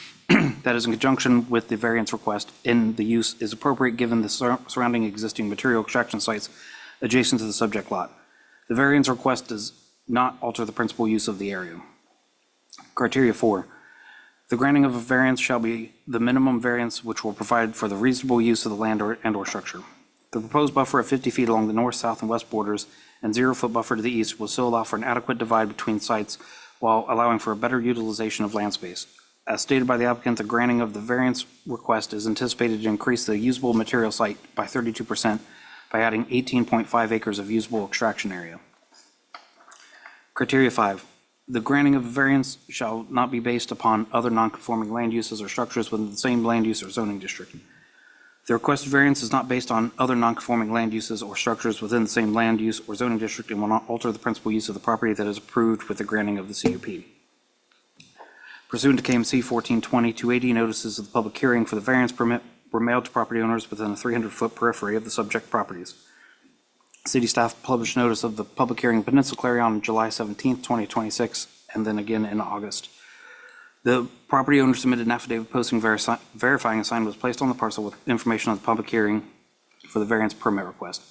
That is in conjunction with the variance request, and the use is appropriate given the surrounding existing material extraction sites adjacent to the subject lot. The variance request does not alter the principal use of the area. Criteria 4. The granting of a variance shall be the minimum variance which will provide for the reasonable use of the land and/or structure. The proposed buffer of 50 feet along the north, south, and west borders and 0-foot buffer to the east will still allow for an adequate divide between sites while allowing for a better utilization of land space. As stated by the applicant, the granting of the variance request is anticipated to increase the usable material site by 32% by adding 18.5 acres of usable extraction area. Criteria 5. The granting of a variance shall not be based upon other non-conforming land uses or structures within the same land use or zoning district. The requested variance is not based on other non-conforming land uses or structures within the same land use or zoning district and will not alter the principal use of the property that is approved with the granting of the CUP. Pursuant to KMC 1420-280, notices of the public hearing for the variance permit were mailed to property owners within a 300-foot periphery of the subject properties. City staff published notice of the public hearing in Peninsula Clarion on July 17, 2026, and then again in August. The property owner submitted an affidavit posting verifying a sign was placed on the parcel with information on the public hearing for the variance permit request.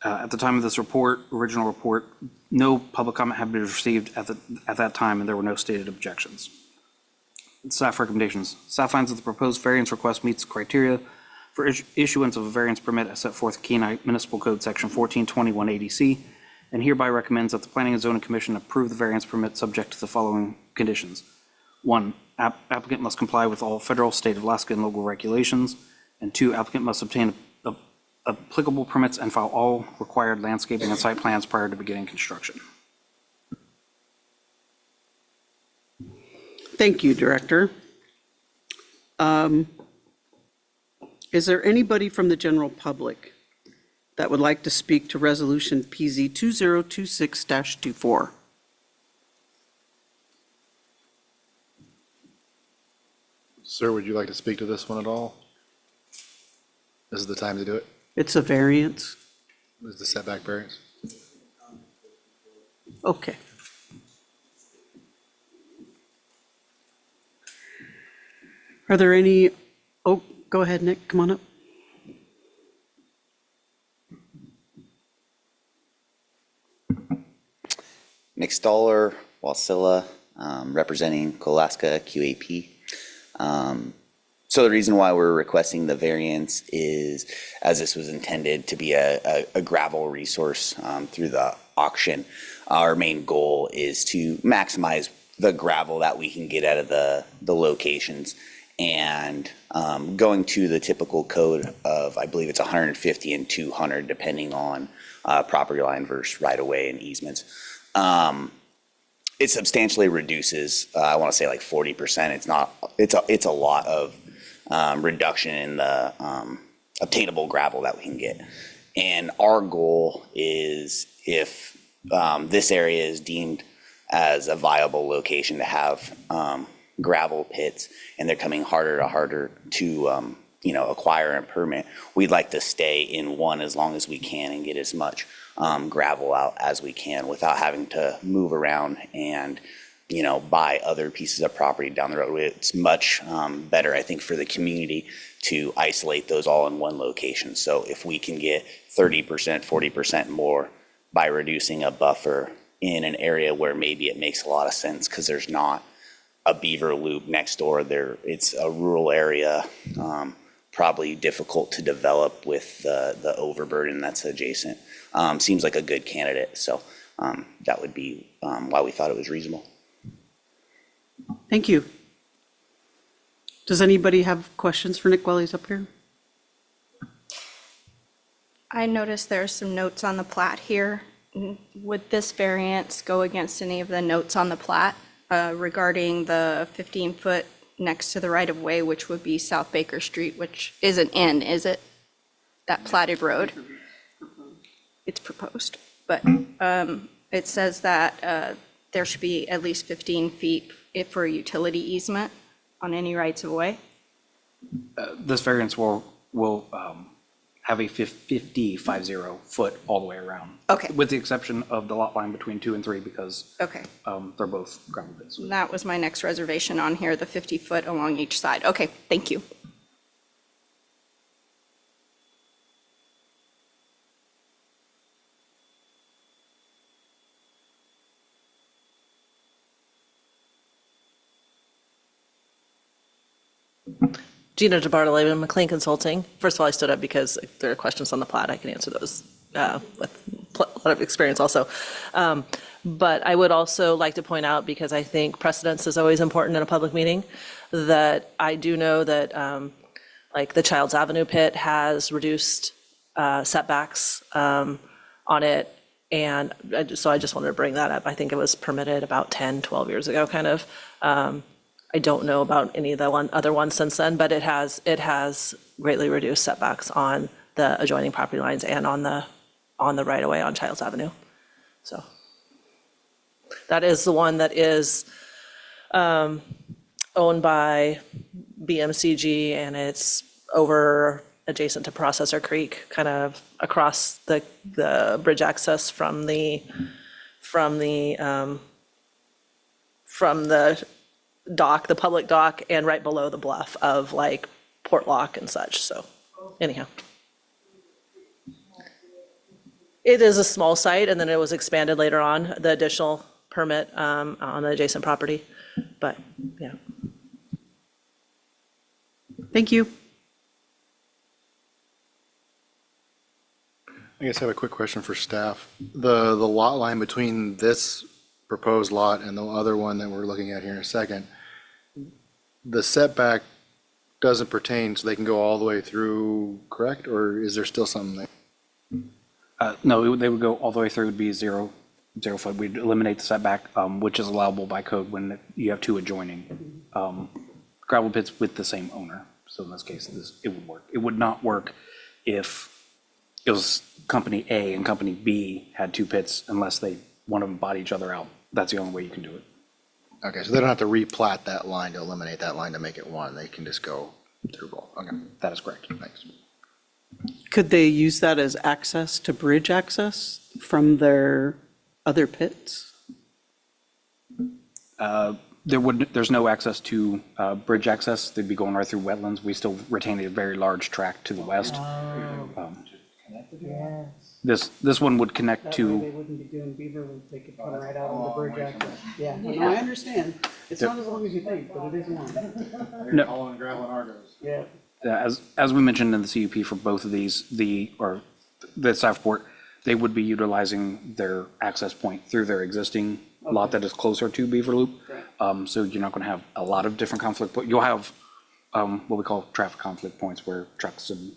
At the time of this original report, no public comment had been received at that time, and there were no stated objections. Staff recommendations. Staff finds that the proposed variance request meets criteria for issuance of a variance permit as set forth in Kenai Municipal Code Section 142180C, and hereby recommends that the Planning and Zoning Commission approve the variance permit subject to the following conditions. 1, applicant must comply with all federal, state of Alaska, and local regulations. And 2, applicant must obtain applicable permits and file all required landscaping and site plans prior to beginning construction. Thank you, Director. Is there anybody from the general public that would like to speak to Resolution PZ 2026-24? Sir, would you like to speak to this one at all? This is the time to do it. It's a variance. This is the setback variance. Okay. Are there any, oh, go ahead, Nick, come on up. Nick Stoller, Wasilla, representing Kolaska QAP. So the reason why we're requesting the variance is, as this was intended to be a gravel resource through the auction, our main goal is to maximize the gravel that we can get out of the locations. And going to the typical code of, I believe it's 150 and 200, depending on property line versus right-of-way and easements. It substantially reduces, I want to say like 40%. It's a lot of reduction in the obtainable gravel that we can get. And our goal is, if this area is deemed as a viable location to have gravel pits, and they're coming harder to acquire and permit, we'd like to stay in one as long as we can and get as much gravel out as we can without having to move around and buy other pieces of property down the road. It's much better, I think, for the community to isolate those all in one location. So if we can get 30%, 40% more by reducing a buffer in an area where maybe it makes a lot of sense because there's not a beaver loop next door, it's a rural area, probably difficult to develop with the overburden that's adjacent. Seems like a good candidate, so that would be why we thought it was reasonable. Thank you. Does anybody have questions for Nick while he's up here? I noticed there's some notes on the plat here. Would this variance go against any of the notes on the plat regarding the 15-foot next to the right-of-way, which would be South Baker Street, which isn't in, is it? That platted road? It's proposed, but it says that there should be at least 15 feet for a utility easement on any rights-of-way. This variance will have a 50 foot all the way around. Okay. With the exception of the lot line between 2 and 3, because Okay. they're both gravel pits. That was my next reservation on here, the 50-foot along each side. Okay, thank you. Gina DeBartolome, McLean Consulting. First of all, I stood up because if there are questions on the plat, I can answer those with a lot of experience also. But I would also like to point out, because I think precedence is always important in a public meeting, that I do know that like the Childs Avenue pit has reduced setbacks on it. And so I just wanted to bring that up. I think it was permitted about 10, 12 years ago, kind of. I don't know about any of the other ones since then, but it has greatly reduced setbacks on the adjoining property lines and on the right-of-way on Childs Avenue. So that is the one that is owned by BMCG, and it's over adjacent to Processor Creek, kind of across the bridge access from the dock, the public dock, and right below the bluff of like Port Lock and such. So anyhow, it is a small site, and then it was expanded later on, the additional permit on the adjacent property. But yeah. Thank you. I guess I have a quick question for staff. The lot line between this proposed lot and the other one that we're looking at here in a second, the setback doesn't pertain, so they can go all the way through, correct? Or is there still something there? No, they would go all the way through, it would be 0 foot. We'd eliminate the setback, which is allowable by code when you have two adjoining gravel pits with the same owner. So in this case, it would work. It would not work if it was Company A and Company B had two pits unless one of them bought each other out. That's the only way you can do it. Okay, so they don't have to replat that line to eliminate that line to make it one. They can just go through both. Okay, That is correct. thanks. Could they use that as access to bridge access from their other pits? There's no access to bridge access. They'd be going right through wetlands. We still retain a very large tract to the west. This one would connect to, wouldn't be doing Beaver Loop, they could come right out on the bridge access. Yeah, no, I understand. It's not as long as you think, but it is long. All in gravel and Argos. Yeah. as we mentioned in the CUP for both of these, the staff report, they would be utilizing their access point through their existing lot that is closer to Beaver Loop. So you're not going to have a lot of different conflict, but you'll have what we call traffic conflict points where trucks and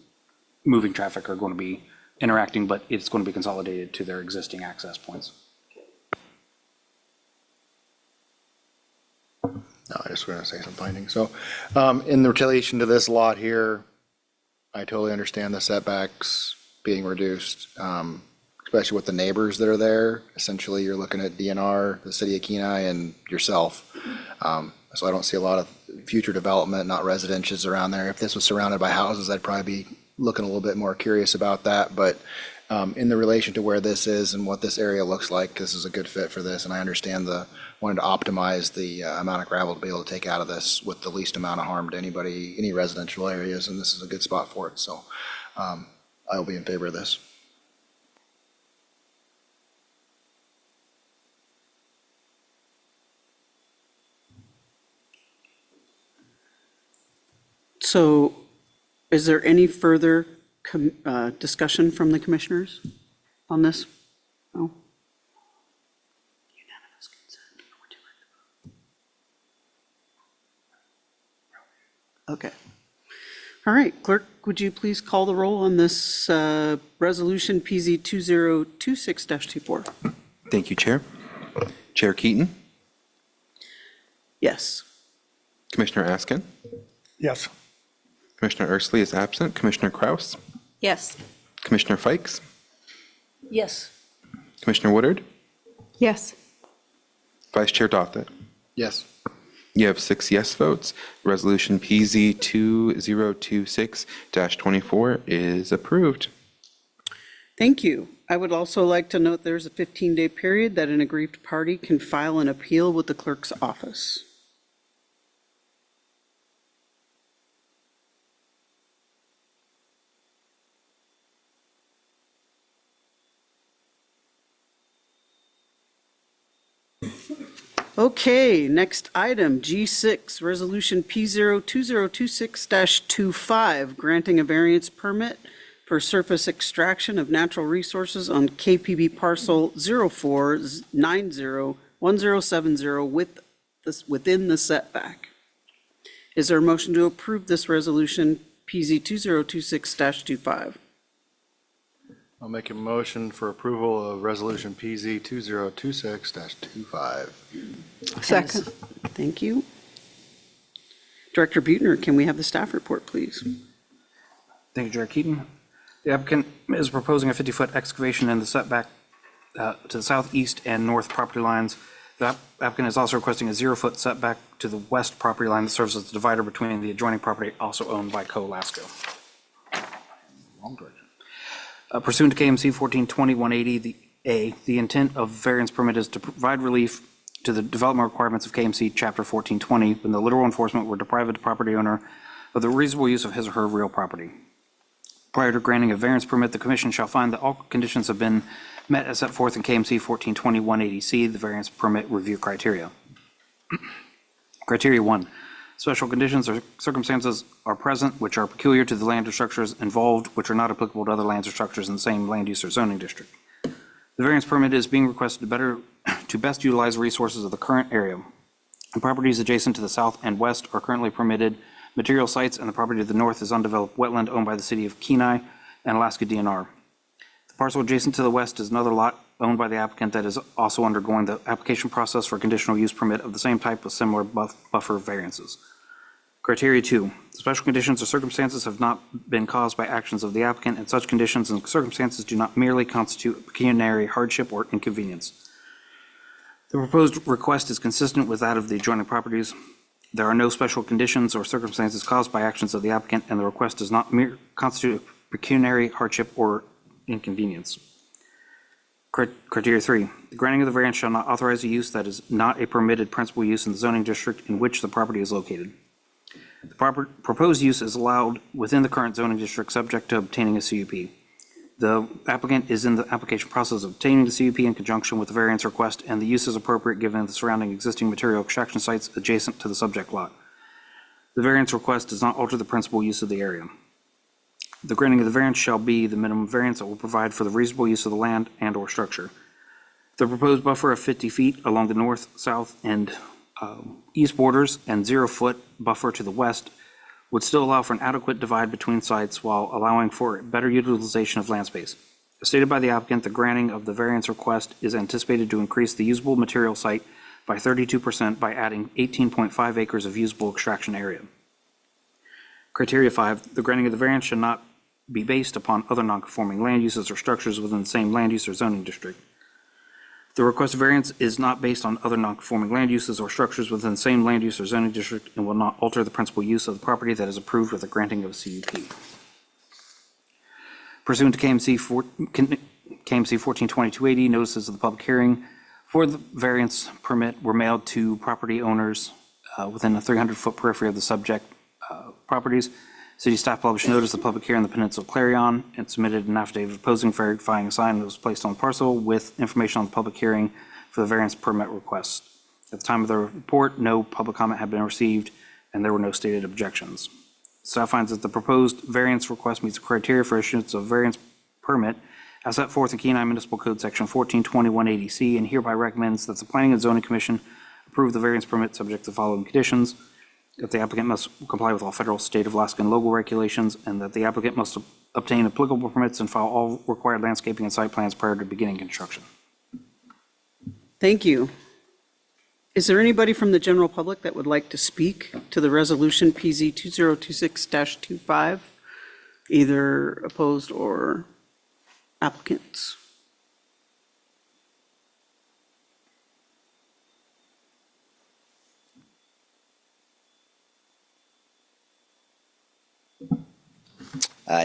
moving traffic are going to be interacting, but it's going to be consolidated to their existing access points. No, I just want to say some findings. So, in the relation to this lot here, I totally understand the setbacks being reduced, especially with the neighbors that are there. Essentially, you're looking at DNR, the city of Kenai, and yourself. So I don't see a lot of future development, not residences around there. If this was surrounded by houses, I'd probably be looking a little bit more curious about that. But in the relation to where this is and what this area looks like, this is a good fit for this. And I understand wanting to optimize the amount of gravel to be able to take out of this with the least amount of harm to anybody, any residential areas, and this is a good spot for it. So I will be in favor of this. So is there any further discussion from the commissioners on this? No? Unanimous consent. Okay. All right, clerk, would you please call the roll on this resolution PZ 2026-24? Thank you, Chair. Chair Keaton, Yes. Commissioner Askin, Yes. Commissioner Ursley is absent, Commissioner Kraus, Yes. Commissioner Fikes, Yes. Commissioner Woodard, Yes. Vice Chair Dothett. Yes. You have 6 yes votes. Resolution PZ 2026-24 is approved. Thank you. I would also like to note there's a 15-day period that an aggrieved party can file an appeal with the clerk's office. Okay, next item, G6, Resolution P02026-25, granting a variance permit for surface extraction of natural resources on KPB parcel 04901070 within the setback. Is there a motion to approve this resolution, PZ 2026-25? I'll make a motion for approval of resolution PZ 2026-25. Second. Thank you. Director Buettner, can we have the staff report, please? Thank you, Chair Keaton. The applicant is proposing a 50-foot excavation in the setback to the southeast and north property lines. The applicant is also requesting a 0-foot setback to the west property line that serves as the divider between the adjoining property also owned by Co-Lasco. Wrong direction. Pursuant to KMC 1420-180, the intent of variance permit is to provide relief to the development requirements of KMC Chapter 1420 when the literal enforcement would deprive the property owner of the reasonable use of his or her real property. Prior to granting a variance permit, the commission shall find that all conditions have been met as set forth in KMC 1420-180C, the variance permit review criteria. Criteria 1. Special conditions or circumstances are present which are peculiar to the land or structures involved, which are not applicable to other lands or structures in the same land use or zoning district. The variance permit is being requested to best utilize resources of the current area. And properties adjacent to the south and west are currently permitted material sites, and the property to the north is undeveloped wetland owned by the city of Kenai and Alaska DNR. The parcel adjacent to the west is another lot owned by the applicant that is also undergoing the application process for a conditional use permit of the same type with similar buffer variances. Criteria 2, special conditions or circumstances have not been caused by actions of the applicant, and such conditions and circumstances do not merely constitute pecuniary hardship or inconvenience. The proposed request is consistent with that of the adjoining properties. There are no special conditions or circumstances caused by actions of the applicant, and the request does not constitute pecuniary hardship or inconvenience. Criteria 3, the granting of the variance shall not authorize a use that is not a permitted principal use in the zoning district in which the property is located. The proposed use is allowed within the current zoning district, subject to obtaining a CUP. The applicant is in the application process of obtaining the CUP in conjunction with the variance request, and the use is appropriate given the surrounding existing material extraction sites adjacent to the subject lot. The variance request does not alter the principal use of the area. The granting of the variance shall be the minimum variance that will provide for the reasonable use of the land and/or structure. The proposed buffer of 50 feet along the north, south, and east borders and 0-foot buffer to the west would still allow for an adequate divide between sites while allowing for better utilization of land space. As stated by the applicant, the granting of the variance request is anticipated to increase the usable material site by 32% by adding 18.5 acres of usable extraction area. Criteria 5, the granting of the variance should not be based upon other nonconforming land uses or structures within the same land use or zoning district. The requested variance is not based on other nonconforming land uses or structures within the same land use or zoning district and will not alter the principal use of the property that is approved with the granting of a CUP. Pursuant to KMC 142280, notices of the public hearing for the variance permit were mailed to property owners within a 300-foot periphery of the subject properties. City staff published notice of the public hearing in the Peninsula Clarion and submitted an affidavit opposing verifying a sign that was placed on the parcel with information on the public hearing for the variance permit request. At the time of the report, no public comment had been received and there were no stated objections. Staff finds that the proposed variance request meets the criteria for issuance of variance permit as set forth in Kenai Municipal Code Section 142180C and hereby recommends that the Planning and Zoning Commission approve the variance permit subject to the following conditions: that the applicant must comply with all federal, state of Alaska, and local regulations, and that the applicant must obtain applicable permits and file all required landscaping and site plans prior to beginning construction. Thank you. Is there anybody from the general public that would like to speak to the resolution PZ 2026-25, either opposed or applicants?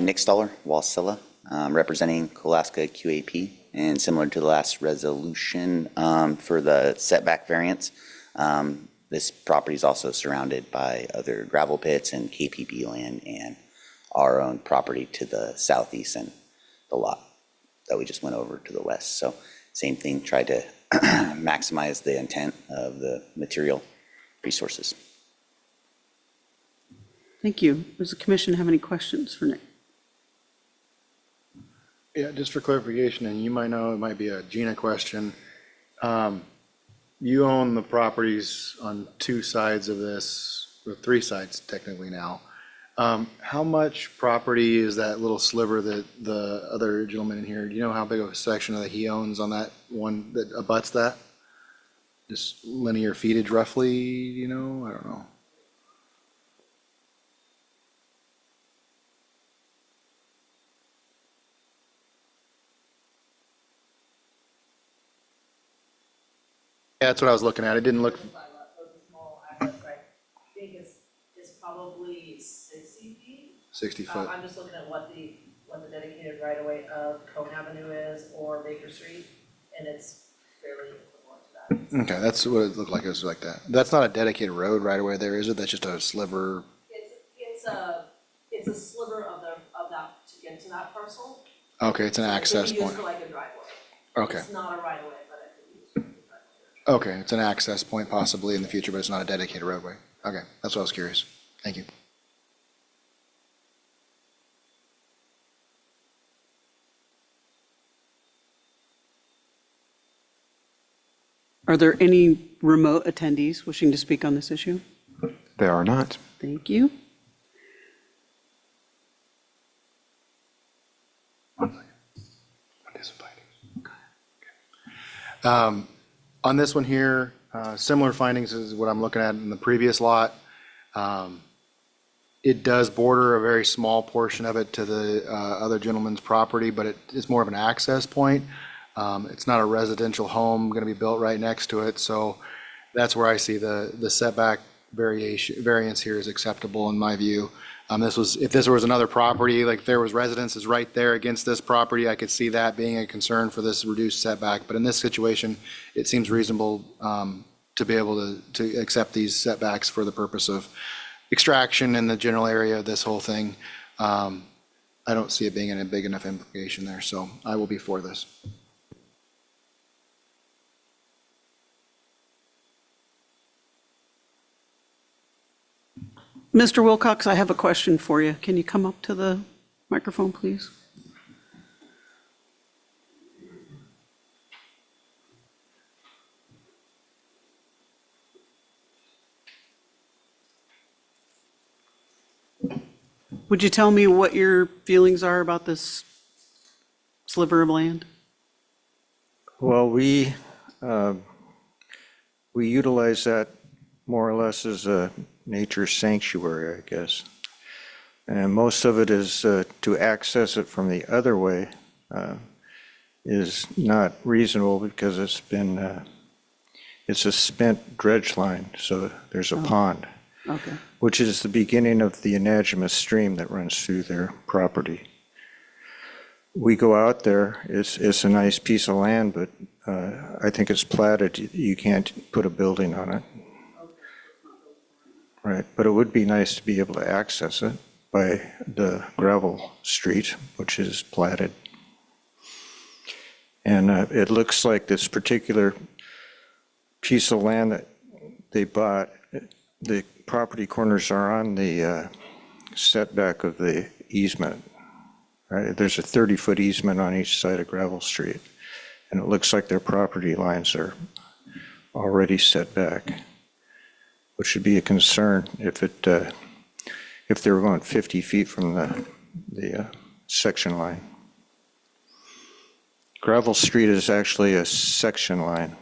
Nick Stoller, Wasilla, representing Kolaska QAP, and similar to the last resolution for the setback variance, this property is also surrounded by other gravel pits and KPP land and our own property to the southeast and the lot that we just went over to the west. So same thing, tried to maximize the intent of the material resources. Thank you. Does the commission have any questions for Nick? Yeah, just for clarification, and you might know, it might be a Gina question. You own the properties on two sides of this, or three sides technically now. How much property is that little sliver that the other gentleman in here, do you know how big of a section that he owns on that one that abuts that? Just linear feetage roughly, you know? I don't know. Yeah, that's what I was looking at. It didn't look, I think it's probably 60 feet. 60 foot. I'm just looking at what the dedicated right of way of Cone Avenue is or Baker Street, and it's fairly equivalent to that. Okay, that's what it looked like. It was like that. That's not a dedicated road right away there, is it? That's just a sliver. It's a sliver of that to get to that parcel. Okay, it's an access It can be point. used for like a driveway. Okay, It's not a right of way, but it can be used for a driveway. okay, it's an access point possibly in the future, but it's not a dedicated roadway. Okay, that's what I was curious. Thank you. Are there any remote attendees wishing to speak on this issue? There are not. Thank you. On this one here, similar findings is what I'm looking at in the previous lot. It does border a very small portion of it to the other gentleman's property, but it's more of an access point. It's not a residential home going to be built right next to it, so that's where I see the setback variance here is acceptable in my view. If this was another property, like if there was residences right there against this property, I could see that being a concern for this reduced setback. But in this situation, it seems reasonable to be able to accept these setbacks for the purpose of extraction in the general area of this whole thing. I don't see it being a big enough implication there, so I will be for this. Mr. Wilcox, I have a question for you. Can you come up to the microphone, please? Would you tell me what your feelings are about this sliver of land? Well, we utilize that more or less as a nature sanctuary, I guess. And most of it is to access it from the other way is not reasonable because it's a spent dredge line, so there's a pond, Okay. which is the beginning of the Anadromous stream that runs through their property. We go out there, it's a nice piece of land, but I think it's platted. You can't put a building on it. Right, but it would be nice to be able to access it by the gravel street, which is platted. And it looks like this particular piece of land that they bought, the property corners are on the setback of the easement. Right, there's a 30-foot easement on each side of Gravel Street, and it looks like their property lines are already set back, which should be a concern if they were going 50 feet from the section line. Gravel Street is actually a section line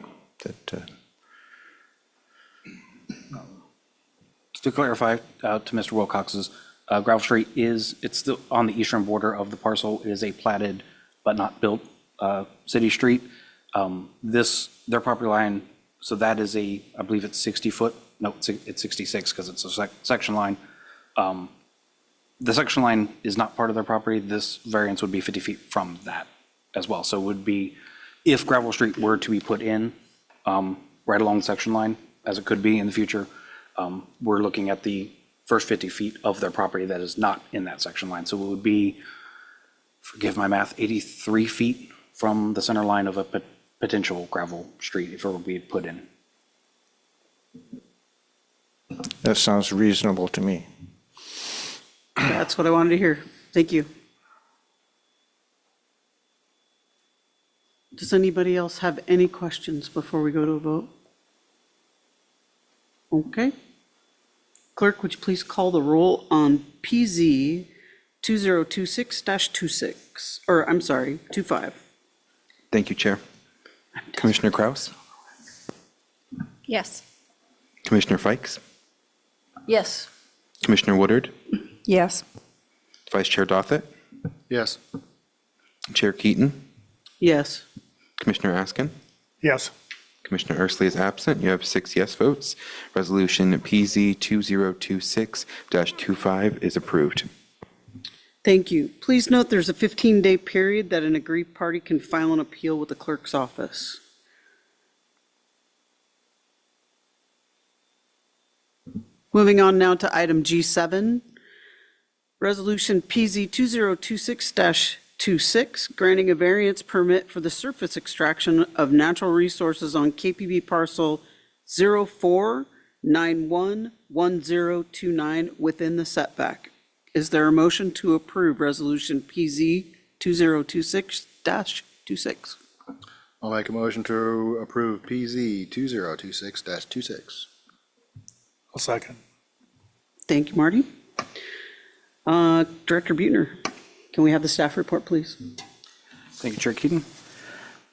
that, To clarify to Mr. Wilcox's, Gravel Street it's on the eastern border of the parcel. It is a platted but not built city street. Their property line, so that is I believe it's 60 foot. No, it's 66 because it's a section line. The section line is not part of their property. This variance would be 50 feet from that as well. So it would be, if Gravel Street were to be put in right along the section line, as it could be in the future, we're looking at the first 50 feet of their property that is not in that section line. So it would be, forgive my math, 83 feet from the center line of a potential gravel street if it were to be put in. that sounds reasonable to me. That's what I wanted to hear. Thank you. Does anybody else have any questions before we go to a vote? Okay. Clerk, would you please call the roll on PZ 2026-26, or I'm sorry, 25. Thank you, Chair. Commissioner Kraus? Yes. Commissioner Fikes? Yes. Commissioner Woodard? Yes. Vice Chair Dothett? Yes. Chair Keaton? Yes. Commissioner Askin? Yes. Commissioner Ursley is absent. You have 6 yes votes. Resolution PZ 2026-25 is approved. Thank you. Please note there's a 15-day period that an aggrieved party can file an appeal with the clerk's office. Moving on now to item G7, Resolution PZ 2026-26, granting a variance permit for the surface extraction of natural resources on KPB parcel 04911029 within the setback. Is there a motion to approve Resolution PZ 2026-26? I'll make a motion to approve PZ 2026-26. I'll second. Thank you, Marty. Director Buettner, can we have the staff report, please? Thank you, Chair Keaton.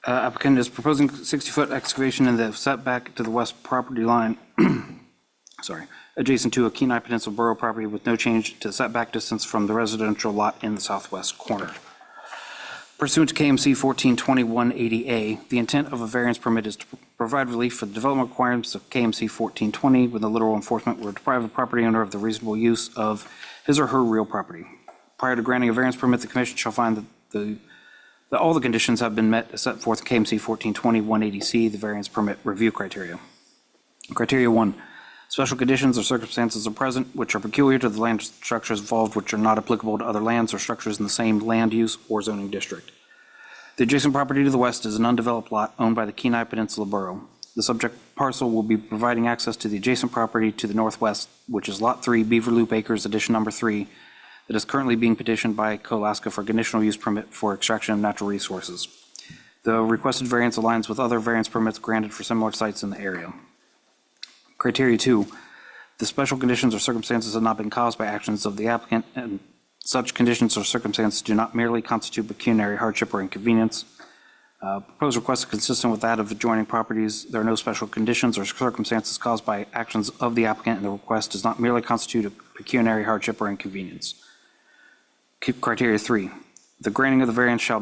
Applicant is proposing 60-foot excavation in the setback to the west property line, adjacent to a Kenai Peninsula Borough property with no change to setback distance from the residential lot in the southwest corner. Pursuant to KMC 1420-180A, the intent of a variance permit is to provide relief for the development requirements of KMC 1420 when the literal enforcement would deprive the property owner of the reasonable use of his or her real property. Prior to granting a variance permit, the commission shall find that all the conditions have been met as set forth in KMC 1420-180C, the variance permit review criteria. Criteria 1, special conditions or circumstances are present which are peculiar to the land structures involved which are not applicable to other lands or structures in the same land use or zoning district. The adjacent property to the west is an undeveloped lot owned by the Kenai Peninsula Borough. The subject parcel will be providing access to the adjacent property to the northwest, which is Lot 3, Beaver Loop Acres, Addition Number 3, that is currently being petitioned by Co-Alaska for a conditional use permit for extraction of natural resources. The requested variance aligns with other variance permits granted for similar sites in the area. Criteria 2, the special conditions or circumstances have not been caused by actions of the applicant, and such conditions or circumstances do not merely constitute pecuniary hardship or inconvenience. Proposed request is consistent with that of adjoining properties. There are no special conditions or circumstances caused by actions of the applicant, and the request does not merely constitute a pecuniary hardship or inconvenience. Criteria 3, the granting of the variance shall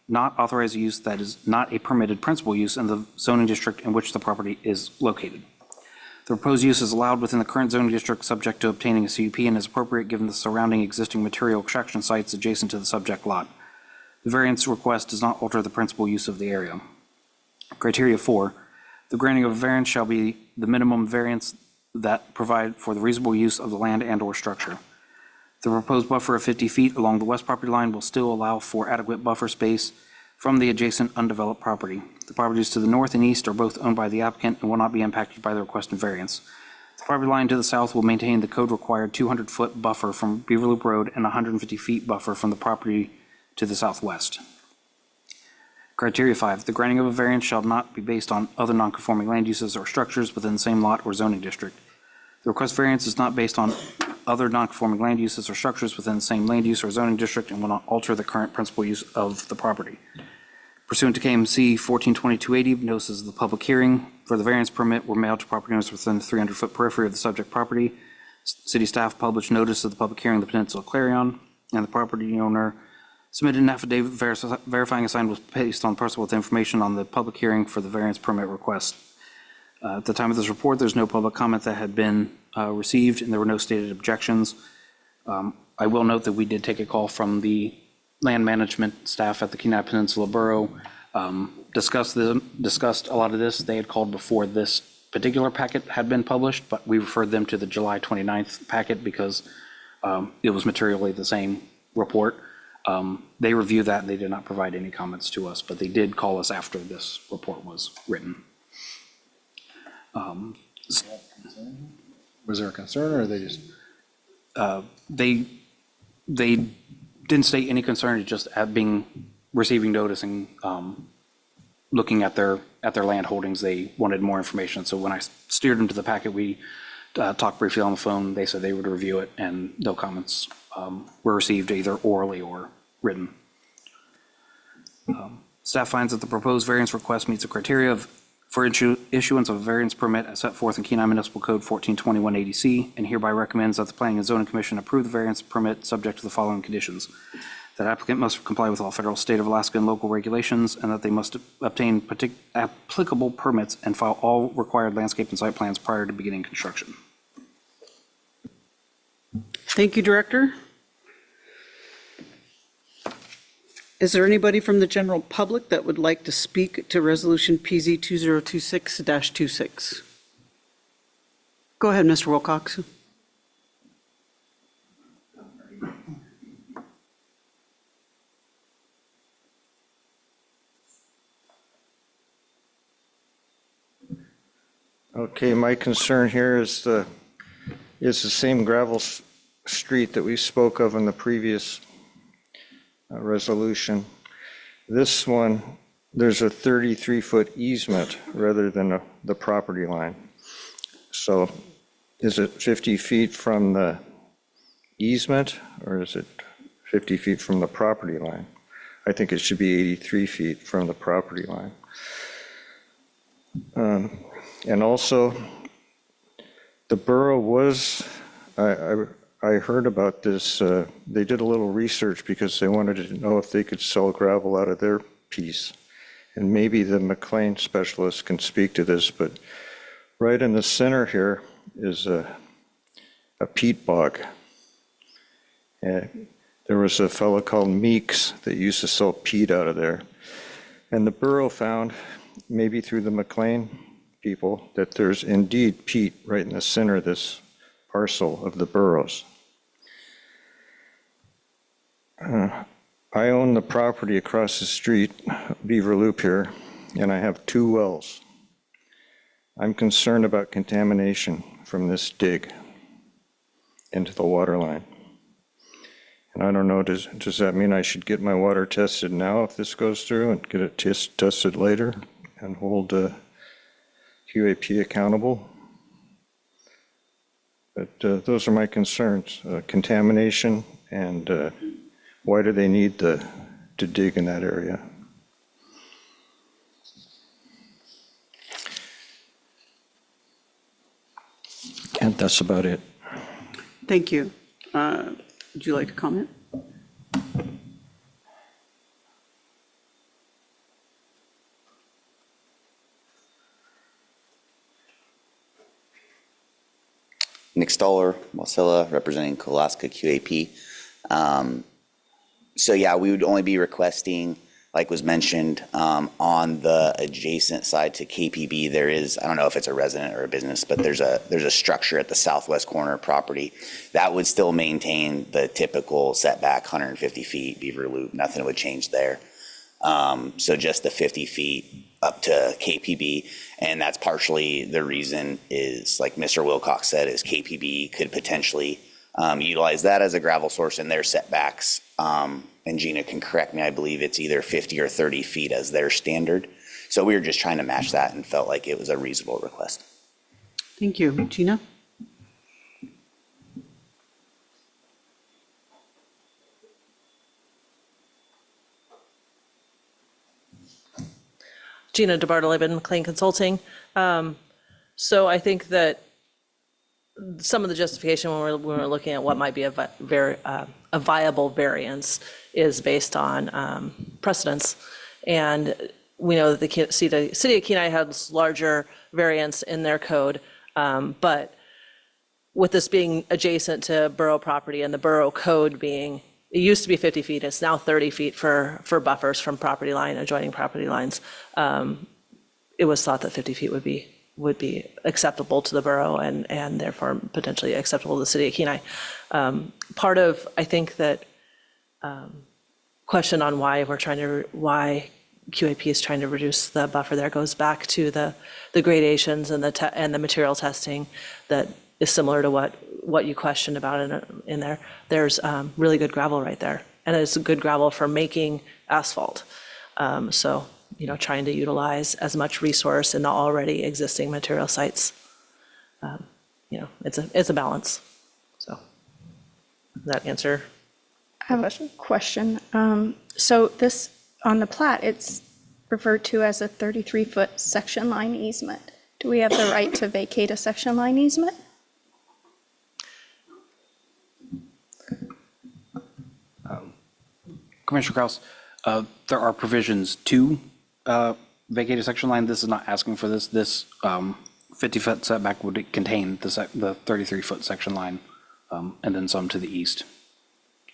not authorize a use that is not a permitted principal use in the zoning district in which the property is located. The proposed use is allowed within the current zoning district subject to obtaining a CUP and is appropriate given the surrounding existing material extraction sites adjacent to the subject lot. The variance request does not alter the principal use of the area. Criteria 4, the granting of a variance shall be the minimum variance that provide for the reasonable use of the land and/or structure. The proposed buffer of 50 feet along the west property line will still allow for adequate buffer space from the adjacent undeveloped property. The properties to the north and east are both owned by the applicant and will not be impacted by the requested variance. The property line to the south will maintain the code-required 200-foot buffer from Beaver Loop Road and 150 feet buffer from the property to the southwest. Criteria 5, the granting of a variance shall not be based on other non-conforming land uses or structures within the same lot or zoning district. The request variance is not based on other non-conforming land uses or structures within the same land use or zoning district and will not alter the current principal use of the property. Pursuant to KMC 1420-280, notices of the public hearing for the variance permit were mailed to property owners within the 300-foot periphery of the subject property. City staff published notice of the public hearing in the Peninsula Clarion, and the property owner submitted an affidavit verifying a sign was placed on the parcel with information on the public hearing for the variance permit request. At the time of this report, there's no public comment that had been received, and there were no stated objections. I will note that we did take a call from the land management staff at the Kenai Peninsula Borough, discussed a lot of this. They had called before this particular packet had been published, but we referred them to the July 29th packet because it was materially the same report. They reviewed that and they did not provide any comments to us, but they did call us after this report was written. Was there a concern, or they just? They didn't state any concern, just at receiving notice and looking at their land holdings, they wanted more information. So when I steered them to the packet, we talked briefly on the phone. They said they would review it, and no comments were received either orally or written. Staff finds that the proposed variance request meets the criteria for issuance of a variance permit as set forth in Kenai Municipal Code 1420-180C, and hereby recommends that the Planning and Zoning Commission approve the variance permit subject to the following conditions: that applicant must comply with all federal, state of Alaska, and local regulations, and that they must obtain applicable permits and file all required landscape and site plans prior to beginning construction. Thank you, Director. Is there anybody from the general public that would like to speak to Resolution PZ 2026-26? Go ahead, Mr. Wilcox. Okay, my concern here is the same gravel street that we spoke of in the previous resolution. This one, there's a 33-foot easement rather than the property line. So is it 50 feet from the easement, or is it 50 feet from the property line? I think it should be 83 feet from the property line. And also, the borough was, I heard about this, they did a little research because they wanted to know if they could sell gravel out of their piece. And maybe the McLean specialist can speak to this, but right in the center here is a peat bog. And there was a fellow called Meeks that used to sell peat out of there. And the borough found, maybe through the McLean people, that there's indeed peat right in the center of this parcel of the boroughs. I own the property across the street, Beaver Loop here, and I have 2 wells. I'm concerned about contamination from this dig into the water line. And I don't know, does that mean I should get my water tested now if this goes through and get it tested later and hold QAP accountable? But those are my concerns, contamination, and why do they need to dig in that area? And that's about it. Thank you. Would you like to comment? Nick Stoller, Wasilla, representing Alaska QAP. So yeah, we would only be requesting, like was mentioned, on the adjacent side to KPB, there is, I don't know if it's a resident or a business, but there's a structure at the southwest corner property that would still maintain the typical setback, 150 feet, Beaver Loop, nothing would change there. So just the 50 feet up to KPB, and that's partially the reason is, like Mr. Wilcox said, is KPB could potentially utilize that as a gravel source in their setbacks. And Gina can correct me, I believe it's either 50 or 30 feet as their standard. So we were just trying to match that and felt like it was a reasonable request. Thank you. Gina? Gina DeBartoleben, McLean Consulting. So I think that some of the justification when we're looking at what might be a viable variance is based on precedence. And we know that the city of Kenai has larger variance in their code, but with this being adjacent to borough property and the borough code being, it used to be 50 feet, it's now 30 feet for buffers from property line, adjoining property lines. It was thought that 50 feet would be acceptable to the borough and therefore potentially acceptable to the city of Kenai. Part of, I think that question on why QAP is trying to reduce the buffer there goes back to the gradations and the material testing that is similar to what you questioned about in there. There's really good gravel right there, and it's good gravel for making asphalt. So, trying to utilize as much resource in the already existing material sites. It's a balance. So, does that answer I have a question. So this, on the plat, it's referred to as a 33-foot section line easement. Do we have the right to vacate a section line easement? Commissioner Kraus, there are provisions to vacate a section line. This is not asking for this. This 50-foot setback would contain the 33-foot section line and then some to the east.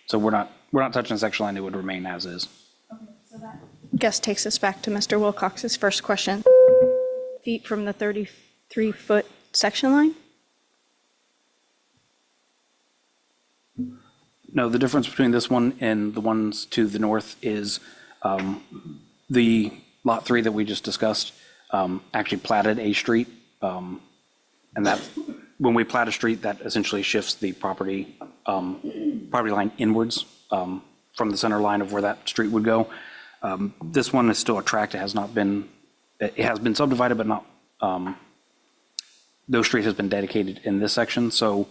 So we're not touching the section line. It would remain as is. Guess takes us back to Mr. Wilcox's first question. Feet from the 33-foot section line? No, the difference between this one and the ones to the north is the lot 3 that we just discussed actually platted a street. And that, when we plat a street, that essentially shifts the property line inwards from the center line of where that street would go. This one is still a tract. It has not been, it has been subdivided, but not, no street has been dedicated in this section. So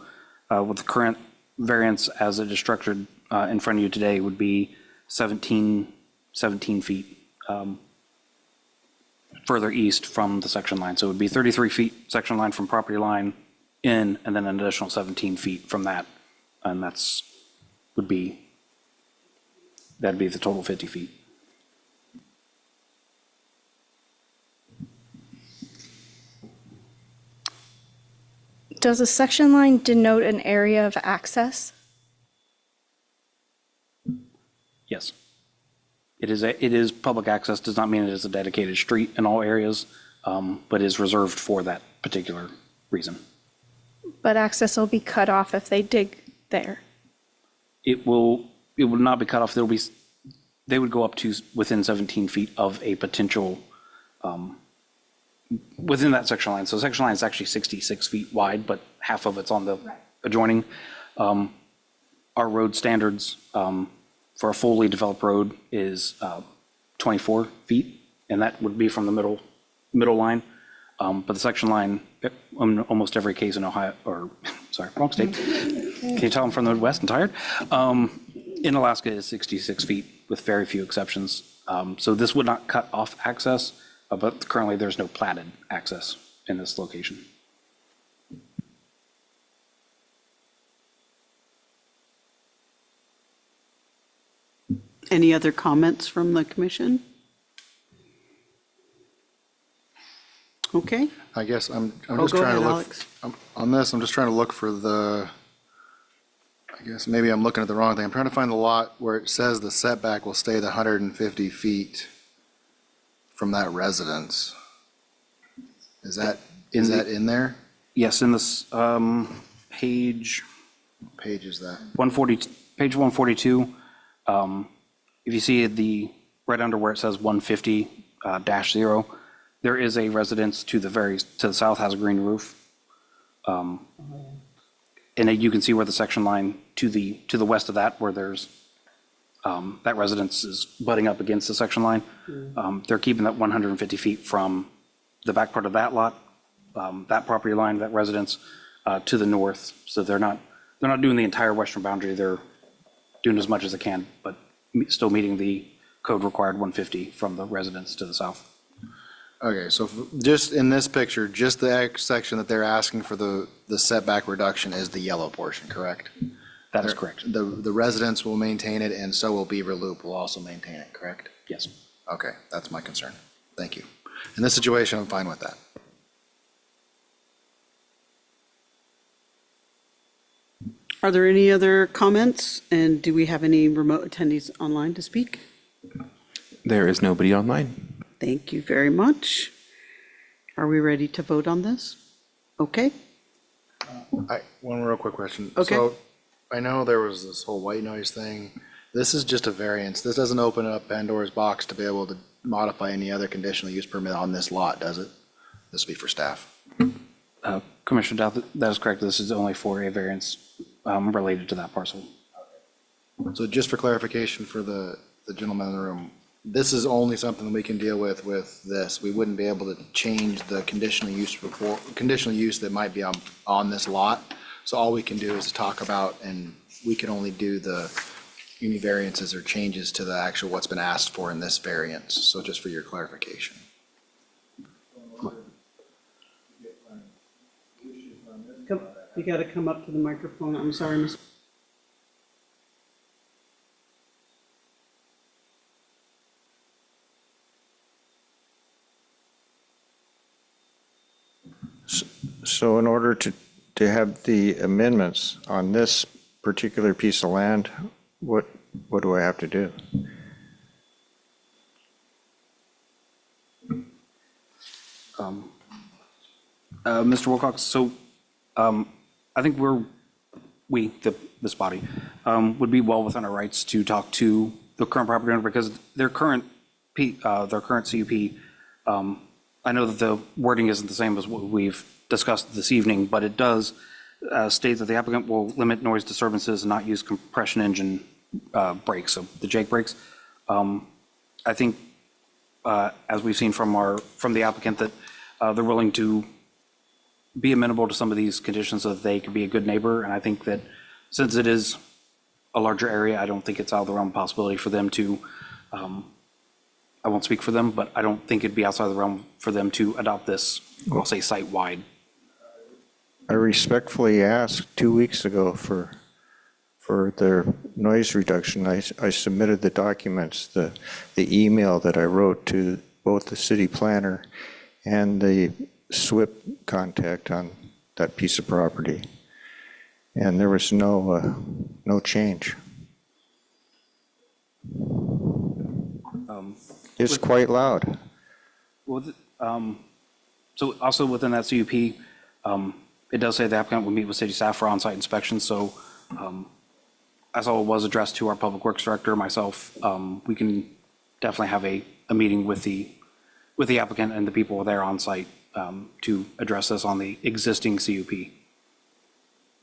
with the current variance as it is structured in front of you today would be 17 feet further east from the section line. So it would be 33 feet section line from property line in, and then an additional 17 feet from that. And that'd be the total 50 feet. Does a section line denote an area of access? Yes. It is public access, does not mean it is a dedicated street in all areas, but is reserved for that particular reason. But access will be cut off if they dig there. It will not be cut off. They would go up to within 17 feet of a potential, within that section line. So section line is actually 66 feet wide, but half of it's on the adjoining. Our road standards for a fully developed road is 24 feet, and that would be from the middle line. But the section line, in almost every case in Ohio, or sorry, wrong state. Can you tell I'm from the Midwest and tired? In Alaska is 66 feet with very few exceptions. So this would not cut off access, but currently there's no platted access in this location. Any other comments from the commission? Okay, I guess I'm Oh, just go trying to ahead, look, Alex. on this, I'm just trying to look for the, I guess maybe I'm looking at the wrong thing. I'm trying to find the lot where it says the setback will stay the 150 feet from that residence. Is that in there? Yes, in this page What page is that? 140, page 142, if you see right under where it says 150-0, there is a residence to the south has a green roof. And you can see where the section line to the west of that, where there's, that residence is butting up against the section line. They're keeping that 150 feet from the back part of that lot, that property line, that residence, to the north. So they're not doing the entire western boundary. They're doing as much as they can, but still meeting the code required 150 from the residence to the south. Okay, so just in this picture, just the section that they're asking for the setback reduction is the yellow portion, correct? That is correct. The residents will maintain it, and so will Beaver Loop will also maintain it, correct? Yes. Okay, that's my concern. Thank you. In this situation, I'm fine with that. Are there any other comments? And do we have any remote attendees online to speak? There is nobody online. Thank you very much. Are we ready to vote on this? Okay, One real quick question. Okay. So I know there was this whole white noise thing. This is just a variance. This doesn't open up Pandora's box to be able to modify any other conditional use permit on this lot, does it? This will be for staff. Commissioner Dow, that is correct. This is only for a variance related to that parcel. So just for clarification for the gentleman in the room, this is only something we can deal with this. We wouldn't be able to change the conditional use that might be on this lot. So all we can do is talk about, and we can only do any variances or changes to the actual what's been asked for in this variance. So just for your clarification. you got to come up to the microphone. I'm sorry, Ms. So in order to have the amendments on this particular piece of land, what do I have to do? Mr. Wilcox, so I think this body, would be well within our rights to talk to the current property owner because their current CUP, I know that the wording isn't the same as what we've discussed this evening, but it does state that the applicant will limit noise disturbances and not use compression engine brakes, so the Jake brakes. I think, as we've seen from the applicant, that they're willing to be amenable to some of these conditions so that they can be a good neighbor. And I think that since it is a larger area, I don't think it's out of the realm of possibility for them to, I won't speak for them, but I don't think it'd be outside the realm for them to adopt this, I'll say, site-wide. I respectfully asked 2 weeks ago for their noise reduction. I submitted the documents, the email that I wrote to both the city planner and the SWIP contact on that piece of property. And there was no change. It's quite loud. Well, so also within that CUP, it does say the applicant will meet with city staff for on-site inspection. So as all was addressed to our public works director, myself, we can definitely have a meeting with the applicant and the people there on site to address this on the existing CUP.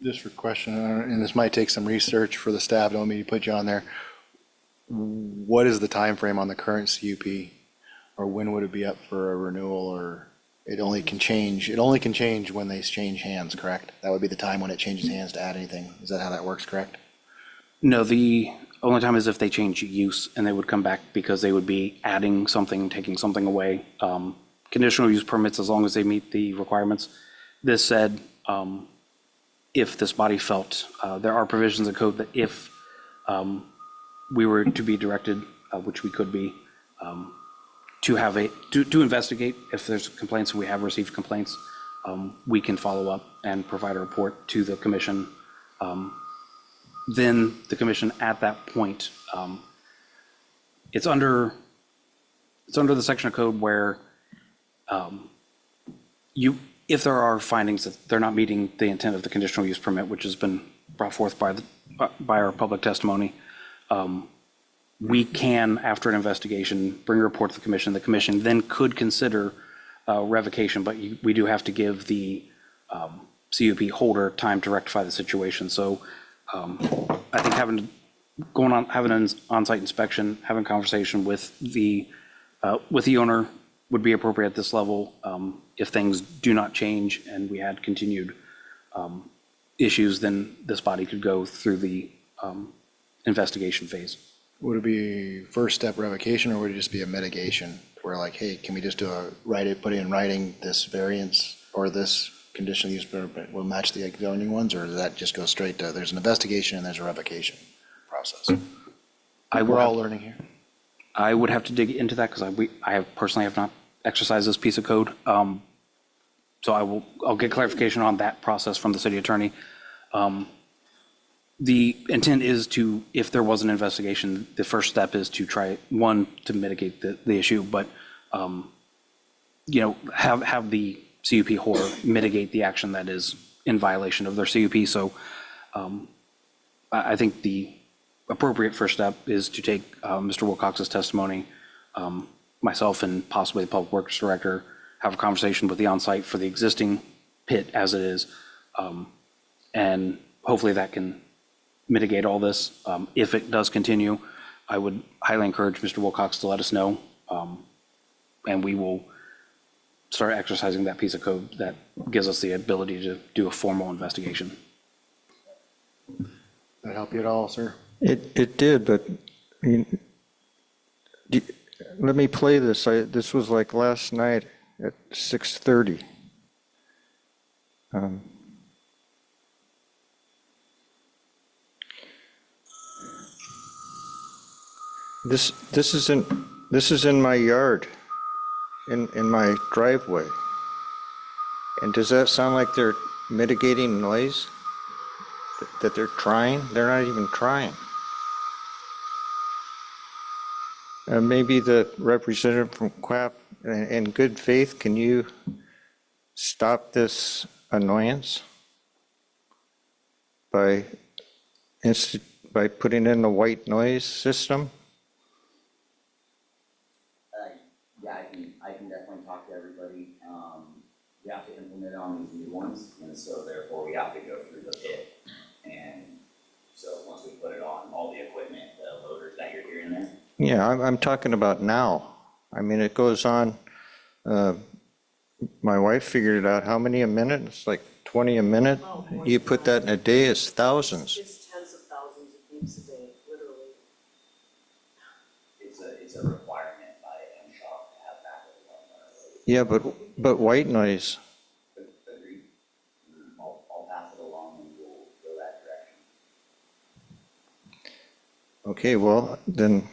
Just for question, and this might take some research for the staff, don't mean to put you on there. What is the time frame on the current CUP? Or when would it be up for a renewal, or it only can change when they change hands, correct? That would be the time when it changes hands to add anything. Is that how that works, correct? No, the only time is if they change use and they would come back because they would be adding something, taking something away. Conditional use permits, as long as they meet the requirements. This said, if this body felt, there are provisions in code that if we were to be directed, which we could be, to investigate if there's complaints, we have received complaints, we can follow up and provide a report to the commission. Then the commission at that point, it's under the section of code where if there are findings that they're not meeting the intent of the conditional use permit, which has been brought forth by our public testimony, we can, after an investigation, bring a report to the commission. The commission then could consider revocation, but we do have to give the CUP holder time to rectify the situation. So I think having an on-site inspection, having a conversation with the owner would be appropriate at this level. If things do not change and we had continued issues, then this body could go through the investigation phase. Would it be first step revocation, or would it just be a mitigation? Where like, hey, can we just put in writing this variance or this conditional use permit will match the zoning ones, or does that just go straight to, there's an investigation and there's a revocation process? We're all learning here. I would have to dig into that because I personally have not exercised this piece of code. So I'll get clarification on that process from the city attorney. The intent is to, if there was an investigation, the first step is to try, one, to mitigate the issue, but, have the CUP holder mitigate the action that is in violation of their CUP. So I think the appropriate first step is to take Mr. Wilcox's testimony, myself and possibly the public works director, have a conversation with the on-site for the existing pit as it is, and hopefully that can mitigate all this. If it does continue, I would highly encourage Mr. Wilcox to let us know, and we will start exercising that piece of code that gives us the ability to do a formal investigation. That help you at all, sir? It did, but I mean, let me play this. This was like last night at 6:30. This is in my yard, in my driveway. And does that sound like they're mitigating noise? That they're trying? They're not even trying. Maybe the representative from QAP, in good faith, can you stop this annoyance by putting in the white noise system? Yeah, I can definitely talk to everybody. We have to implement it on these new ones, and so therefore we have to go through the pit. And so once we put it on all the equipment, the loaders that you're hearing there, Yeah, I'm talking about now. I mean, it goes on, my wife figured it out, how many a minute? It's like 20 a minute. You put that in a day, it's thousands. It's tens of thousands of beeps a day, literally. It's a requirement by MSHA to have backup alarm. Yeah, but white noise, Agreed. I'll pass it along and we'll go that direction. okay, well, then,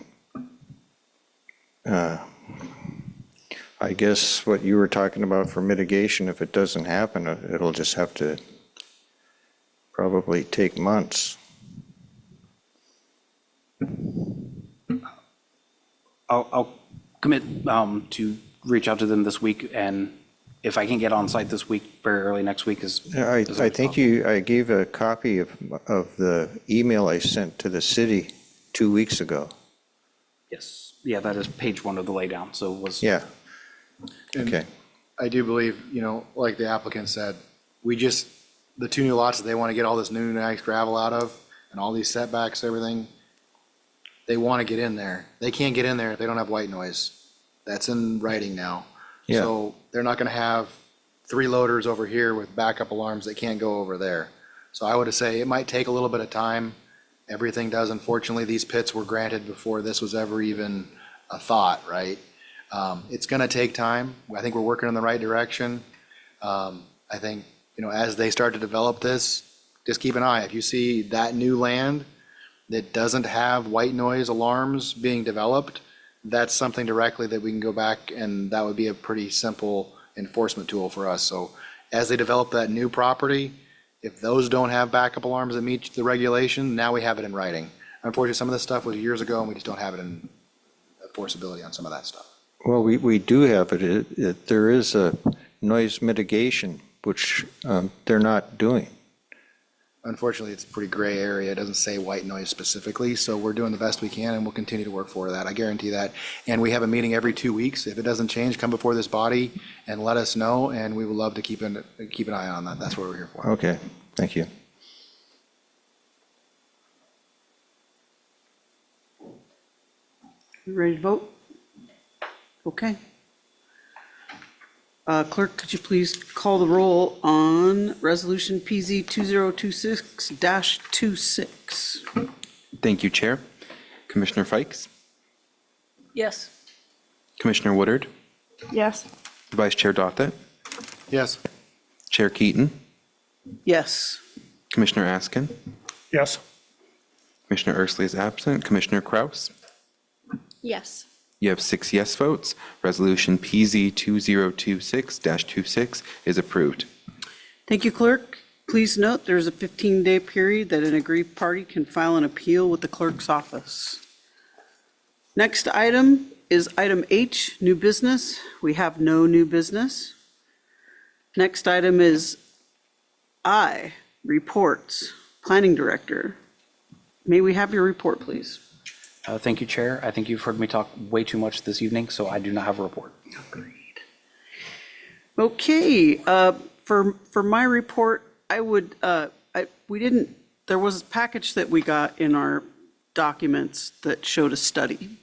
I guess what you were talking about for mitigation, if it doesn't happen, it'll just have to probably take months. I'll commit to reach out to them this week, and if I can get on site this week, very early next week is. Yeah, I think I gave a copy of the email I sent to the city 2 weeks ago. Yes, yeah, that is page 1 of the laydown, so it was. Yeah, And okay. I do believe, like the applicant said, the 2 new lots that they want to get all this new nice gravel out of and all these setbacks, everything, they want to get in there. They can't get in there if they don't have white noise. That's in writing now. Yeah. So they're not going to have 3 loaders over here with backup alarms that can't go over there. So I would say it might take a little bit of time. Everything does. Unfortunately, these pits were granted before this was ever even a thought, right? It's going to take time. I think we're working in the right direction. I think, as they start to develop this, just keep an eye. If you see that new land that doesn't have white noise alarms being developed, that's something directly that we can go back, and that would be a pretty simple enforcement tool for us. So as they develop that new property, if those don't have backup alarms that meet the regulation, now we have it in writing. Unfortunately, some of this stuff was years ago, and we just don't have it in enforceability on some of that stuff. Well, we do have it. There is a noise mitigation, which they're not doing. Unfortunately, it's a pretty gray area. It doesn't say white noise specifically, so we're doing the best we can, and we'll continue to work for that. I guarantee that. And we have a meeting every 2 weeks. If it doesn't change, come before this body and let us know, and we would love to keep an eye on that. That's what we're here for. Okay, thank you. You ready to vote? Okay. Clerk, could you please call the roll on Resolution PZ 2026-26? Thank you, Chair. Commissioner Fikes, Yes. Commissioner Woodard, Yes. Vice Chair Dothett, Yes. Chair Keaton, Yes. Commissioner Askin, Yes. Commissioner Ursley is absent, Commissioner Kraus. Yes. You have 6 yes votes. Resolution PZ 2026-26 is approved. Thank you, Clerk. Please note there's a 15-day period that an aggrieved party can file an appeal with the clerk's office. Next item is item H, new business. We have no new business. Next item is I, reports, planning director. May we have your report, please? Thank you, Chair. I think you've heard me talk way too much this evening, so I do not have a report. Agreed. Okay, for my report, there was a package that we got in our documents that showed a study.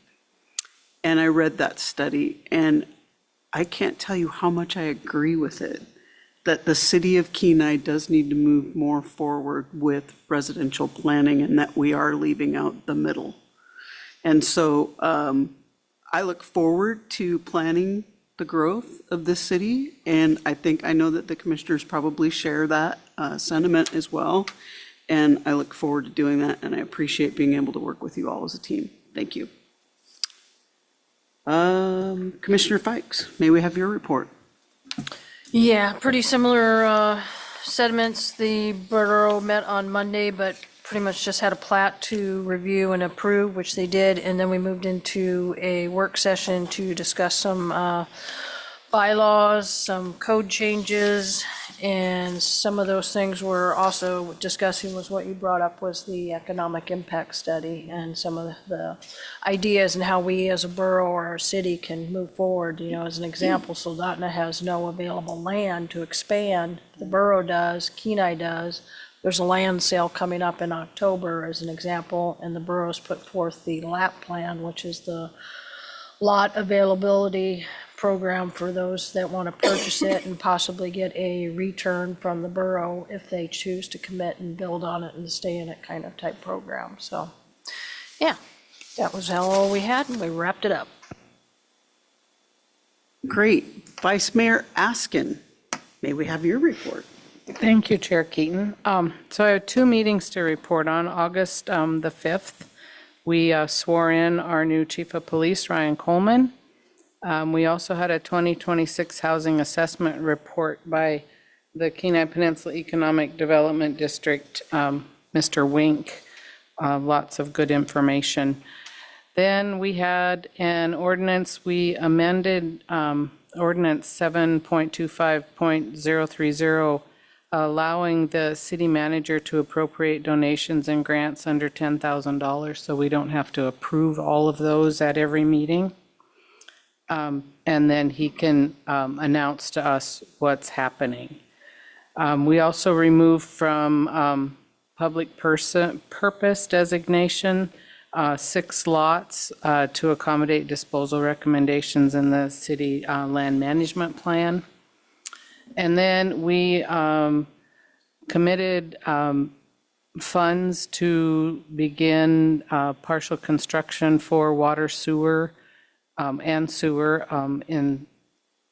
And I read that study, and I can't tell you how much I agree with it, that the city of Kenai does need to move more forward with residential planning, and that we are leaving out the middle. And so I look forward to planning the growth of this city, and I know that the commissioners probably share that sentiment as well. And I look forward to doing that, and I appreciate being able to work with you all as a team. Thank you. Commissioner Fikes, may we have your report? Yeah, pretty similar sentiments. The borough met on Monday, but pretty much just had a plat to review and approve, which they did, and then we moved into a work session to discuss some bylaws, some code changes, and some of those things we're also discussing was what you brought up was the economic impact study and some of the ideas and how we as a borough or our city can move forward. As an example, Soldotna has no available land to expand. The borough does, Kenai does, there's a land sale coming up in October as an example, and the borough's put forth the LAP plan, which is the lot availability program for those that want to purchase it and possibly get a return from the borough if they choose to commit and build on it and stay in it kind of type program. So, yeah, that was all we had, and we wrapped it up. Great. Vice Mayor Askin, may we have your report? Thank you, Chair Keaton. So I have 2 meetings to report on. August the 5th, we swore in our new Chief of Police, Ryan Coleman. We also had a 2026 Housing Assessment Report by the Kenai Peninsula Economic Development District, Mr. Wink. Lots of good information. Then we had an ordinance, we amended ordinance 7.25.030, allowing the city manager to appropriate donations and grants under $10,000, so we don't have to approve all of those at every meeting. And then he can announce to us what's happening. We also removed from public purpose designation 6 lots to accommodate disposal recommendations in the city land management plan. And then we committed funds to begin partial construction for water, sewer, and sewer on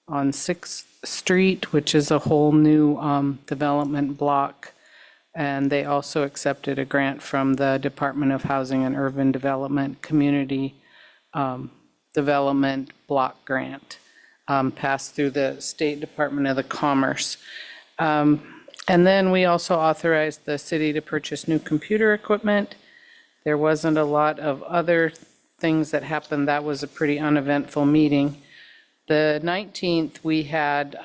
6th Street, which is a whole new development block. And they also accepted a grant from the Department of Housing and Urban Development Community Development Block Grant, passed through the State Department of the Commerce. And then we also authorized the city to purchase new computer equipment. There wasn't a lot of other things that happened. That was a pretty uneventful meeting. The 19th, we had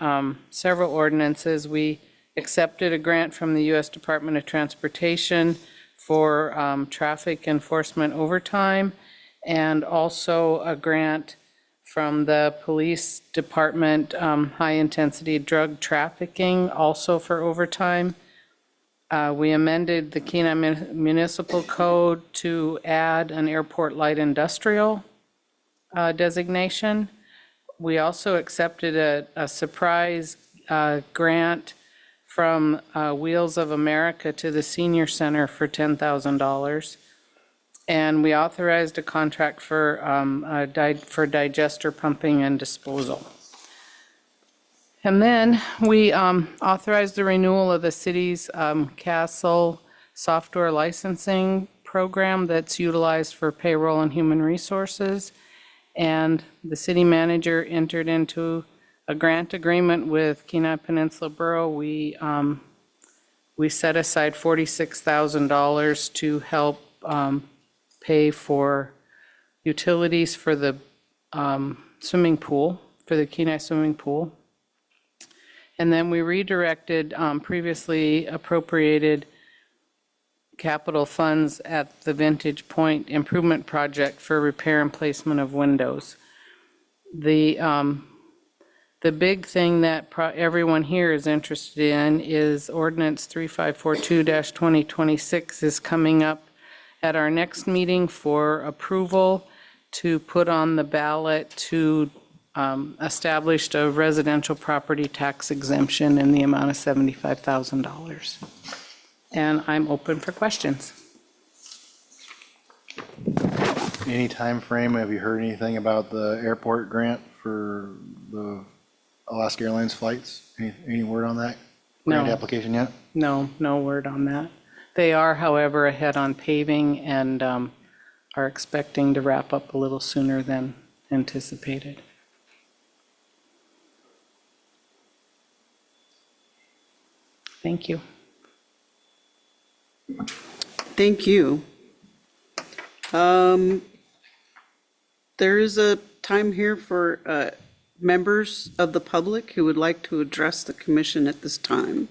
several ordinances. We accepted a grant from the U.S. Department of Transportation for traffic enforcement overtime, and also a grant from the police department, high-intensity drug trafficking, also for overtime. We amended the Kenai Municipal Code to add an airport light industrial designation. We also accepted a surprise grant from Wheels of America to the Senior Center for $10,000. And we authorized a contract for digester pumping and disposal. And then we authorized the renewal of the city's Castle software licensing program that's utilized for payroll and human resources. And the city manager entered into a grant agreement with Kenai Peninsula Borough. We set aside $46,000 to help pay for utilities for the swimming pool, for the Kenai swimming pool. And then we redirected previously appropriated capital funds at the Vintage Point Improvement Project for repair and placement of windows. The big thing that everyone here is interested in is ordinance 3542-2026 is coming up at our next meeting for approval to put on the ballot to establish a residential property tax exemption in the amount of $75,000. And I'm open for questions. Any time frame? Have you heard anything about the airport grant for the Alaska Airlines flights? Any word on that grant No. application yet? No word on that. They are, however, ahead on paving and are expecting to wrap up a little sooner than anticipated. Thank you. Thank you. There is a time here for members of the public who would like to address the commission at this time.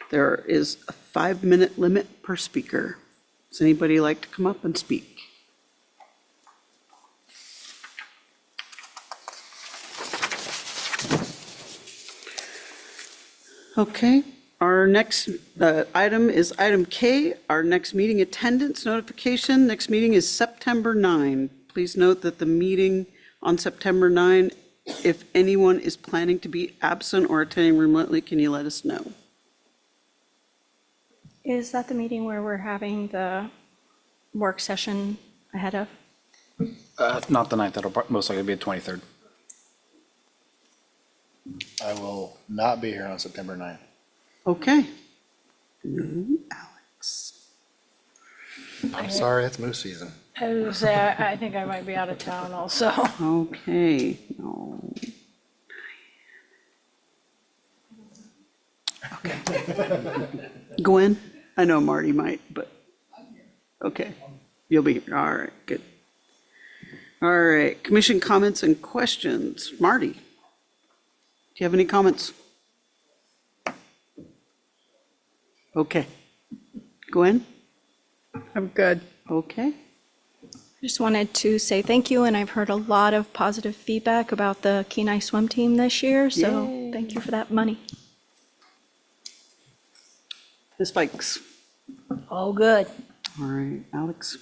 There is a 5-minute limit per speaker. Does anybody like to come up and speak? Okay, Our next item is item K, our next meeting attendance notification. Next meeting is September 9. Please note that the meeting on September 9, if anyone is planning to be absent or attending remotely, can you let us know? Is that the meeting where we're having the work session ahead of? Not the 9th, that'll most likely be the 23rd. I will not be here on September 9th. Okay. No, Alex. I'm sorry, it's moose season. I was gonna say, I think I might be out of town also. Okay, no. Okay. Gwen? I know Marty might, but, okay. You'll be, all right, good. All right, commission comments and questions. Marty? Do you have any comments? Okay. Gwen? I'm good. Okay. I just wanted to say thank you, and I've heard a lot of positive feedback about the Kenai swim team this year, so Yay. thank you for that money. Ms. Fikes? Oh, good. All right, Alex?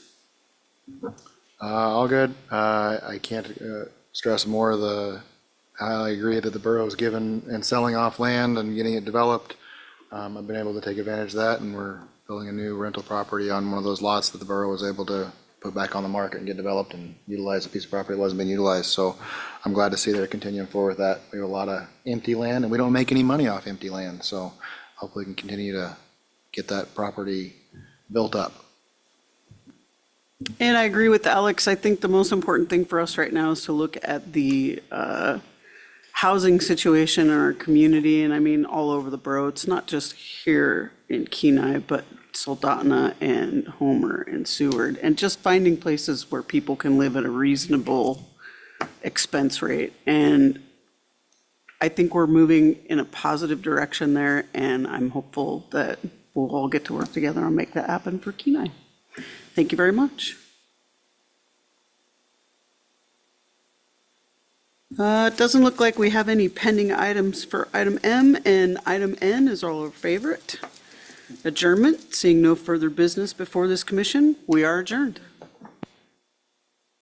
All good. I can't stress more I agree that the borough is giving and selling off land and getting it developed. I've been able to take advantage of that, and we're building a new rental property on one of those lots that the borough was able to put back on the market and get developed and utilize a piece of property that wasn't being utilized. So I'm glad to see they're continuing forward with that. We have a lot of empty land, and we don't make any money off empty land. So hopefully we can continue to get that property built up. And I agree with Alex. I think the most important thing for us right now is to look at the housing situation in our community, and I mean all over the borough. It's not just here in Kenai, but Soldotna and Homer and Seward, and just finding places where people can live at a reasonable expense rate. And I think we're moving in a positive direction there, and I'm hopeful that we'll all get to work together and make that happen for Kenai. Thank you very much. It doesn't look like we have any pending items for item M, and item N is our favorite. Adjournment, seeing no further business before this commission, we are adjourned.